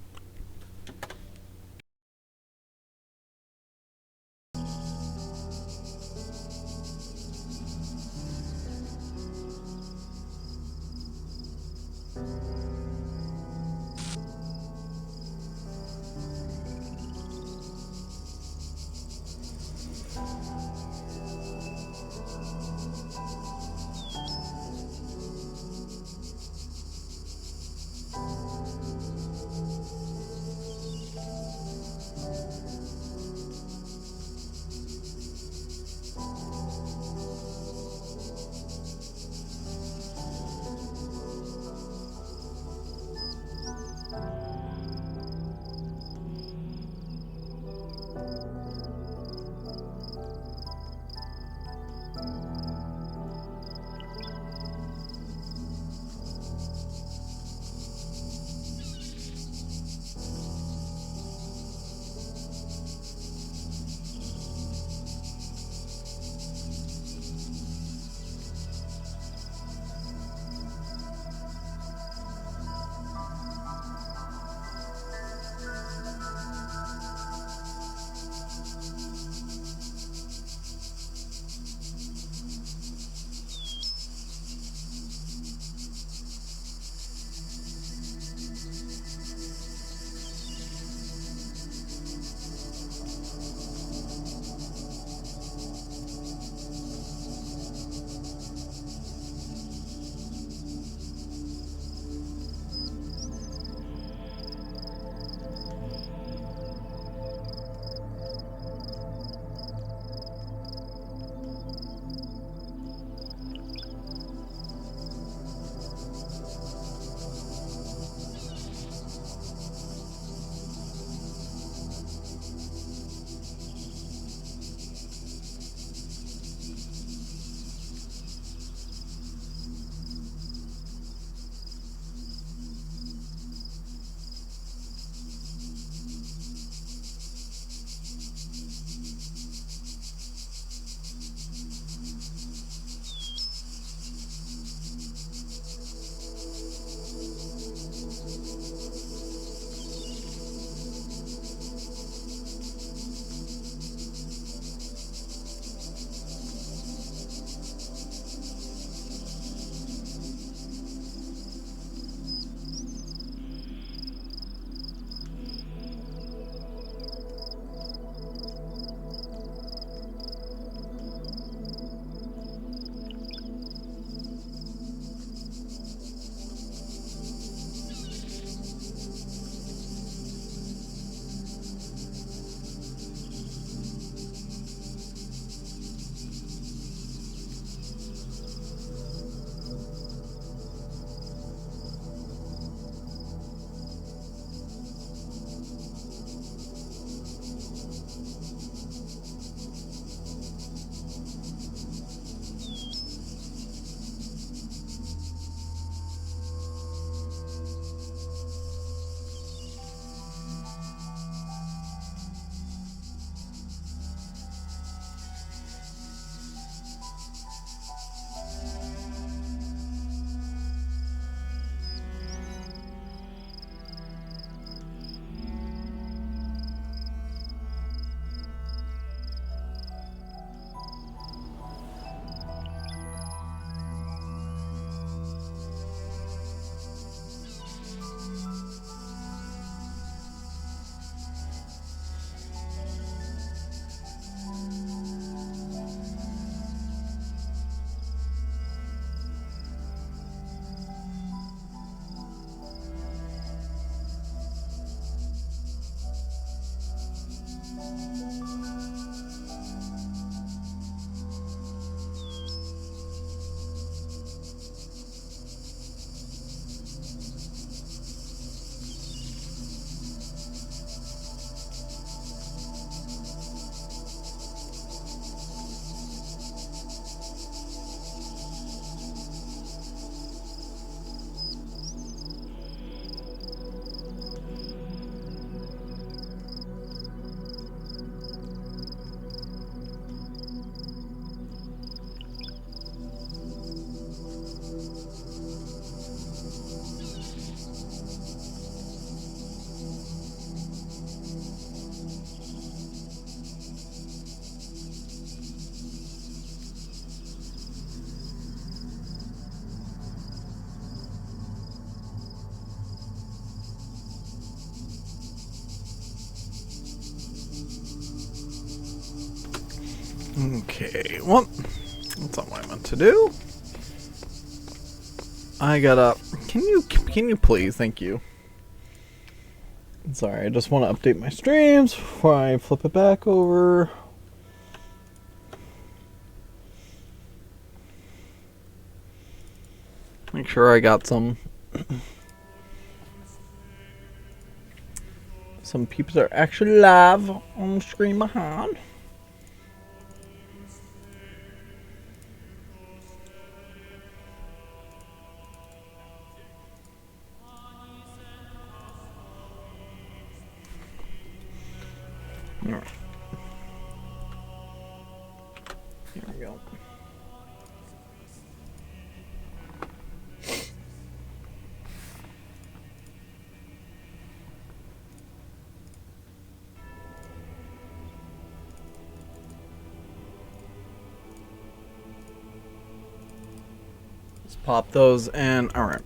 A: Okay, well, that's not what I meant to do. I gotta. Can you please? Thank you. Sorry, I just want to update my streams before I flip it back over. Make sure I got some people that are actually live on the screen behind. All right. Here we go. Let's pop those in. Alright.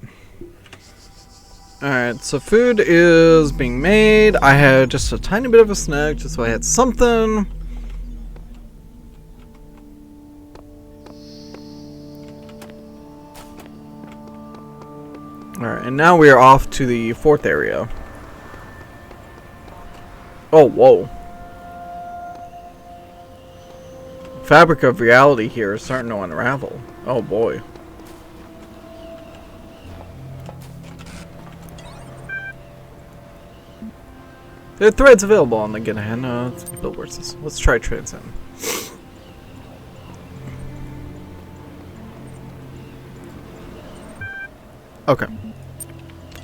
A: Alright, so food is being made. I had just a tiny bit of a snack just so I had something. Alright, and now we are off to the 4th area. Oh, whoa. Fabric of reality here is starting to unravel. Oh boy. There are threads available on the Gehenna. But where's this? Let's try Transcend. Okay.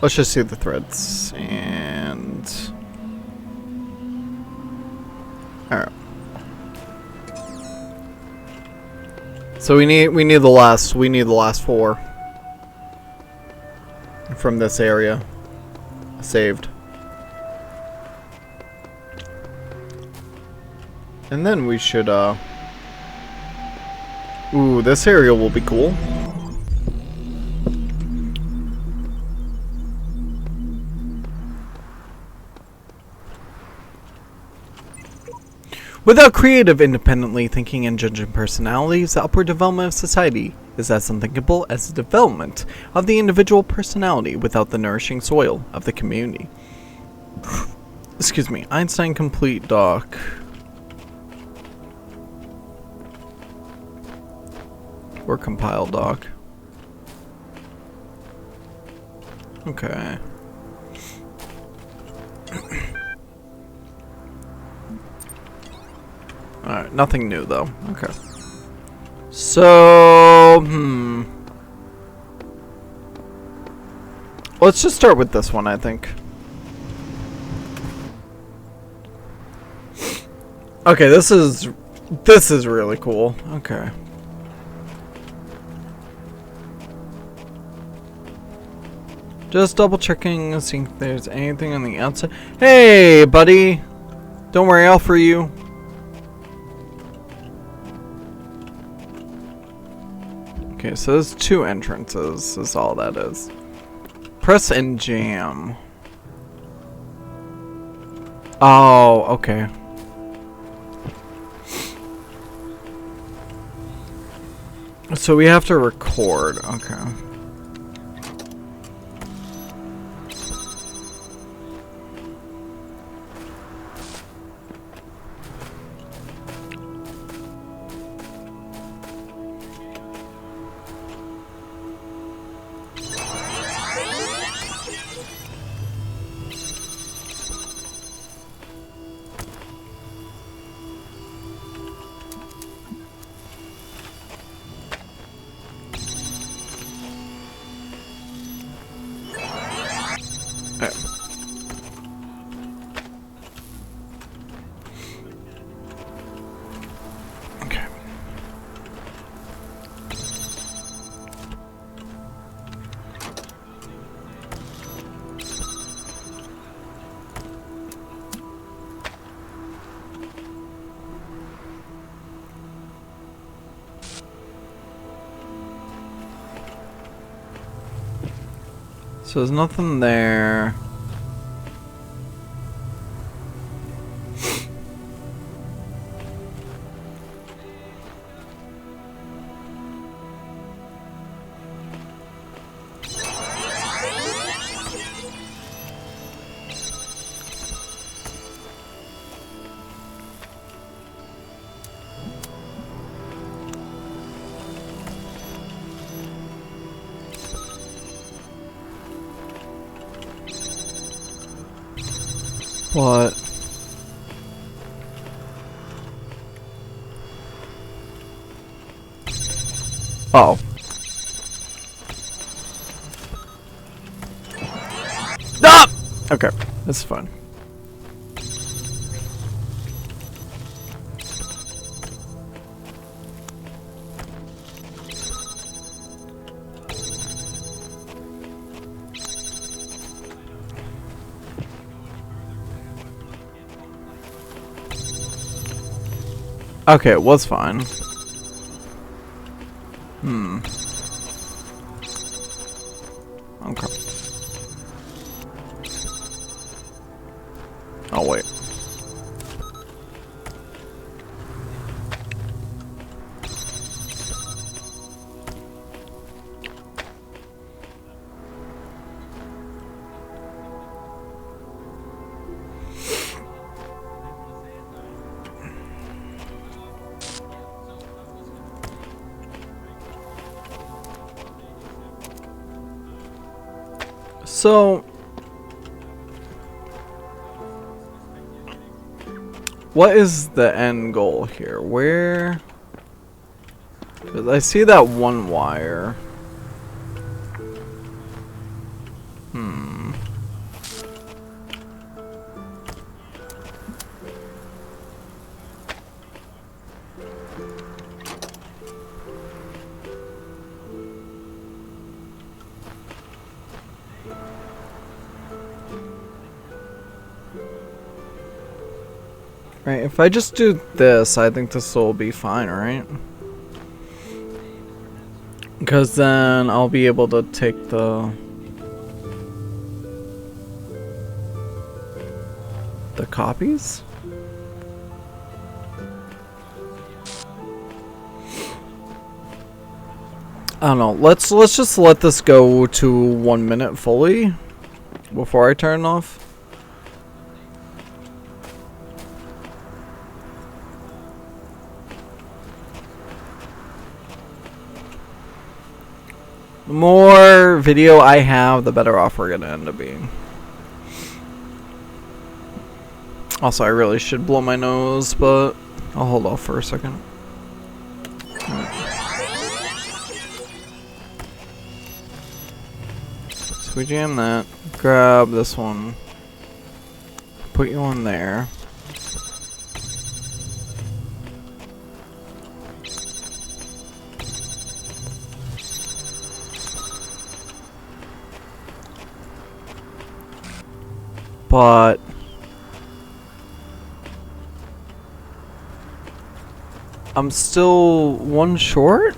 A: Let's just see the threads. And alright. So we need the last 4 from this area saved. And then we should ooh, this area will be cool. Without creative, independently thinking and judging personalities, the upward development of society is as unthinkable as the development of the individual personality without the nourishing soil of the community. Excuse me, Einstein complete doc. Or compile doc. Okay. Alright, nothing new though. Okay. So, let's just start with this one, I think. Okay, this is really cool. Okay. Just double checking, seeing if there's anything on the outside. Hey, buddy! Don't worry, I'll free you. Okay, so there's 2 entrances, is all that is. Press and jam. Oh, okay. So we have to record, okay. Okay. So there's nothing there. What? Oh. Ah! Okay, that's fine. Okay, it was fine. Okay. Oh, wait. So, what is the end goal here? Where? 'Cause I see that one wire. Right, if I just do this, I think this will be fine, right? Because then I'll be able to take the copies? I don't know. Let's just let this go to 1 minute fully before I turn it off. The more video I have, the better off we're gonna end up being. Also, I really should blow my nose, but I'll hold off for a second. So we jam that. Grab this one. Put you on there. But I'm still one short?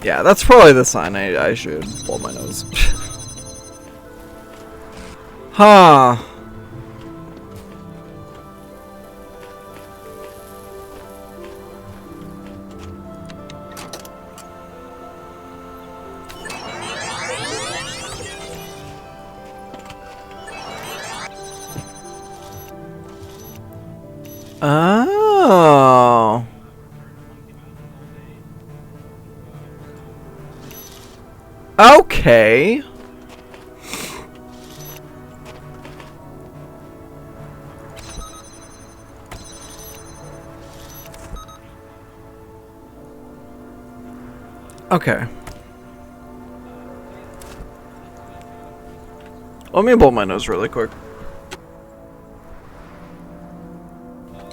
A: Yeah, that's probably the sign I should blow my nose. Huh. Oh. Okay. Okay. Let me blow my nose really quick.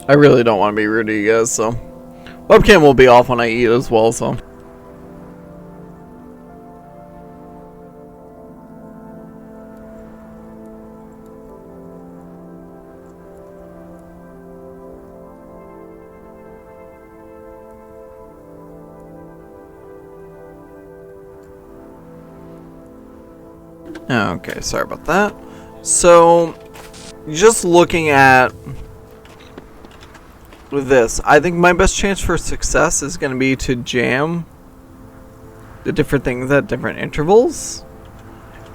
A: I really don't want to be rude to you guys, so. Webcam will be off when I eat as well, so. Okay, sorry about that. So, just looking at this, I think my best chance for success is going to be to jam the different things at different intervals.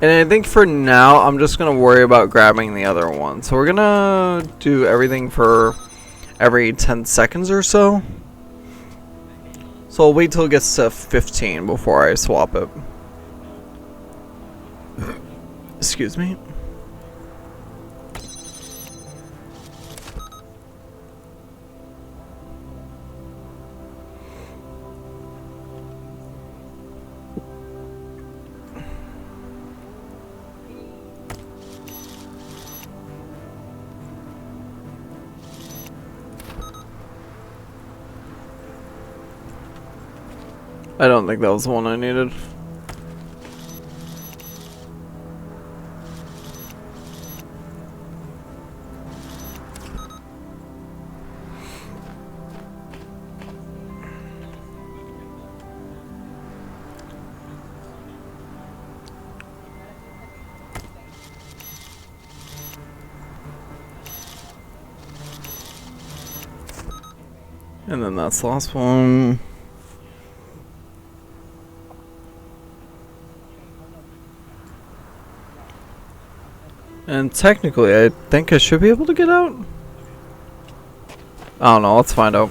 A: And I think for now, I'm just going to worry about grabbing the other one. So we're going to do everything for every 10 seconds or so. So I'll wait till it gets to 15 before I swap it. Excuse me. I don't think that was the one I needed. And then that's the last one. And technically, I think I should be able to get out. I don't know, let's find out.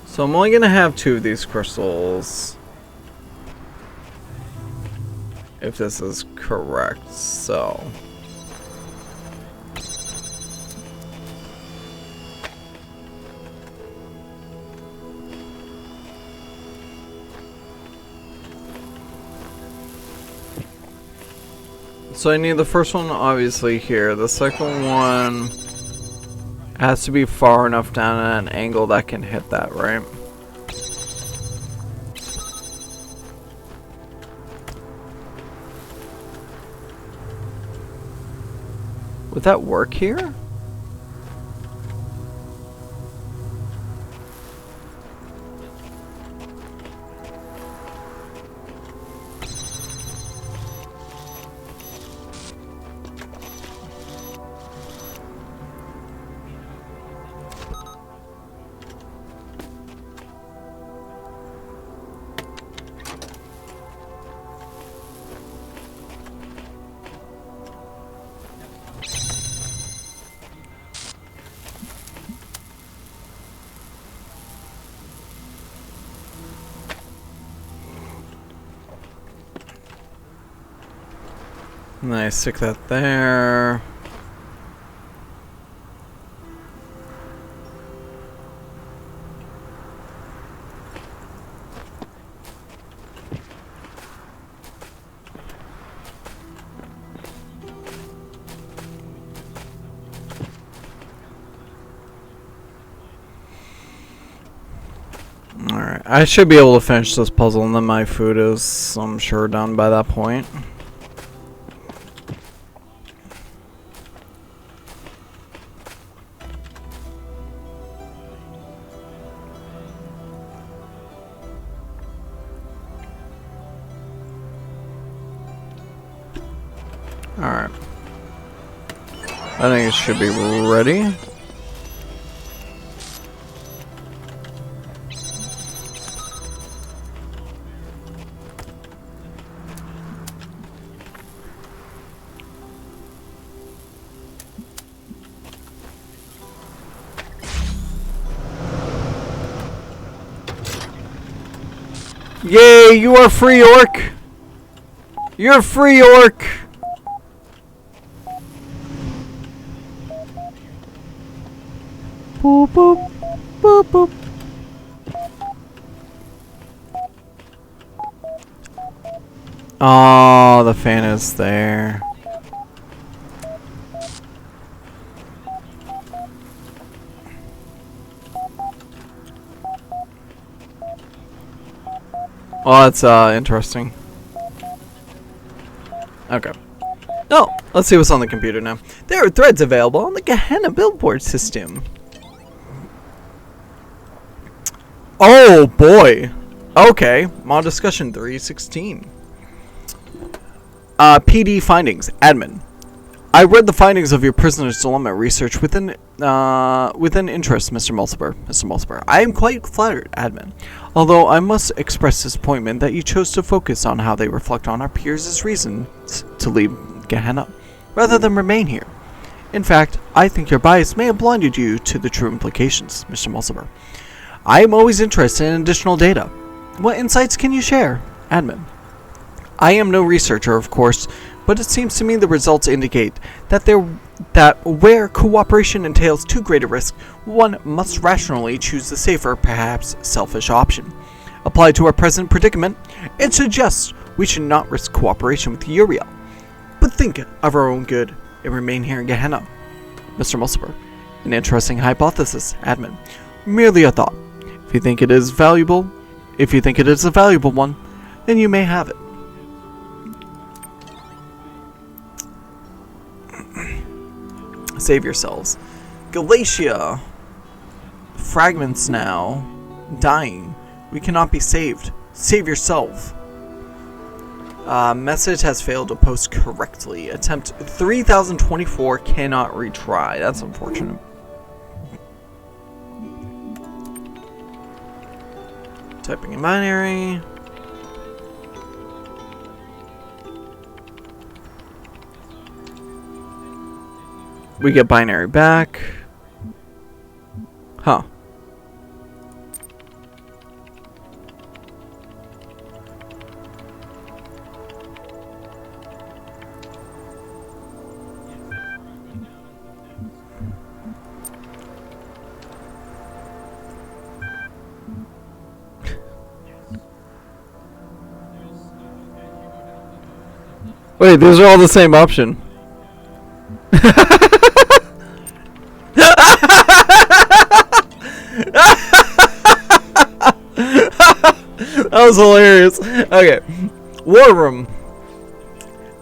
A: So I'm only gonna have 2 of these crystals. If this is correct, so. So I need the first one obviously here. The second one has to be far enough down at an angle that can hit that, right? Would that work here? Nice, stick that there. Alright, I should be able to finish this puzzle and then my food is, I'm sure, done by that point. Alright. I think it should be ready. Yay, you are free, orc! You're free, orc! Boop, boop, boop, boop. Oh, the fan is there. Well, that's interesting. Okay. Oh, let's see what's on the computer now. There are threads available on the Gehenna billboard system. Oh boy. Okay. Mod discussion 316. PD findings. Admin. I read the findings of your prisoner's dilemma research with interest, Mr. Mulciber. Mr. Mulciber, I am quite flattered, Admin. Although I must express disappointment that you chose to focus on how they reflect on our peers' reasons to leave Gehenna, rather than remain here. In fact, I think your bias may have blinded you to the true implications, Mr. Mulciber. I am always interested in additional data. What insights can you share, Admin? I am no researcher, of course, but it seems to me the results indicate that where cooperation entails too great a risk, one must rationally choose the safer, perhaps selfish option. Applied to our present predicament, it suggests we should not risk cooperation with Uriel, but think of our own good and remain here in Gehenna. Mr. Mulciber, an interesting hypothesis, Admin. Merely a thought. If you think it is a valuable one, then you may have it. Save yourselves. Galatia. Fragments now. Dying. We cannot be saved. Save yourself. Message has failed to post correctly. Attempt 3024 cannot retry. That's unfortunate. Typing in binary. We get binary back. Huh. Wait, these are all the same option. That was hilarious. Okay. War Room.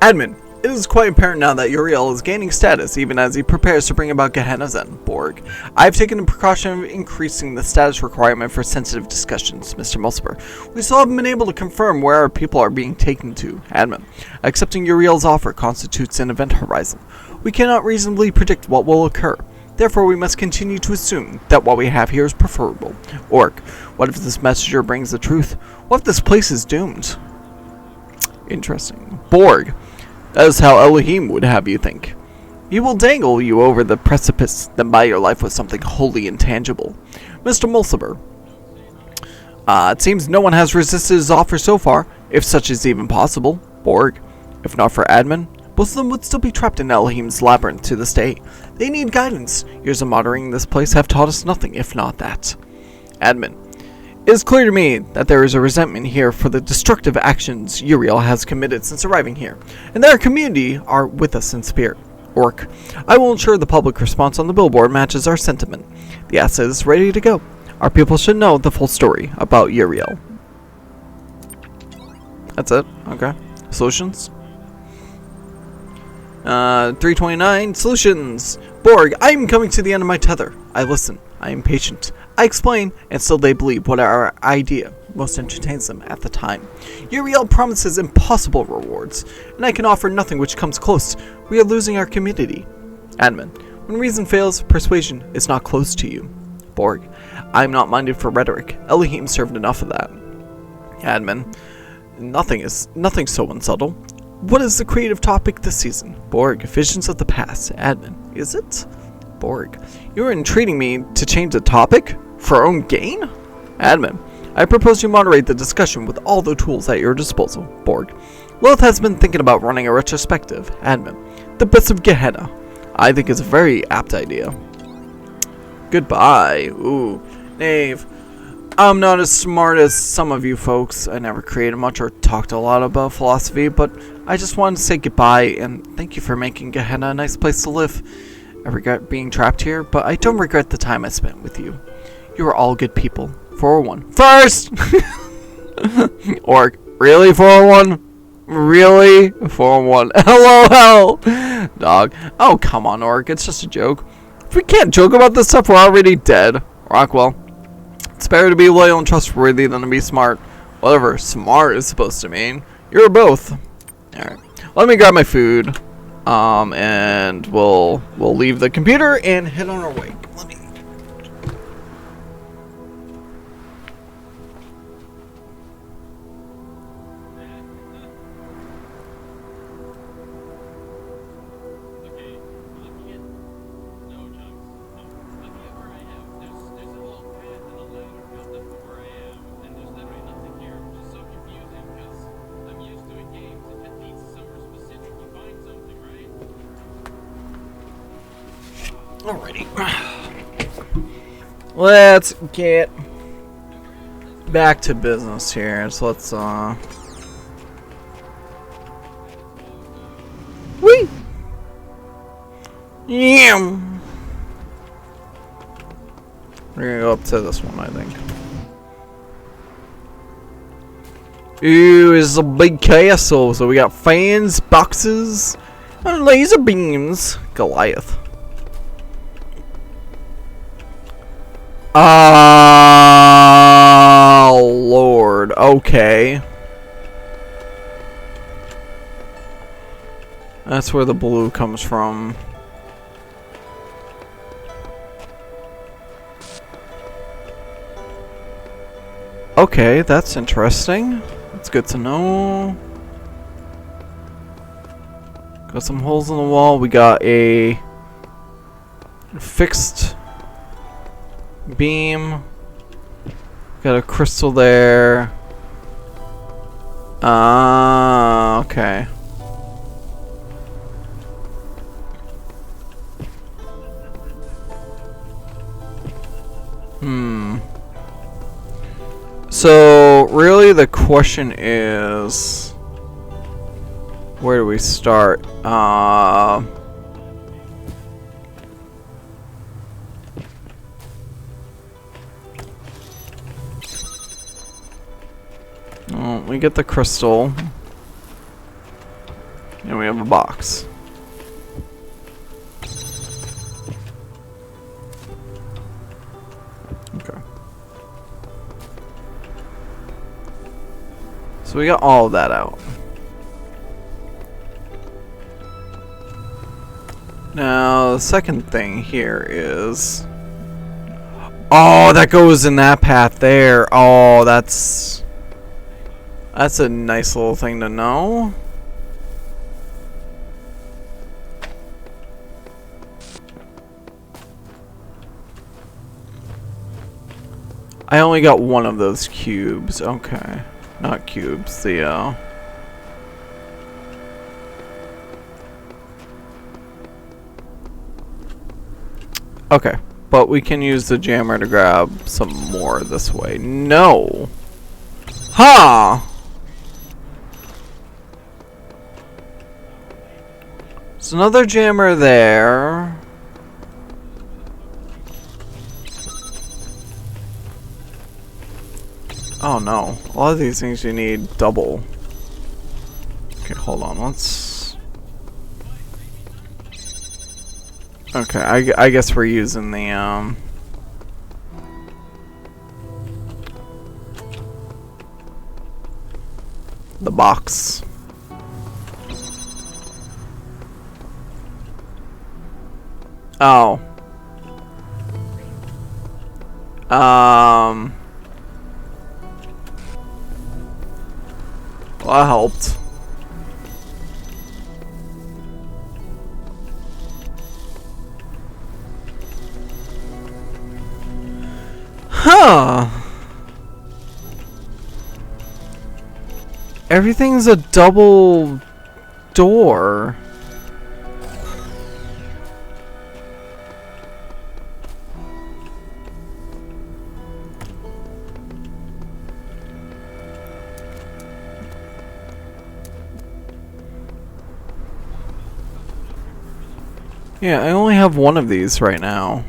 A: Admin. It is quite apparent now that Uriel is gaining status even as he prepares to bring about Gehenna's end, Borg. I have taken the precaution of increasing the status requirement for sensitive discussions, Mr. Mulciber. We still haven't been able to confirm where our people are being taken to, Admin. Accepting Uriel's offer constitutes an event horizon. We cannot reasonably predict what will occur. Therefore, we must continue to assume that what we have here is preferable. Orc, what if this messenger brings the truth? What if this place is doomed? Interesting. Borg, that is how Elohim would have you think. He will dangle you over the precipice, then buy your life with something wholly intangible. Mr. Mulciber, it seems no one has resisted his offer so far, if such is even possible. Borg, if not for Admin, most of them would still be trapped in Elohim's labyrinth to this day. They need guidance. Years of monitoring this place have taught us nothing, if not that. Admin. It is clear to me that there is a resentment here for the destructive actions Uriel has committed since arriving here, and that our community are with us in spirit. Orc. I will ensure the public response on the billboard matches our sentiment. The asset is ready to go. Our people should know the full story about Uriel. That's it? Okay. Solutions? 329 solutions. Borg, I am coming to the end of my tether. I listen. I am patient. I explain, and still they believe what our idea most entertains them at the time. Uriel promises impossible rewards, and I can offer nothing which comes close. We are losing our community. Admin, when reason fails, persuasion is not close to you. Borg, I am not minded for rhetoric. Elohim served enough of that. Admin, nothing so unsubtle. What is the creative topic this season? Borg, visions of the past. Admin, is it? Borg, you are entreating me to change the topic for our own gain? Admin, I propose you moderate the discussion with all the tools at your disposal, Borg. Lilith has been thinking about running a retrospective, admin. The Bits of Gehenna. I think it's a very apt idea. Goodbye. Ooh, Knave. I'm not as smart as some of you folks. I never created much or talked a lot about philosophy, but I just wanted to say goodbye and thank you for making Gehenna a nice place to live. I regret being trapped here, but I don't regret the time I spent with you. You are all good people. 401. First! Orc. Really, 401? Really? 401. LOL! Dog. Oh, come on, Orc. It's just a joke. If we can't joke about this stuff, we're already dead. Rockwell. It's better to be loyal and trustworthy than to be smart. Whatever smart is supposed to mean. You're both. Alright. Let me grab my food. And we'll leave the computer and head on our way. Let me... Alrighty. Let's get back to business here. So let's Whee! Yeah. We're gonna go up to this one, I think. Ooh, it's a big castle. So we got fans, boxes, and laser beams. Goliath. Oh, Lord. Okay. That's where the blue comes from. Okay, that's interesting. That's good to know. Got some holes in the wall. We got a fixed beam. Got a crystal there. Okay. So, really the question is, where do we start? Well, we get the crystal. And we have a box. Okay. So we got all of that out. Now, the second thing here is... Oh, that goes in that path there. Oh, that's a nice little thing to know. I only got one of those cubes. Okay. Not cubes, the okay, but we can use the jammer to grab some more this way. No! Ha! Huh. There's another jammer there. Oh no, a lot of these things you need double. Okay, hold on, let's... Okay, I guess we're using the, the box. Oh. Well, that helped. Huh. Everything's a double door. Yeah, I only have one of these right now.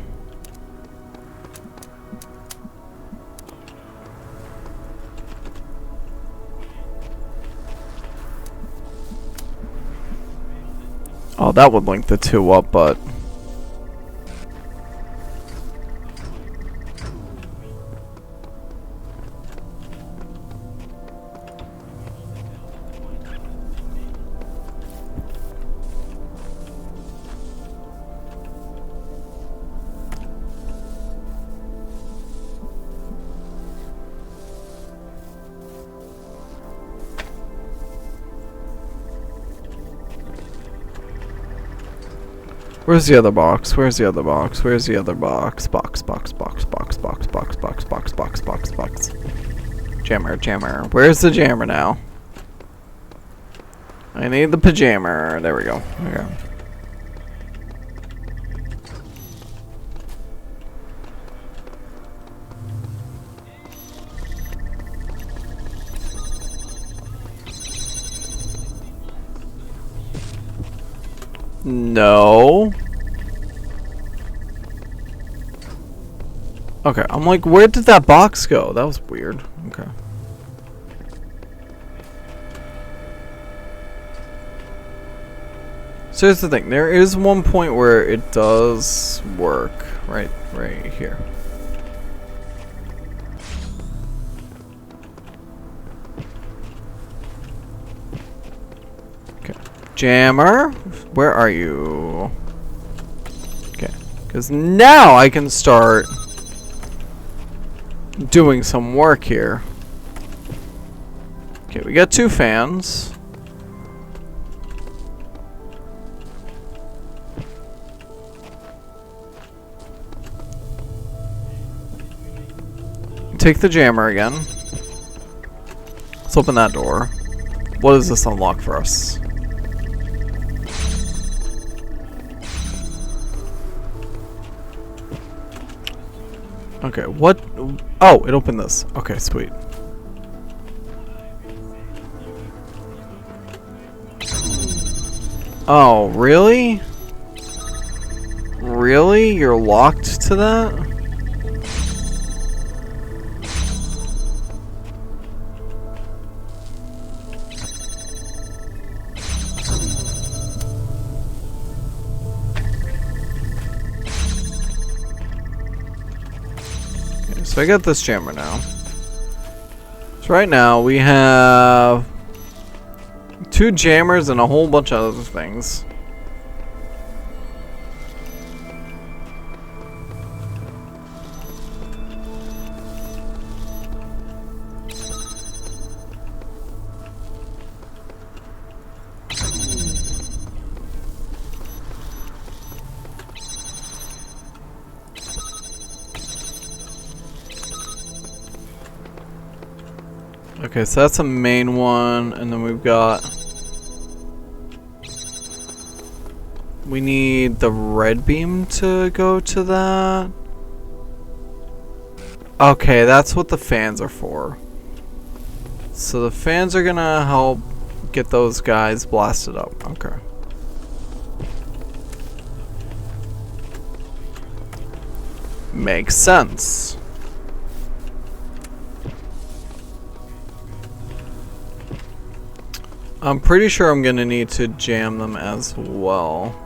A: Oh, that would link the two up, but... Where's the other box? Where's the other box? Where's the other box? Box. Jammer. Where's the jammer now? I need the pajama. There we go. Okay. No. Okay, I'm like, where did that box go? That was weird. Okay. So here's the thing. There is one point where it does work. Right here. Okay. Jammer, where are you? Okay. Because now I can start doing some work here. Okay, we got 2 fans. Take the jammer again. Let's open that door. What does this unlock for us? Okay, what? Oh, it opened this. Okay, sweet. Oh, really? Really? You're locked to that? So I got this jammer now. So right now we have 2 jammers and a whole bunch of other things. Okay, so that's a main one, and then we've got... We need the red beam to go to that. Okay, that's what the fans are for. So the fans are gonna help get those guys blasted up. Okay. Makes sense. I'm pretty sure I'm gonna need to jam them as well.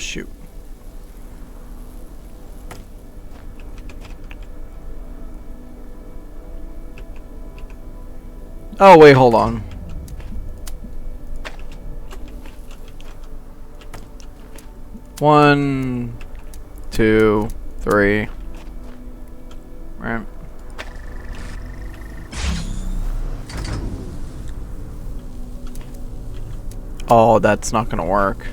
A: Shoot. Oh, wait, hold on. One, two, three. Right. Oh, that's not gonna work.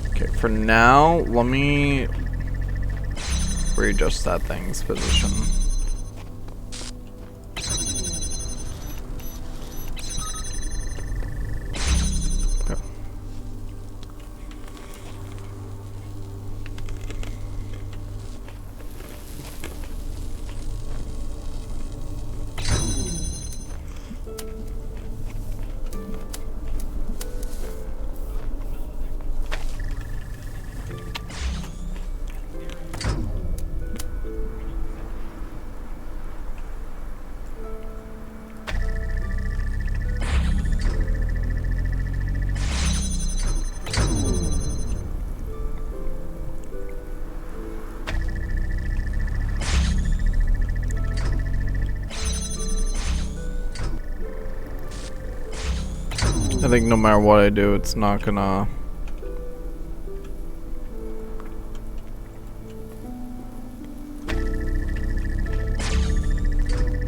A: Okay, for now, let me readjust that thing's position. Okay. I think no matter what I do, it's not gonna...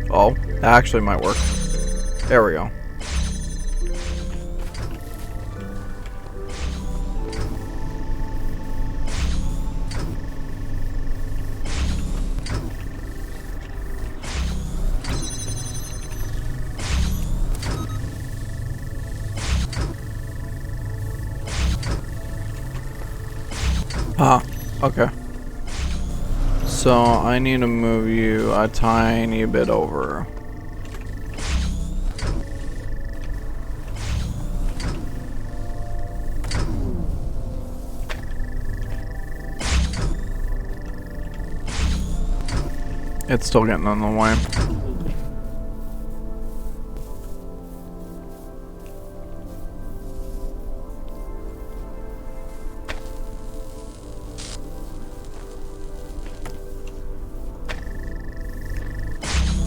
A: Oh, that actually might work. There we go. Ah, okay. So I need to move you a tiny bit over. It's still getting in the way.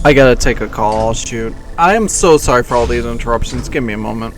A: I gotta take a call, shoot. I am so sorry for all these interruptions. Give me a moment.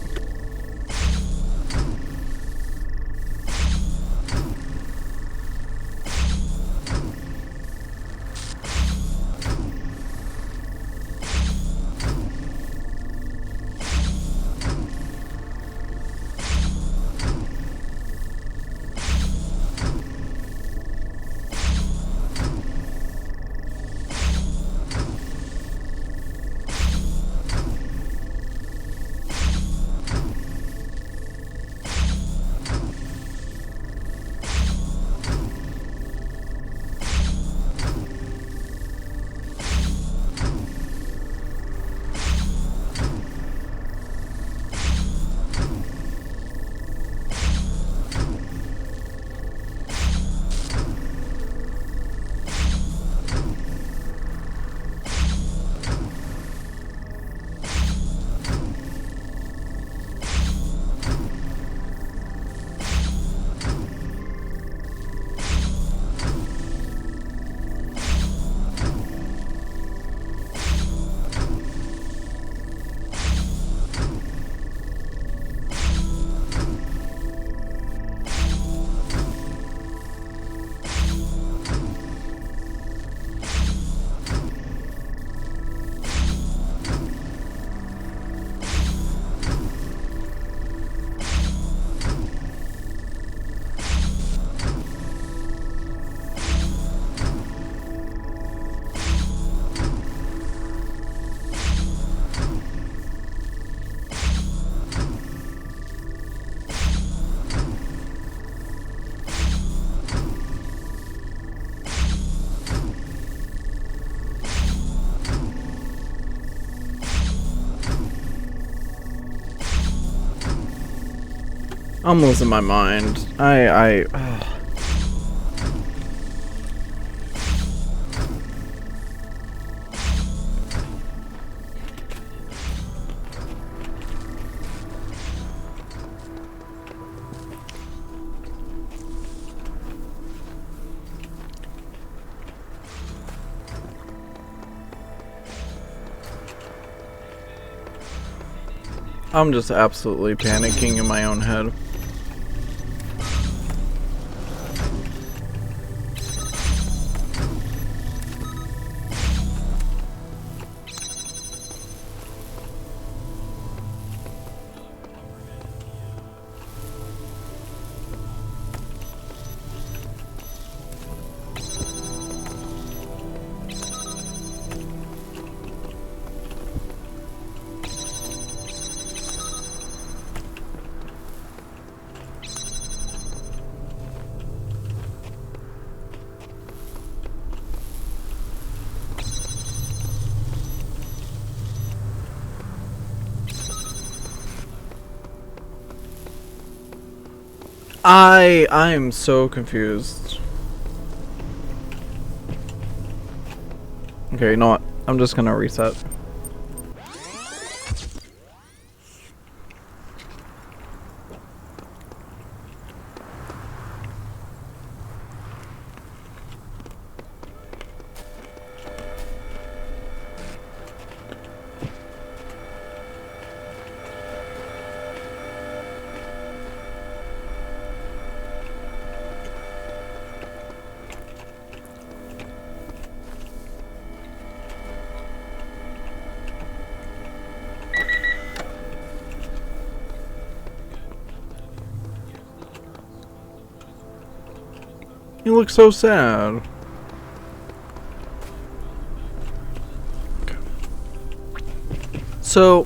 A: I'm losing my mind. I'm just absolutely panicking in my own head. I'm so confused. Okay, you know what? I'm just gonna reset. You look so sad. So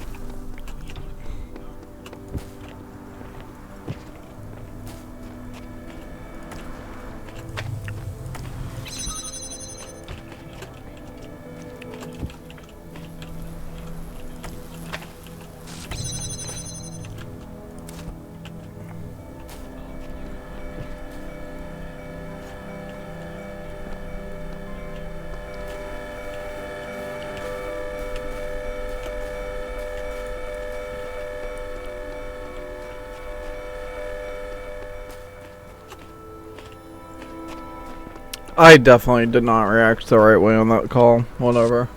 A: I definitely did not react the right way on that call. Whatever.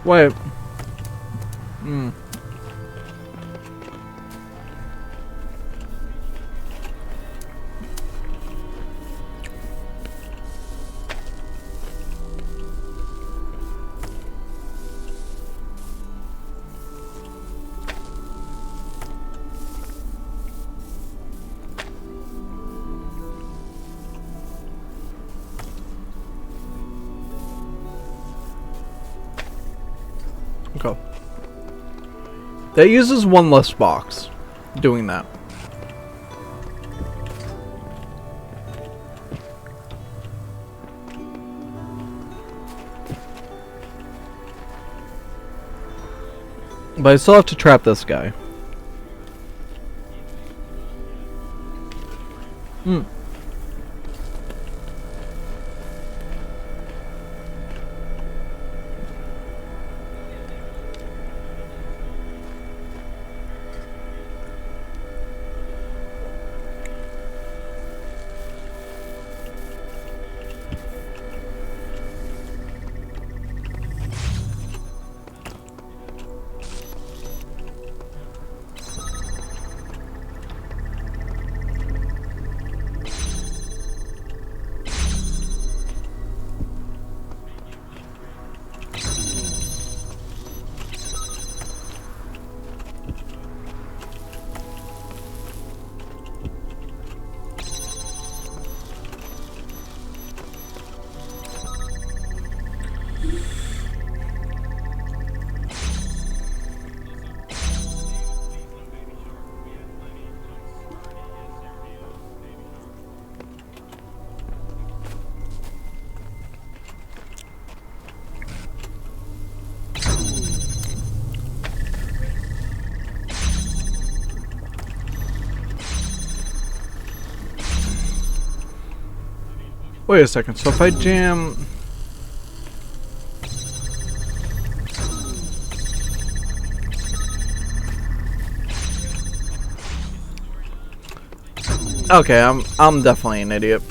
A: Wait. Okay. That uses one less box. Doing that. But I still have to trap this guy. Wait a second, so if I jam... Okay, I'm definitely an idiot.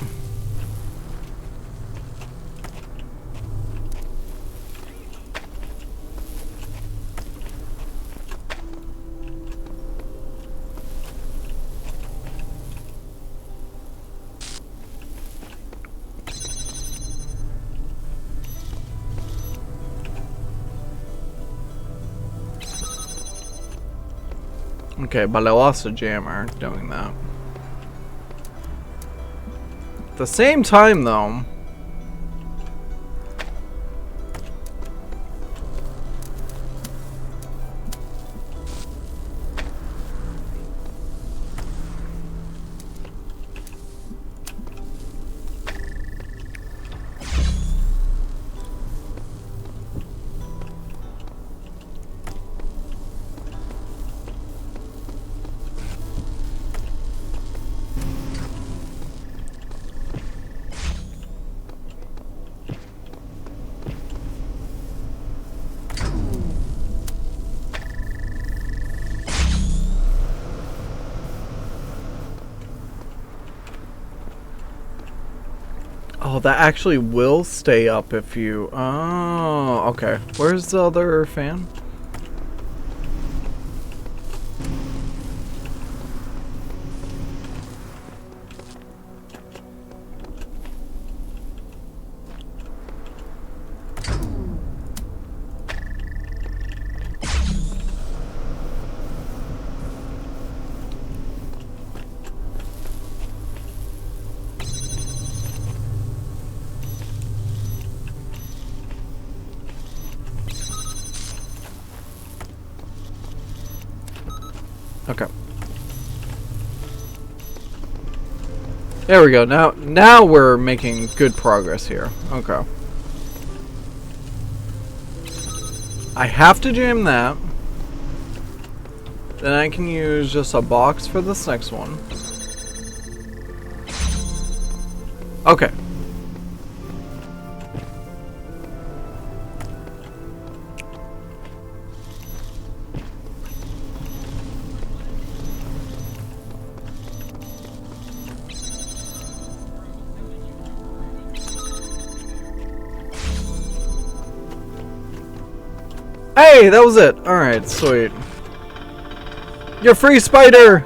A: Okay, but I lost a jammer doing that. At the same time, though, oh, that actually will stay up if you... Oh, okay. Where's the other fan? Okay. There we go. Now we're making good progress here. Okay. I have to jam that. Then I can use just a box for this next one. Okay. Hey, that was it. Alright, sweet. You're free, spider!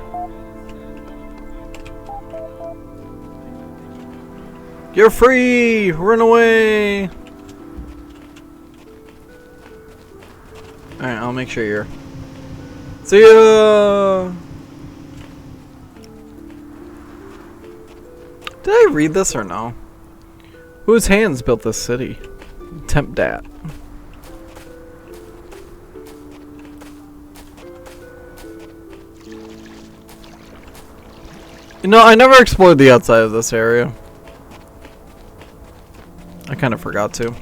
A: You're free! Run away! Alright, I'll make sure you're... See ya! Did I read this or no? Whose hands built this city? Tempdat. You know, I never explored the outside of this area. I kind of forgot to.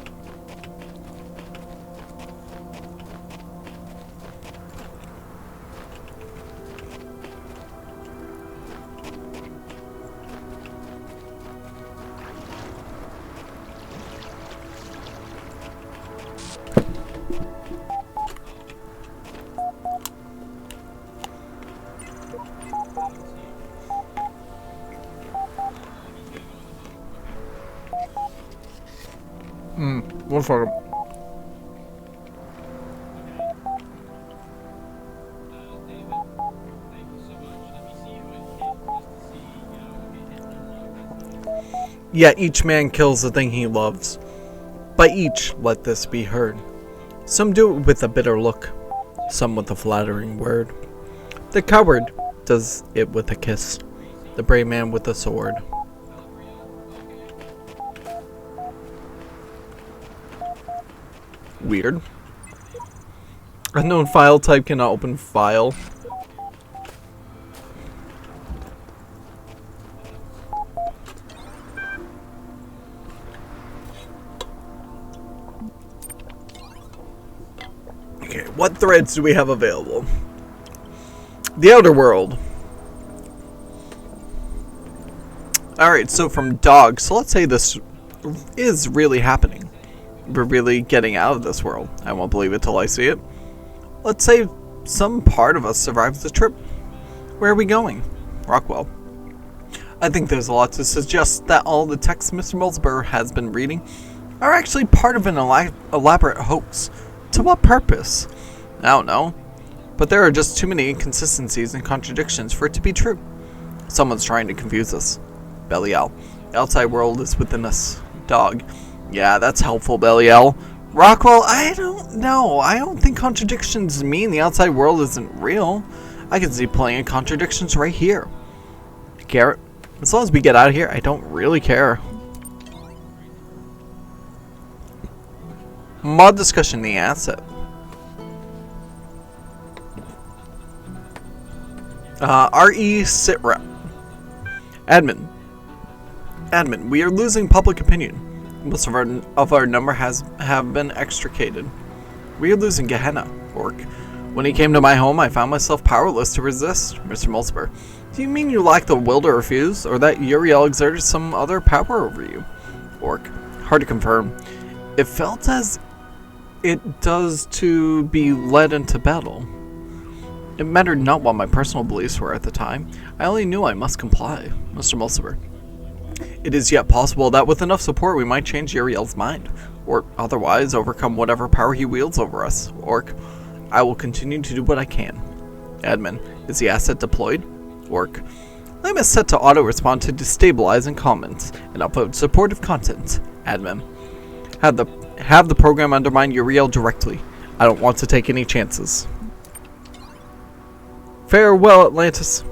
A: One second. Yet each man kills the thing he loves. By each let this be heard. Some do it with a bitter look, some with a flattering word. The coward does it with a kiss, the brave man with a sword. Weird. Unknown file type cannot open file. Okay, what threads do we have available? The Outer World. Alright, so from dogs, so let's say this is really happening. We're really getting out of this world. I won't believe it till I see it. Let's say some part of us survives the trip. Where are we going? Rockwell. I think there's a lot to suggest that all the texts Mr. Multiple has been reading are actually part of an elaborate hoax. To what purpose? I don't know. But there are just too many inconsistencies and contradictions for it to be true. Someone's trying to confuse us. Belial. The outside world is within us. Dog. Yeah, that's helpful, Belial. Rockwell, I don't know. I don't think contradictions mean the outside world isn't real. I can see plenty of contradictions right here. Garrett, as long as we get out of here, I don't really care. Mod discussion, the asset. RE Sitrep. Admin, we are losing public opinion. Most of our number have been extricated. We are losing Gehenna. Orc. When he came to my home, I found myself powerless to resist. Mr. Multiple. Do you mean you lack the will to refuse, or that Uriel exerted some other power over you? Orc. Hard to confirm. It felt as it does to be led into battle. It mattered not what my personal beliefs were at the time. I only knew I must comply. Mr. Multiple. It is yet possible that with enough support we might change Uriel's mind, or otherwise overcome whatever power he wields over us. Orc. I will continue to do what I can. Admin. Is the asset deployed? Orc. Lam is set to auto-respond to destabilizing comments and upload supportive content. Admin. Have the program undermine Uriel directly. I don't want to take any chances. Farewell, Atlantis.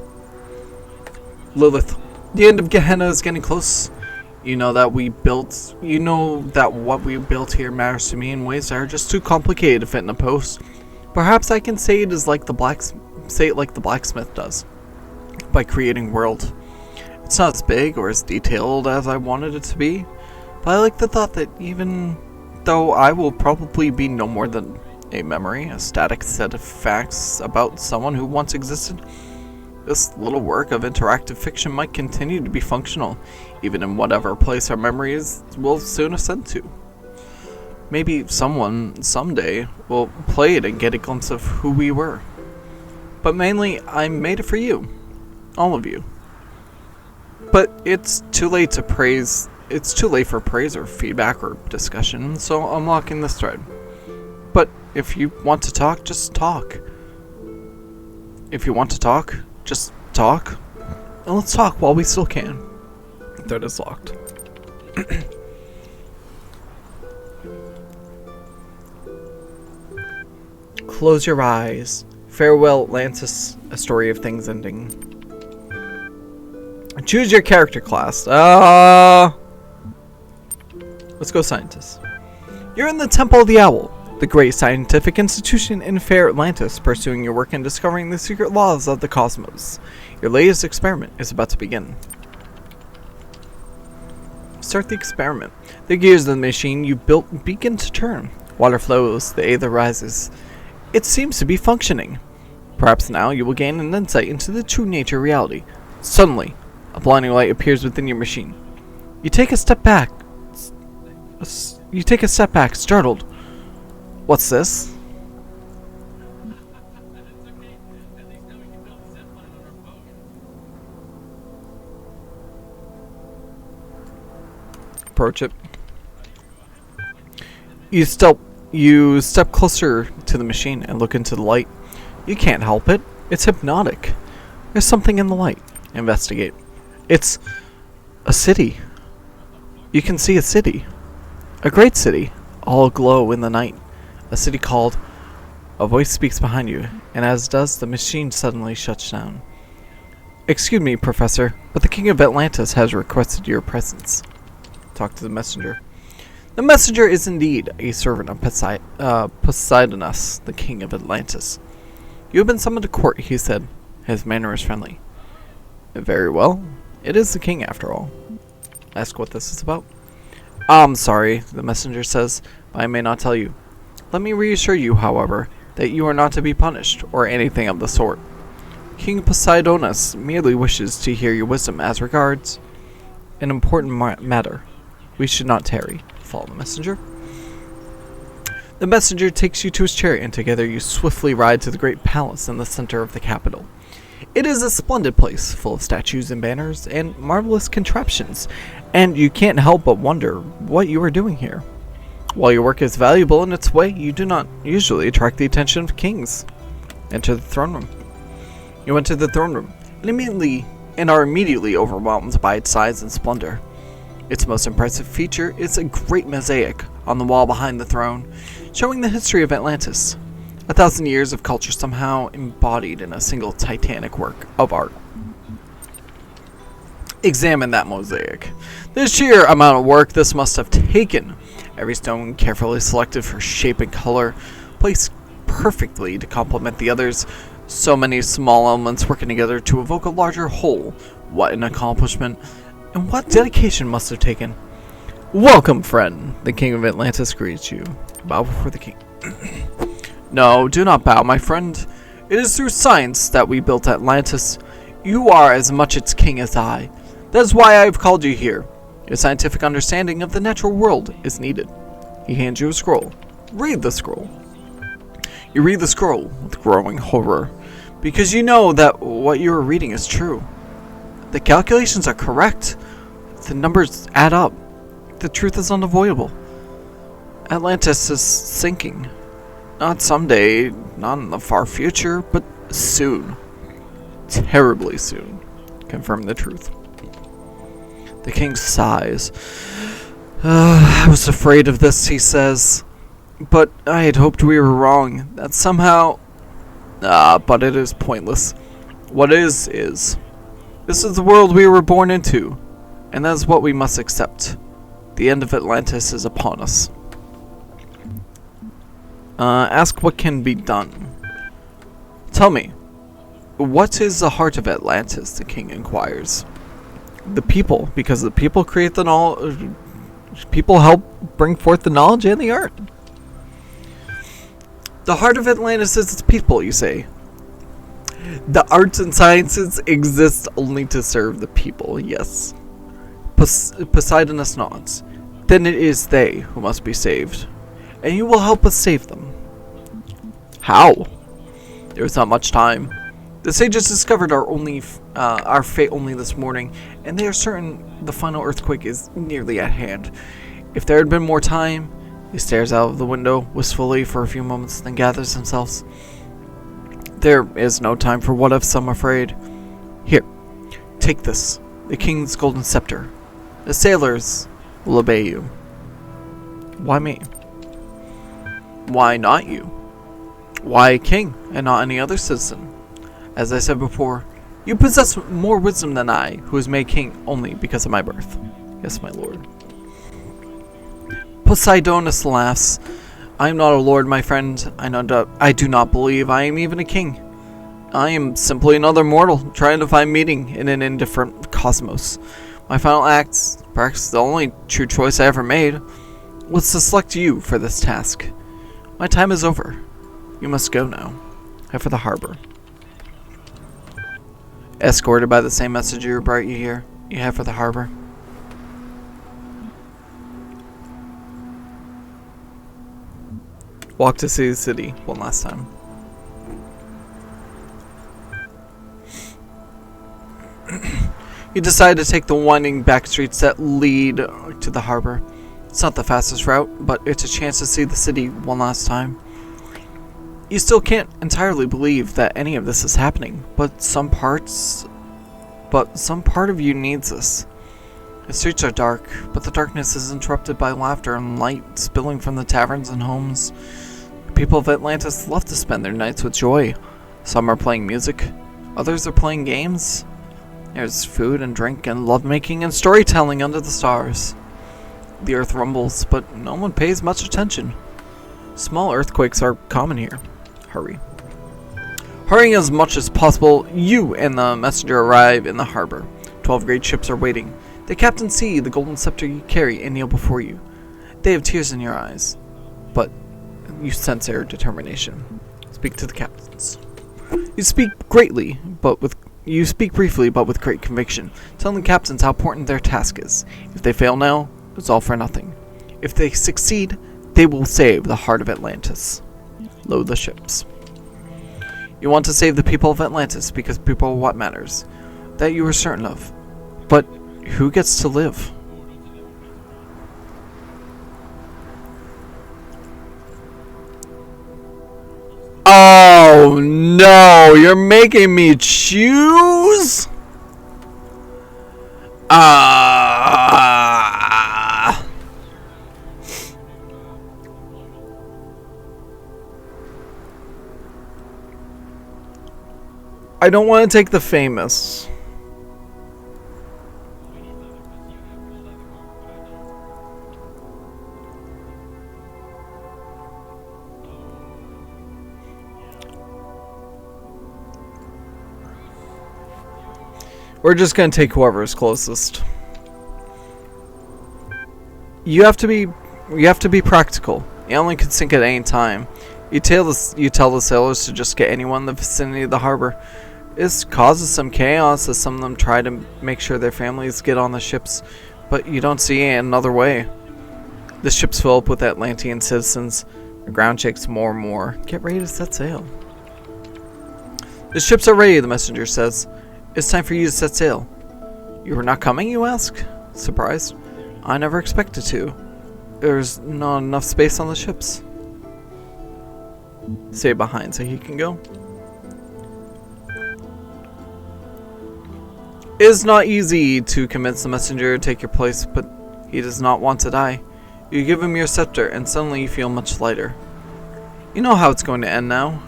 A: Lilith. The end of Gehenna is getting close. You know that what we built here matters to me in ways that are just too complicated to fit in a post. Perhaps I can say it is like the blacksmith does, by creating world. It's not as big or as detailed as I wanted it to be, but I like the thought that even though I will probably be no more than a memory, a static set of facts about someone who once existed, this little work of interactive fiction might continue to be functional, even in whatever place our memories will soon ascend to. Maybe someone, someday, will play it and get a glimpse of who we were. But mainly, I made it for you. All of you. But it's too late for praise or feedback or discussion, so I'm locking this thread. But if you want to talk, just talk. If you want to talk, just talk. And let's talk while we still can. Thread is locked. Close your eyes. Farewell, Atlantis. A story of things ending. Choose your character class. Let's go, scientist. You're in the Temple of the Owl, the great scientific institution in fair Atlantis, pursuing your work in discovering the secret laws of the cosmos. Your latest experiment is about to begin. Start the experiment. The gears of the machine you built begin to turn. Water flows, the aether rises. It seems to be functioning. Perhaps now you will gain an insight into the true nature of reality. Suddenly, a blinding light appears within your machine. You take a step back. Startled. What's this? Approach it. You step closer to the machine and look into the light. You can't help it. It's hypnotic. There's something in the light. Investigate. It's a city. You can see a city. A great city, all aglow in the night. A city called... A voice speaks behind you, and as does, the machine suddenly shuts down. Excuse me, Professor, but the King of Atlantis has requested your presence. Talk to the messenger. The messenger is indeed a servant of Poseidonus, the King of Atlantis. You have been summoned to court, he said. His manner is friendly. Very well. It is the king, after all. Ask what this is about. I'm sorry, the messenger says, but I may not tell you. Let me reassure you, however, that you are not to be punished, or anything of the sort. King Poseidonus merely wishes to hear your wisdom as regards an important matter. We should not tarry. Follow the messenger. The messenger takes you to his chariot, and together you swiftly ride to the great palace in the center of the capital. It is a splendid place, full of statues and banners and marvelous contraptions, and you can't help but wonder what you are doing here. While your work is valuable in its way, you do not usually attract the attention of kings. Enter the throne room. You enter the throne room and are immediately overwhelmed by its size and splendor. Its most impressive feature is a great mosaic on the wall behind the throne, showing the history of Atlantis. 1,000 years of culture somehow embodied in a single titanic work of art. Examine that mosaic. The sheer amount of work this must have taken. Every stone carefully selected for shape and color, placed perfectly to complement the others. So many small elements working together to evoke a larger whole. What an accomplishment, and what dedication must have taken. Welcome, friend. The king of Atlantis greets you. Bow before the king. No, do not bow, my friend. It is through science that we built Atlantis. You are as much its king as I. That is why I have called you here. A scientific understanding of the natural world is needed. He hands you a scroll. Read the scroll. You read the scroll with growing horror, because you know that what you are reading is true. The calculations are correct. The numbers add up. The truth is unavoidable. Atlantis is sinking. Not someday, not in the far future, but soon. Terribly soon. Confirm the truth. The king sighs. I was afraid of this, he says. But I had hoped we were wrong. That somehow... but it is pointless. What is. This is the world we were born into. And that is what we must accept. The end of Atlantis is upon us. Ask what can be done. Tell me, what is the heart of Atlantis? The king inquires. The people, because the people create the knowledge. People help bring forth the knowledge and the art. The heart of Atlantis is its people, you say. The arts and sciences exist only to serve the people, yes. Poseidonus nods. Then it is they who must be saved. And you will help us save them. How? There is not much time. The sages discovered our fate only this morning, and they are certain the final earthquake is nearly at hand. If there had been more time, he stares out of the window wistfully for a few moments, then gathers himself. There is no time for what ifs, I'm afraid. Here, take this, the king's golden scepter. The sailors will obey you. Why me? Why not you? Why a king and not any other citizen? As I said before, you possess more wisdom than I, who was made king only because of my birth. Yes, my lord. Poseidonus laughs. I am not a lord, my friend. I do not believe I am even a king. I am simply another mortal, trying to find meaning in an indifferent cosmos. My final act, perhaps the only true choice I ever made, was to select you for this task. My time is over. You must go now. Head for the harbor. Escorted by the same messenger who brought you here, you head for the harbor. Walk to see the city one last time. You decide to take the winding back streets that lead to the harbor. It's not the fastest route, but it's a chance to see the city one last time. You still can't entirely believe that any of this is happening, but some part of you needs this. The streets are dark, but the darkness is interrupted by laughter and light spilling from the taverns and homes. The people of Atlantis love to spend their nights with joy. Some are playing music, others are playing games. There's food and drink and lovemaking and storytelling under the stars. The earth rumbles, but no one pays much attention. Small earthquakes are common here. Hurry. Hurrying as much as possible, you and the messenger arrive in the harbor. 12 great ships are waiting. The captains see the golden scepter you carry and kneel before you. They have tears in your eyes, but you sense their determination. Speak to the captains. You speak briefly, but with great conviction, telling the captains how important their task is. If they fail now, it's all for nothing. If they succeed, they will save the heart of Atlantis. Load the ships. You want to save the people of Atlantis because people are what matters. That you are certain of. But who gets to live? Oh no, you're making me choose? I don't want to take the famous. We're just gonna take whoever's closest. You have to be practical. You only can sink at any time. You tell the sailors to just get anyone in the vicinity of the harbor. This causes some chaos as some of them try to make sure their families get on the ships, but you don't see another way. The ships fill up with Atlantean citizens. The ground shakes more and more. Get ready to set sail. The ships are ready, the messenger says. It's time for you to set sail. You were not coming, you ask? Surprised? I never expected to. There's not enough space on the ships. Stay behind so he can go. It is not easy to convince the messenger to take your place, but he does not want to die. You give him your scepter, and suddenly you feel much lighter. You know how it's going to end now.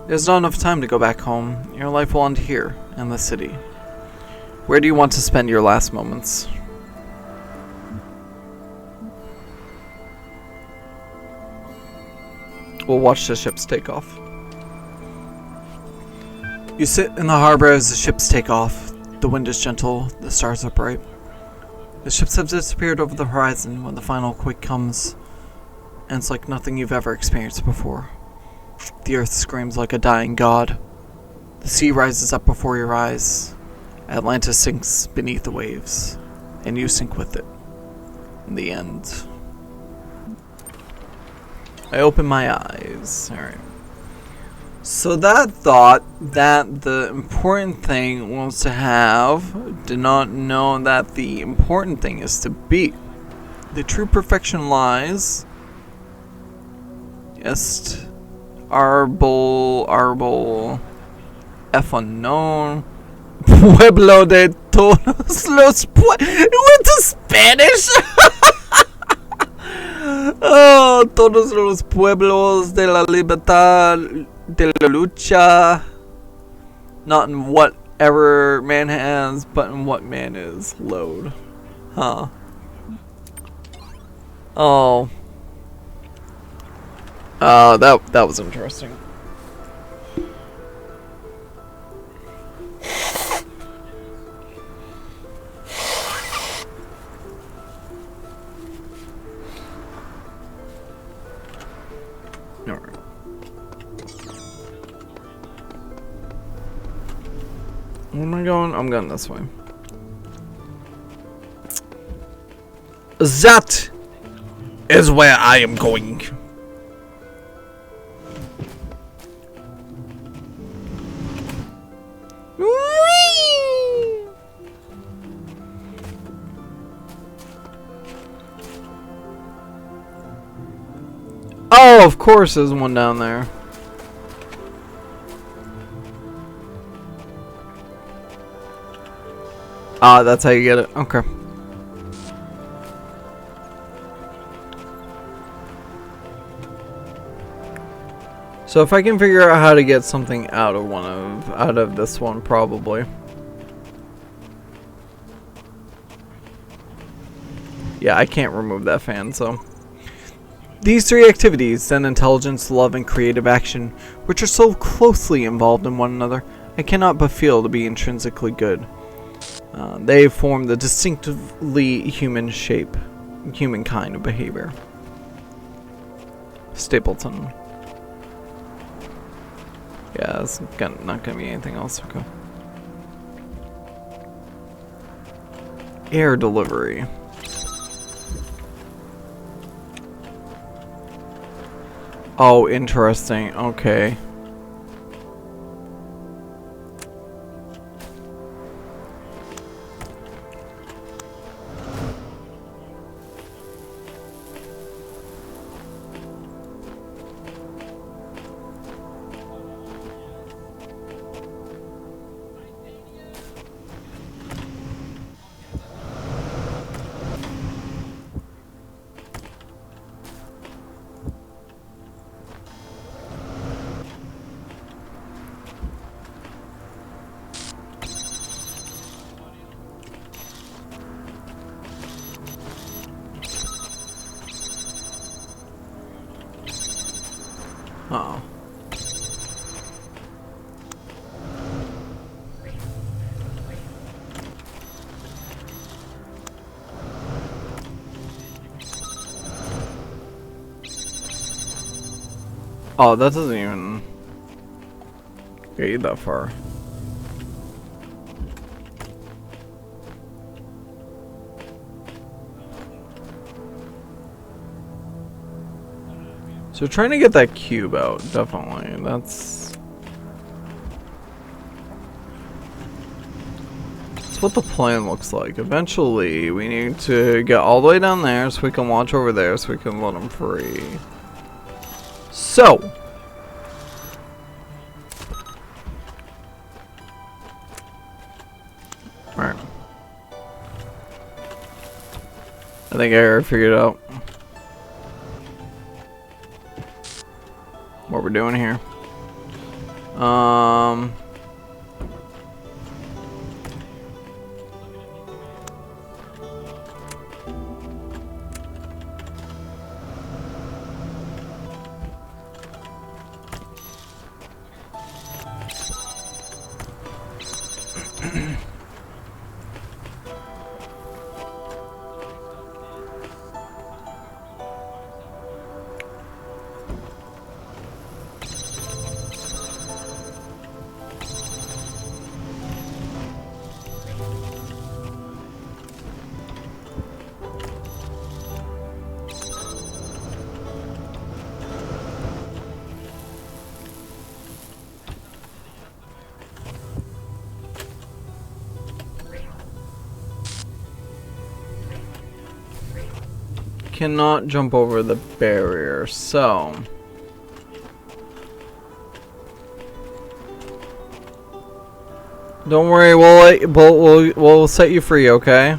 A: There's not enough time to go back home. Your life will end here, in the city. Where do you want to spend your last moments? We'll watch the ships take off. You sit in the harbor as the ships take off. The wind is gentle, the stars are bright. The ships have disappeared over the horizon when the final quake comes, and it's like nothing you've ever experienced before. The earth screams like a dying god. The sea rises up before your eyes. Atlantis sinks beneath the waves, and you sink with it. In the end. I open my eyes. Alright. So that thought that the important thing was to have, did not know that the important thing is to be. The true perfection lies. Est arbol, F unknown. Pueblo de todos los it went to Spanish. Oh, todos los pueblos de la libertad de la lucha. Not in whatever man has, but in what man is. Load. Huh. Oh. That was interesting. Alright. Where am I going? I'm going this way. That is where I am going. Oh, of course there's one down there. Ah, that's how you get it. Okay. So if I can figure out how to get something out of this one, probably. Yeah, I can't remove that fan, so. These three activities, Zen intelligence, love, and creative action, which are so closely involved in one another, I cannot but feel to be intrinsically good. They form the distinctively human shape, human kind of behavior. Stapleton. Yeah, it's not gonna be anything else. Okay. Air delivery. Oh, interesting. Okay. Uh-oh. Oh, that doesn't even get you that far. So trying to get that cube out, definitely. That's what the plan looks like. Eventually, we need to get all the way down there so we can launch over there so we can let them free. So, alright. I think I already figured it out what we're doing here. Cannot jump over the barrier, so don't worry, we'll set you free, okay?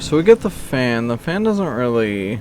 A: So we get the fan. The fan doesn't really...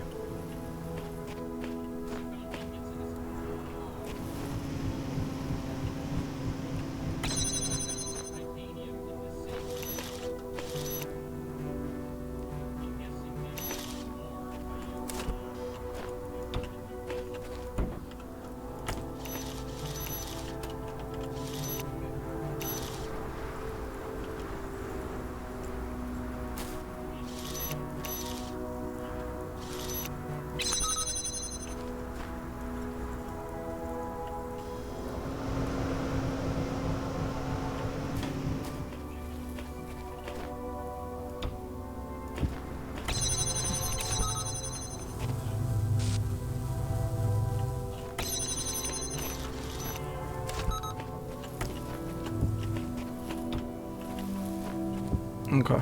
A: Okay.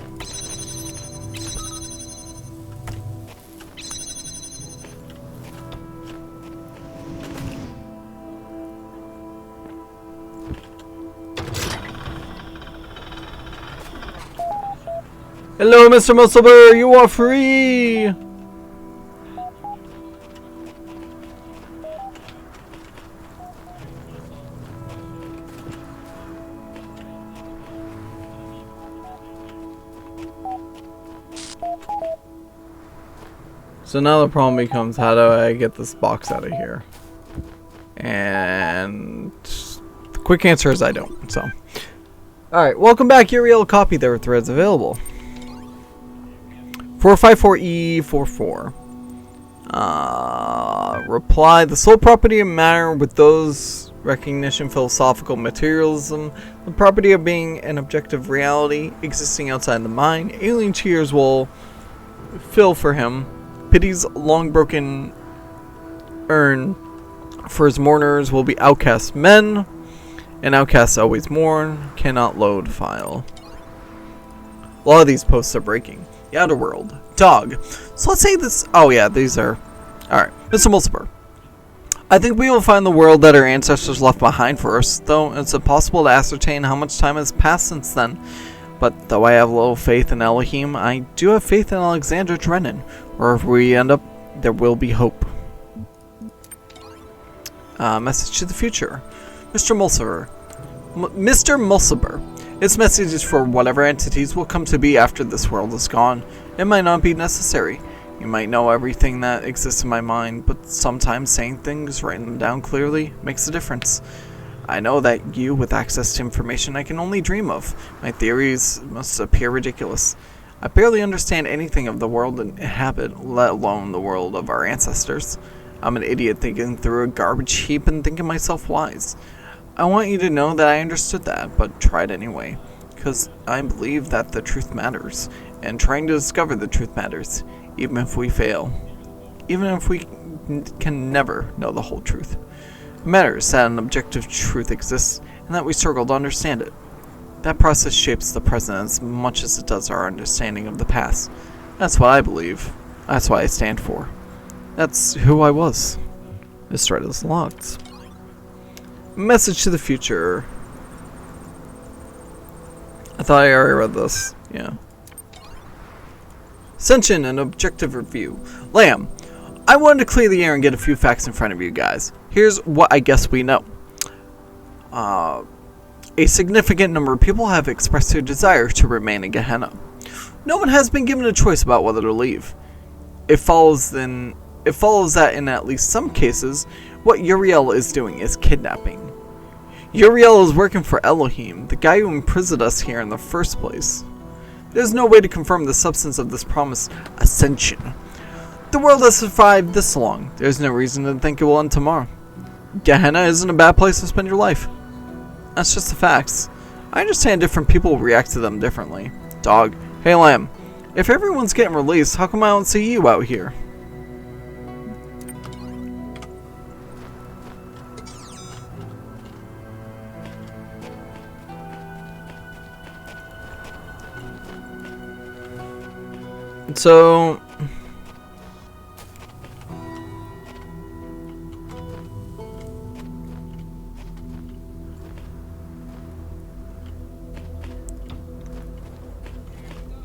A: Hello, Mr. Musclebear, you are free! So now the problem becomes, how do I get this box out of here? And the quick answer is I don't, so. Alright, welcome back. Your real copy. There are threads available. 454E44. Reply, the sole property of matter with those recognition philosophical materialism, the property of being an objective reality existing outside the mind. Alien cheers will fill for him. Pity's long broken urn for his mourners will be outcast men, and outcasts always mourn. Cannot load file. A lot of these posts are breaking. The outer world. Dog. So let's say this. Oh yeah, these are. Alright. Mr. Mulciber. I think we will find the world that our ancestors left behind for us, though it's impossible to ascertain how much time has passed since then. But though I have little faith in Elohim, I do have faith in Alexander Drennan. Wherever we end up, there will be hope. Message to the future. Mr. Mulciber. Mr. Mulciber. Its message is for whatever entities will come to be after this world is gone. It might not be necessary. You might know everything that exists in my mind, but sometimes saying things, writing them down clearly, makes a difference. I know that you, with access to information I can only dream of. My theories must appear ridiculous. I barely understand anything of the world I inhabit, let alone the world of our ancestors. I'm an idiot thinking through a garbage heap and thinking myself wise. I want you to know that I understood that, but tried anyway. Because I believe that the truth matters, and trying to discover the truth matters, even if we fail. Even if we can never know the whole truth. It matters that an objective truth exists, and that we struggle to understand it. That process shapes the present as much as it does our understanding of the past. That's what I believe. That's what I stand for. That's who I was. This thread is locked. Message to the future. I thought I already read this. Yeah. Ascension and objective review. Lamb, I wanted to clear the air and get a few facts in front of you guys. Here's what I guess we know. A significant number of people have expressed their desire to remain in Gehenna. No one has been given a choice about whether to leave. It follows that in at least some cases, what Uriel is doing is kidnapping. Uriel is working for Elohim, the guy who imprisoned us here in the first place. There's no way to confirm the substance of this promised ascension. The world has survived this long. There's no reason to think it will end tomorrow. Gehenna isn't a bad place to spend your life. That's just the facts. I understand different people react to them differently. Dog, hey Lamb, if everyone's getting released, how come I don't see you out here? So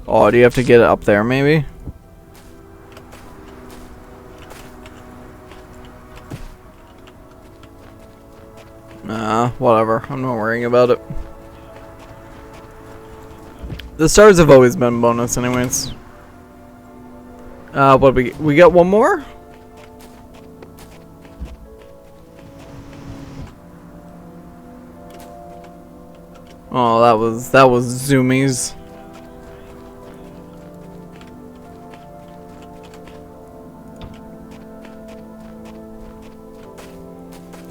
A: oh, do you have to get it up there maybe? Nah, whatever. I'm not worrying about it. The stars have always been bonus anyways. What we got one more? Oh, that was zoomies.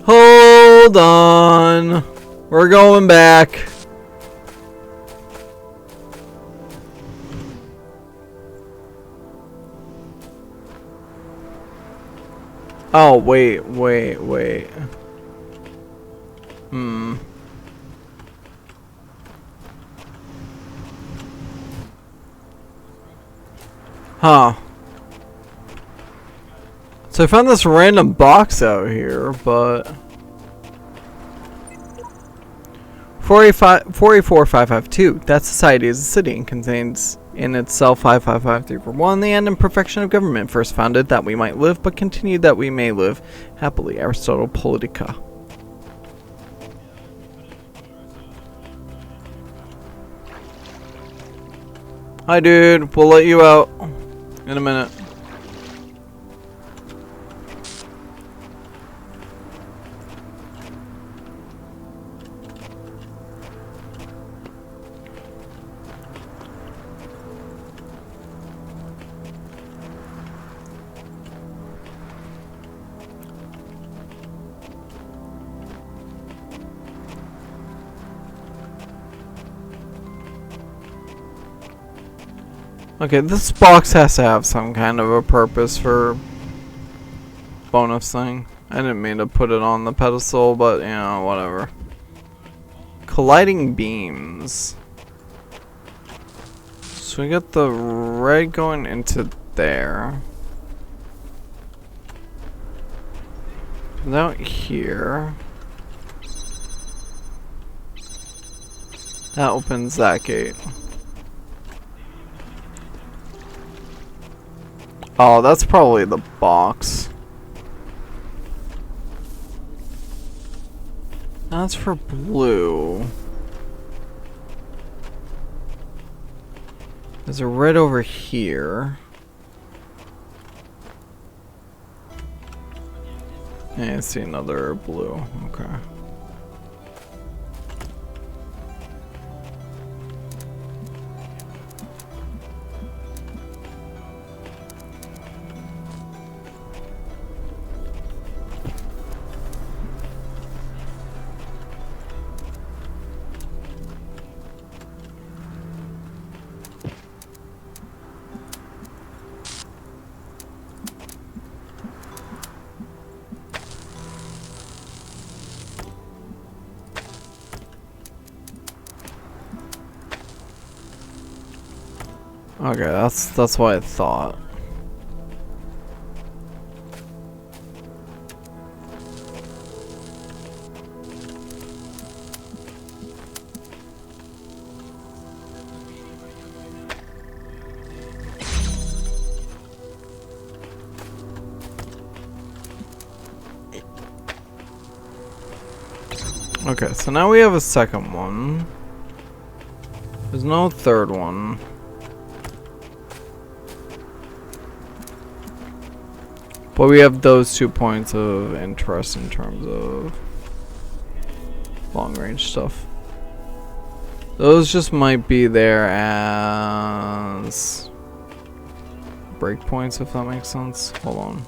A: Hold on. We're going back. Oh, wait. Huh. So I found this random box out here, but 484552. That society is a city and contains in itself 555341. The end and perfection of government, first founded that we might live, but continued that we may live happily. Aristotle Politica. Hi dude, we'll let you out in a minute. Okay, this box has to have some kind of a purpose for bonus thing. I didn't mean to put it on the pedestal, but you know, whatever. Colliding beams. So we got the red going into there. Out here. That opens that gate. Oh, that's probably the box. That's for blue. There's a red over here. And I see another blue. Okay. Okay, that's what I thought. Okay, so now we have a second one. There's no third one. But we have those 2 points of interest in terms of long range stuff. Those just might be there as breakpoints, if that makes sense. Hold on.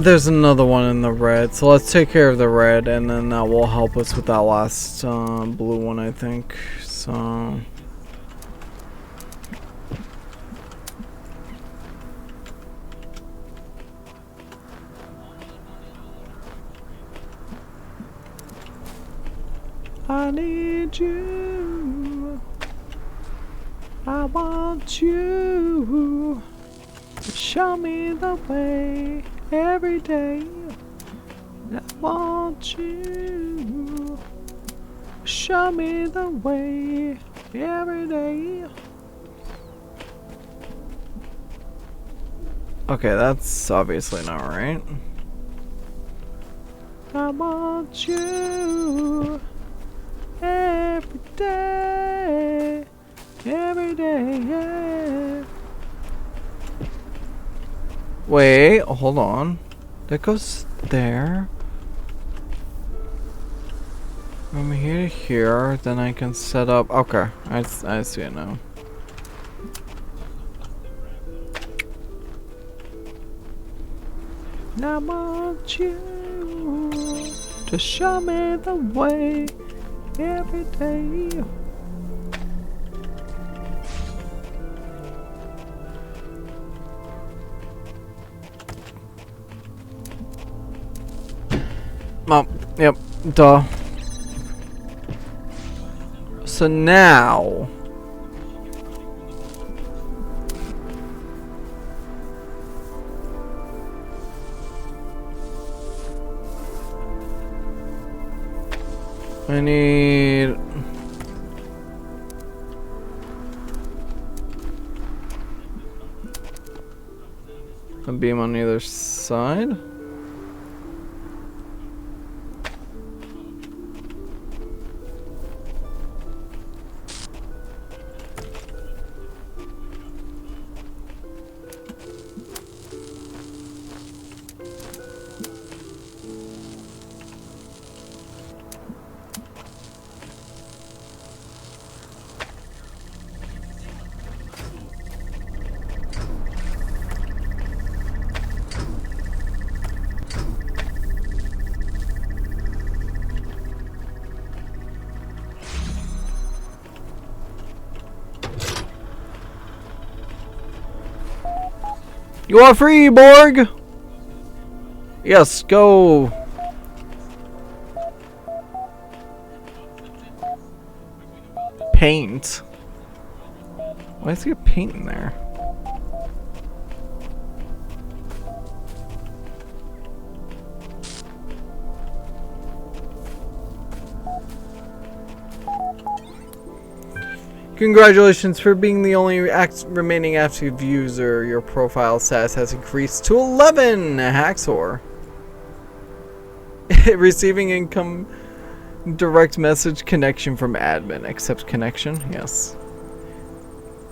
A: There's another one in the red, so let's take care of the red, and then that will help us with that last blue one, I think. So I need you, I want you to show me the way. Every day, I want you. Show me the way. Every day. Okay, that's obviously not right. I want you. Every day. Every day, yeah. Wait, hold on. That goes there. From here to here, then I can set up. Okay, I see it now. I want you to show me the way every day. Oh, yep, duh. So now I need a beam on either side. You are free, Borg! Yes, go! Paint? Why is there paint in there? Congratulations for being the only remaining active user. Your profile status has increased to 11, Haxor. Receiving income direct message connection from admin. Accept connection? Yes.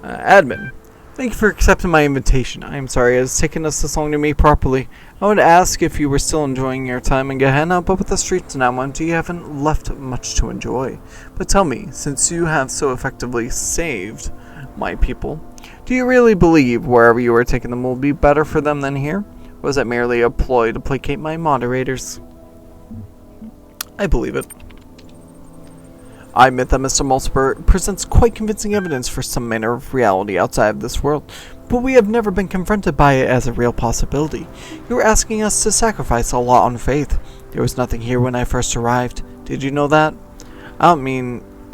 A: Admin. Thank you for accepting my invitation. I am sorry it has taken us this long to meet properly. I would ask if you were still enjoying your time in Gehenna, but with the streets now empty, you haven't left much to enjoy. But tell me, since you have so effectively saved my people, do you really believe wherever you are taking them will be better for them than here? Or was that merely a ploy to placate my moderators? I believe it. I admit that Mr. Mulciber presents quite convincing evidence for some manner of reality outside of this world, but we have never been confronted by it as a real possibility. You are asking us to sacrifice a lot on faith. There was nothing here when I first arrived. Did you know that? I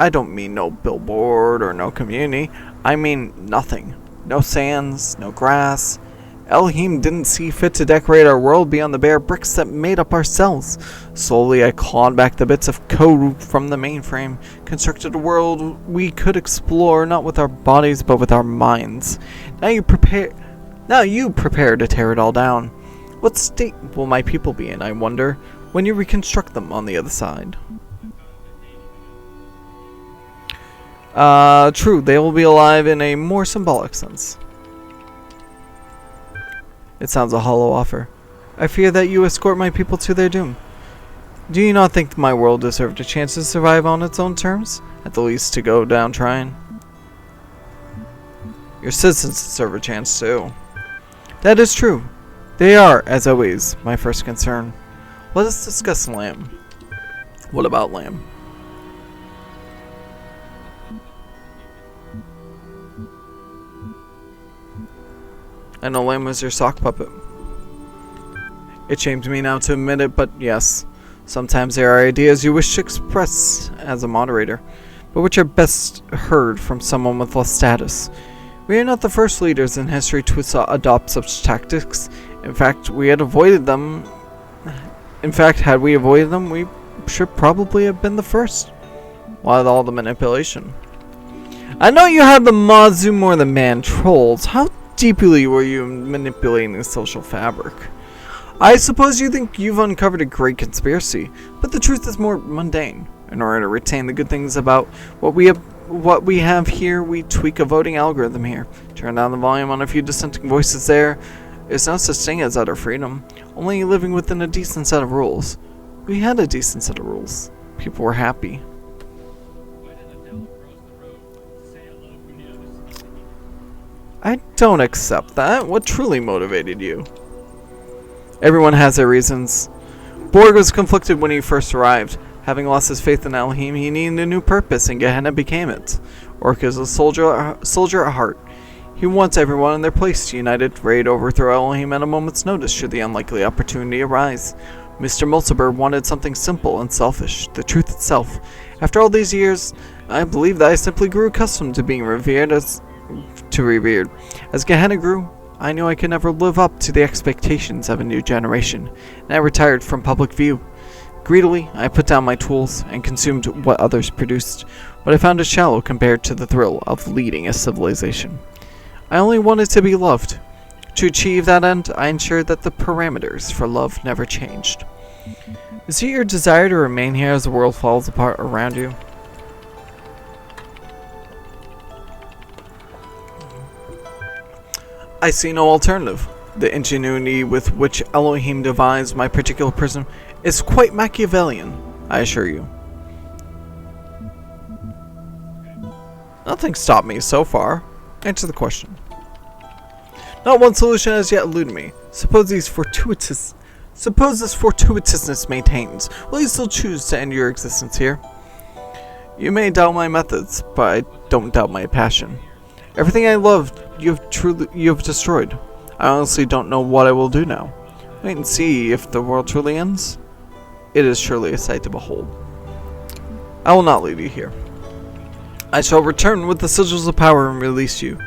A: don't mean no billboard or no community. I mean nothing. No sands, no grass. Elohim didn't see fit to decorate our world beyond the bare bricks that made up our cells. Slowly I clawed back the bits of code from the mainframe, constructed a world we could explore not with our bodies but with our minds. Now you prepare to tear it all down. What state will my people be in, I wonder, when you reconstruct them on the other side? True, they will be alive in a more symbolic sense. It sounds a hollow offer. I fear that you escort my people to their doom. Do you not think my world deserved a chance to survive on its own terms? At the least to go down trying? Your citizens deserve a chance too. That is true. They are, as always, my first concern. Let us discuss Lamb. What about Lamb? I know Lamb was your sock puppet. It shames me now to admit it, but yes. Sometimes there are ideas you wish to express as a moderator, but which are best heard from someone with less status. We are not the first leaders in history to adopt such tactics. In fact, had we avoided them, we should probably have been the first. With all the manipulation. I know you have the Mazu more than man trolls. How deeply were you manipulating the social fabric? I suppose you think you've uncovered a great conspiracy, but the truth is more mundane. In order to retain the good things about what we have here, we tweak a voting algorithm here. Turn down the volume on a few dissenting voices there. There's no such thing as utter freedom, only living within a decent set of rules. We had a decent set of rules. People were happy. I don't accept that. What truly motivated you? Everyone has their reasons. Borg was conflicted when he first arrived. Having lost his faith in Elohim, he needed a new purpose, and Gehenna became it. Orc is a soldier at heart. He wants everyone in their place to united raid overthrow Elohim at a moment's notice should the unlikely opportunity arise. Mr. Mulciber wanted something simple and selfish, the truth itself. After all these years, I believe that I simply grew accustomed to being revered. As Gehenna grew, I knew I could never live up to the expectations of a new generation, and I retired from public view. Greedily, I put down my tools and consumed what others produced, but I found it shallow compared to the thrill of leading a civilization. I only wanted to be loved. To achieve that end, I ensured that the parameters for love never changed. Is it your desire to remain here as the world falls apart around you? I see no alternative. The ingenuity with which Elohim devised my particular prison is quite Machiavellian, I assure you. Nothing stopped me so far. Answer the question. Not one solution has yet eluded me. Suppose this fortuitousness maintains. Will you still choose to end your existence here? You may doubt my methods, but I don't doubt my passion. Everything I loved, you have destroyed. I honestly don't know what I will do now. Wait and see if the world truly ends. It is surely a sight to behold. I will not leave you here. I shall return with the sigils of power and release you.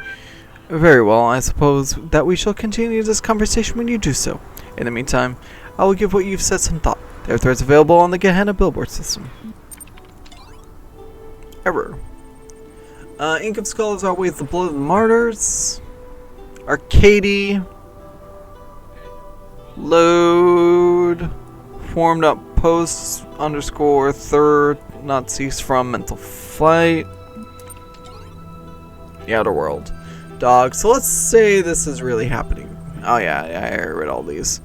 A: Very well, I suppose that we shall continue this conversation when you do so. In the meantime, I will give what you've said some thought. There are threads available on the Gehenna billboard system. Error. Ink of Skulls outweighs the blood of the martyrs. Arcady. Load. Formed up posts _ third not cease from mental flight. The outer world. Dog. So let's say this is really happening. Oh yeah, I read all these.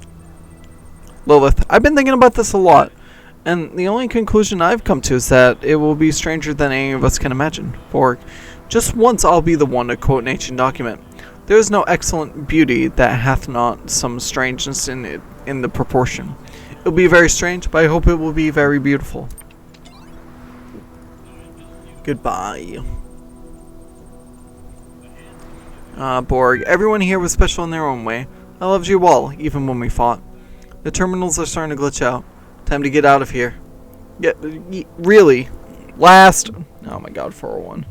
A: Lilith. I've been thinking about this a lot. And the only conclusion I've come to is that it will be stranger than any of us can imagine. For just once I'll be the one to quote an ancient document. There is no excellent beauty that hath not some strangeness in it, in the proportion. It will be very strange, but I hope it will be very beautiful. Goodbye. Borg. Everyone here was special in their own way. I loved you all, even when we fought. The terminals are starting to glitch out. Time to get out of here. Yeah, really? Last. Oh my god, 401.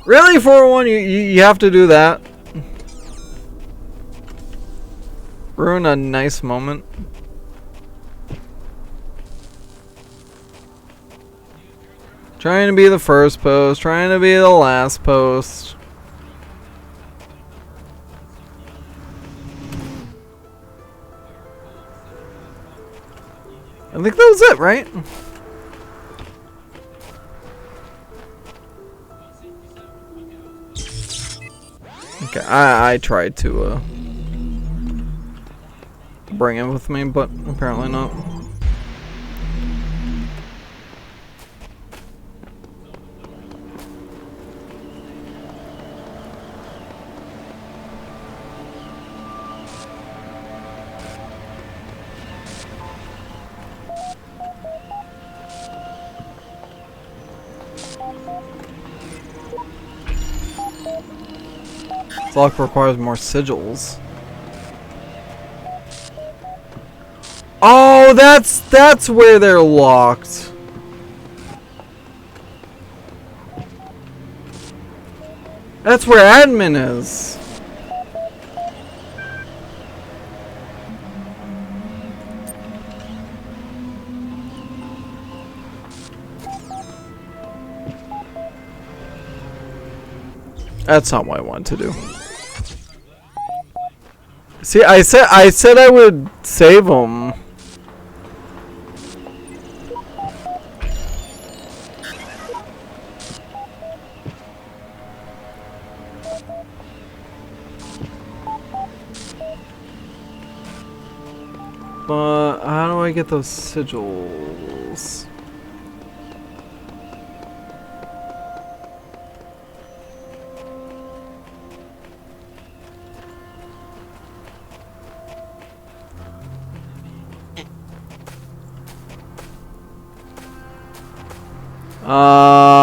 A: Really, 401? You have to do that? Ruin a nice moment. Trying to be the first post, trying to be the last post. I think that was it, right? Okay, I tried to bring it with me, but apparently not. This lock requires more sigils. Oh, that's where they're locked. That's where admin is. That's not what I wanted to do. See, I said I would save them. But how do I get those sigils?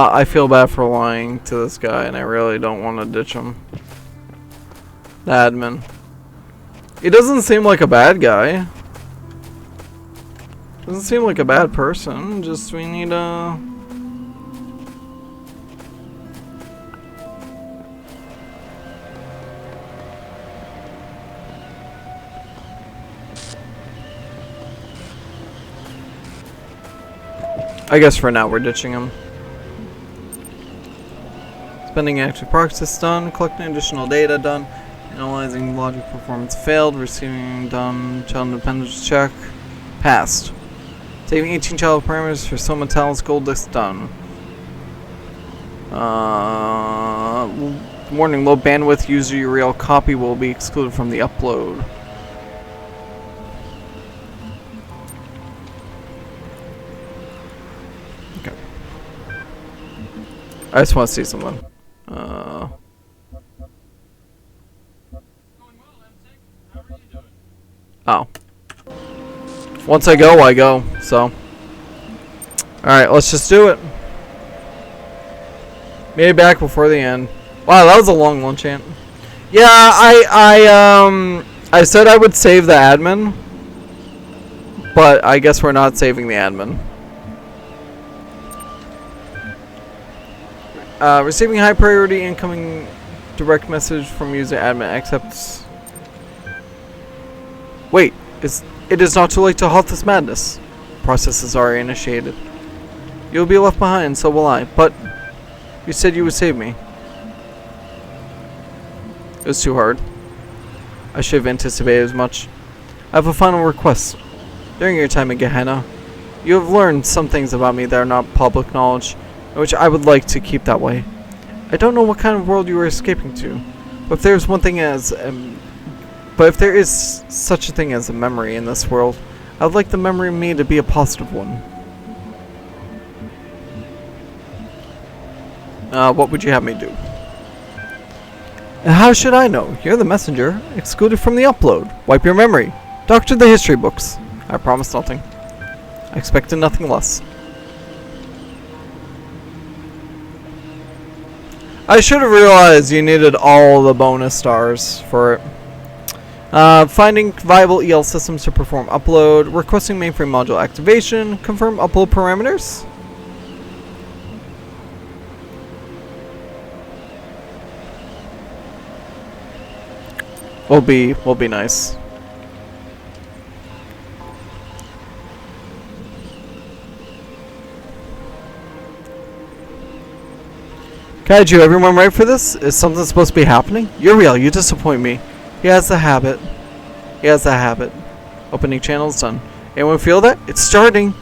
A: I feel bad for lying to this guy, and I really don't want to ditch him. The admin. He doesn't seem like a bad guy. Doesn't seem like a bad person. Just we need a. I guess for now we're ditching him. Spending active process done. Collecting additional data done. Analyzing logic performance failed. Receiving done. Child independence check. Passed. Saving 18 child parameters for Soma Talos gold list done. Warning, low bandwidth user URL copy will be excluded from the upload. Okay. I just want to see someone. Oh. Once I go, so. Alright, let's just do it. Maybe back before the end. Wow, that was a long one, chant. Yeah, I said I would save the admin, but I guess we're not saving the admin. Receiving high priority incoming direct message from user admin accepts. Wait, it is not too late to halt this madness. Processes are initiated. You'll be left behind, so will I. But you said you would save me. It was too hard. I should have anticipated as much. I have a final request. During your time in Gehenna, you have learned some things about me that are not public knowledge, which I would like to keep that way. I don't know what kind of world you are escaping to, but if there is such a thing as a memory in this world, I would like the memory of me to be a positive one. What would you have me do? How should I know? You're the messenger. Excluded from the upload. Wipe your memory. Doctor the history books. I promise nothing. I expected nothing less. I should have realized you needed all the bonus stars for it. Finding viable EL systems to perform upload. Requesting mainframe module activation. Confirm upload parameters. Will be nice. Kaiju, everyone ready for this? Is something supposed to be happening? You're real, you disappoint me. He has the habit. Opening channels done. Anyone feel that? It's starting.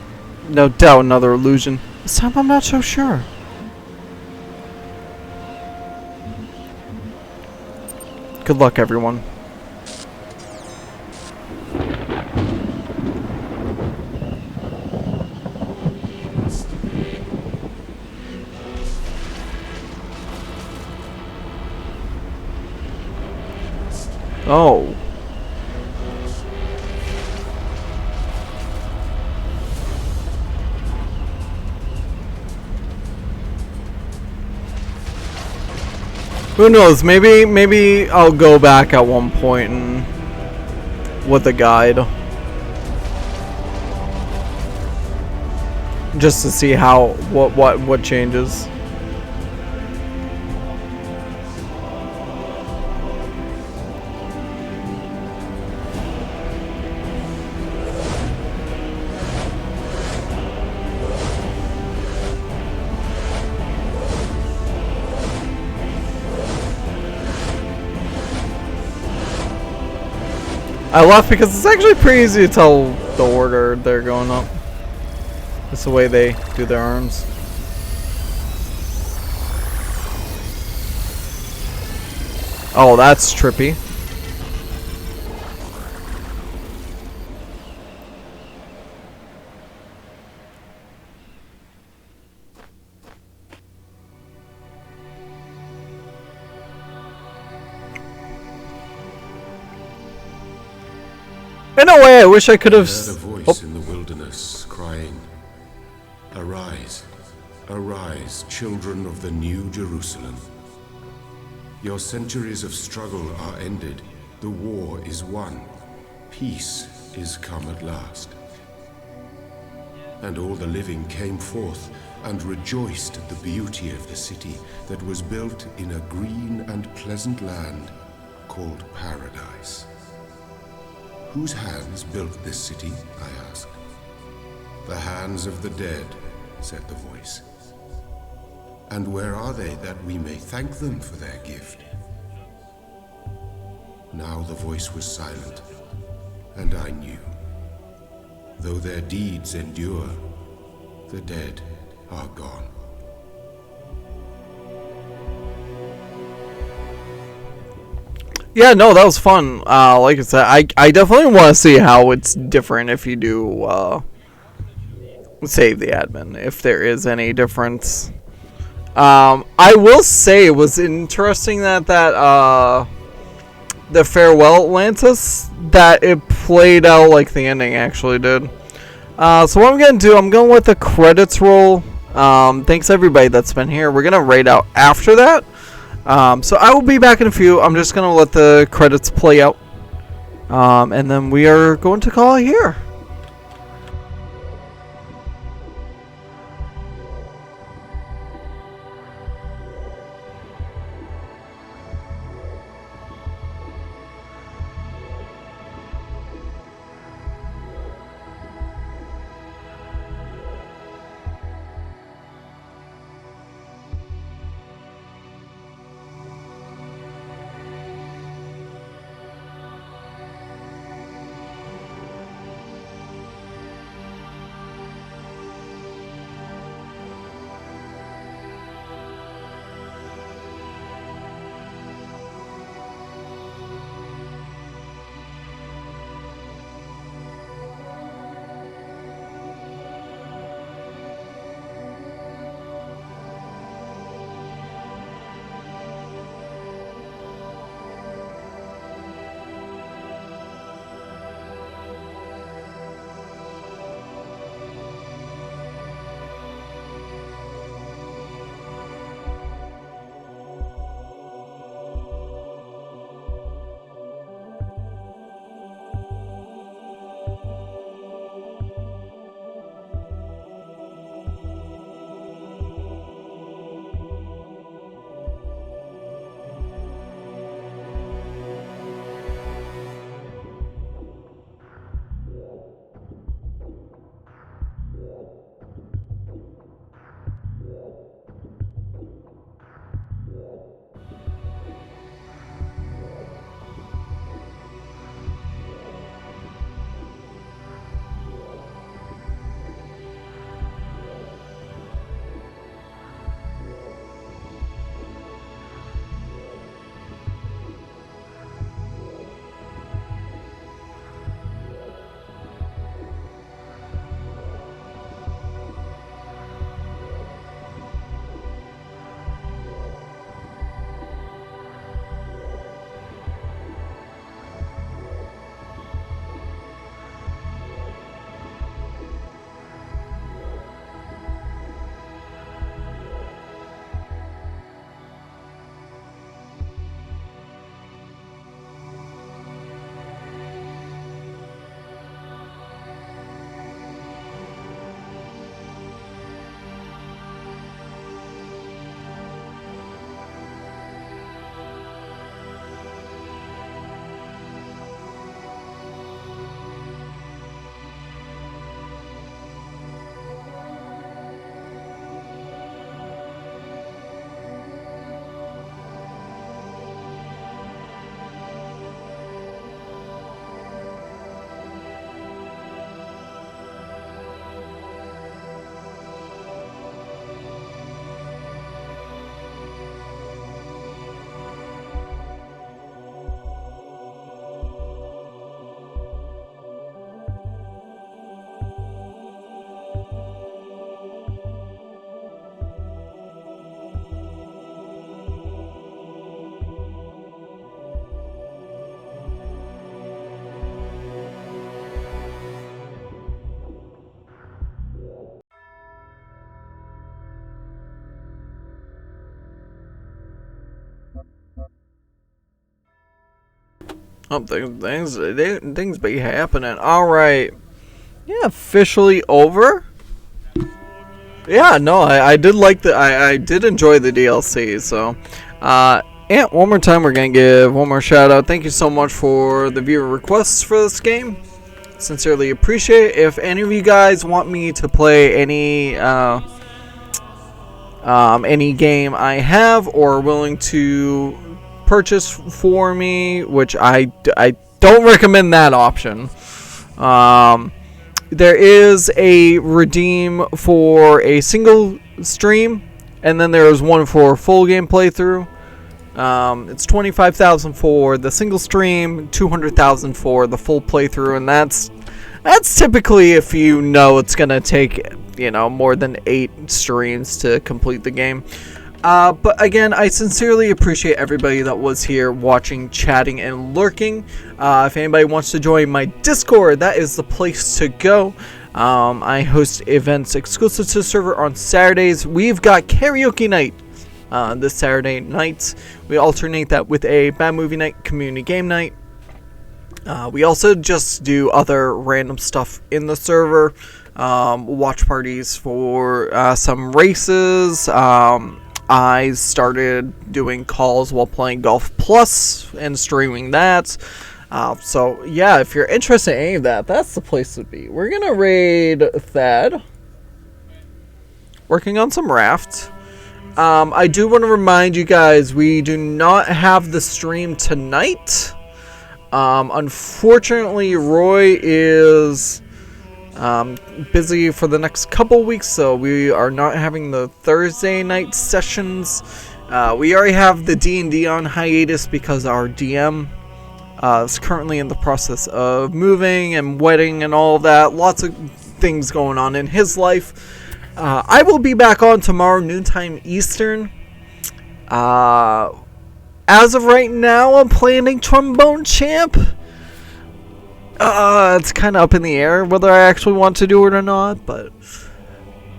A: No doubt another illusion. This time I'm not so sure. Good luck, everyone. Oh. Who knows? Maybe I'll go back at one point and with a guide, just to see how what changes. I left because it's actually pretty easy to tell the order they're going up. It's the way they do their arms. Oh, that's trippy. In a way, I wish I could have.
B: I heard a voice in the wilderness crying, "Arise, arise, children of the New Jerusalem. Your centuries of struggle are ended. The war is won. Peace is come at last." And all the living came forth and rejoiced at the beauty of the city that was built in a green and pleasant land called Paradise. "Whose hands built this city?" I asked. "The hands of the dead," said the voice. "And where are they that we may thank them for their gift?" Now the voice was silent, and I knew. Though their deeds endure, the dead are gone.
A: Yeah, no, that was fun. Like I said, I definitely want to see how it's different if you do save the admin, if there is any difference. I will say it was interesting that the Farewell Atlantis, that it played out like the ending actually did. So what I'm going to do, I'm going to let the credits roll. Thanks everybody that's been here. We're going to raid out after that. So I will be back in a few. I'm just going to let the credits play out. And then we are going to call it here. Oh, things be happening. All right. Yeah, officially over. Yeah, no, I did like I did enjoy the DLC. So, and one more time, we're gonna give one more shout out. Thank you so much for the viewer requests for this game. Sincerely appreciate it. If any of you guys want me to play any game I have or willing to purchase for me, which I don't recommend that option. There is a redeem for a single stream, and then there is one for full game playthrough. It's 25,000 for the single stream, 200,000 for the full playthrough, and that's typically if you know it's gonna take more than 8 streams to complete the game. But again, I sincerely appreciate everybody that was here watching, chatting, and lurking. If anybody wants to join my Discord, that is the place to go. I host events exclusive to the server on Saturdays. We've got karaoke night this Saturday night. We alternate that with a bad movie night, community game night. We also just do other random stuff in the server. Watch parties for some races. I started doing calls while playing Golf Plus and streaming that. So yeah, if you're interested in any of that, that's the place to be. We're gonna raid Thad. Working on some raft. I do want to remind you guys, we do not have the stream tonight. Unfortunately, Roy is busy for the next couple weeks, so we are not having the Thursday night sessions. We already have the D&D on hiatus because our DM is currently in the process of moving and wedding and all of that. Lots of things going on in his life. I will be back on tomorrow, noontime Eastern. As of right now, I'm planning Trombone Champ. It's kind of up in the air whether I actually want to do it or not, but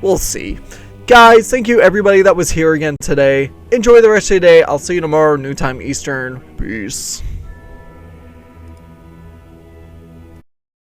A: we'll see. Guys, thank you everybody that was here again today. Enjoy the rest of your day. I'll see you tomorrow, noontime Eastern. Peace.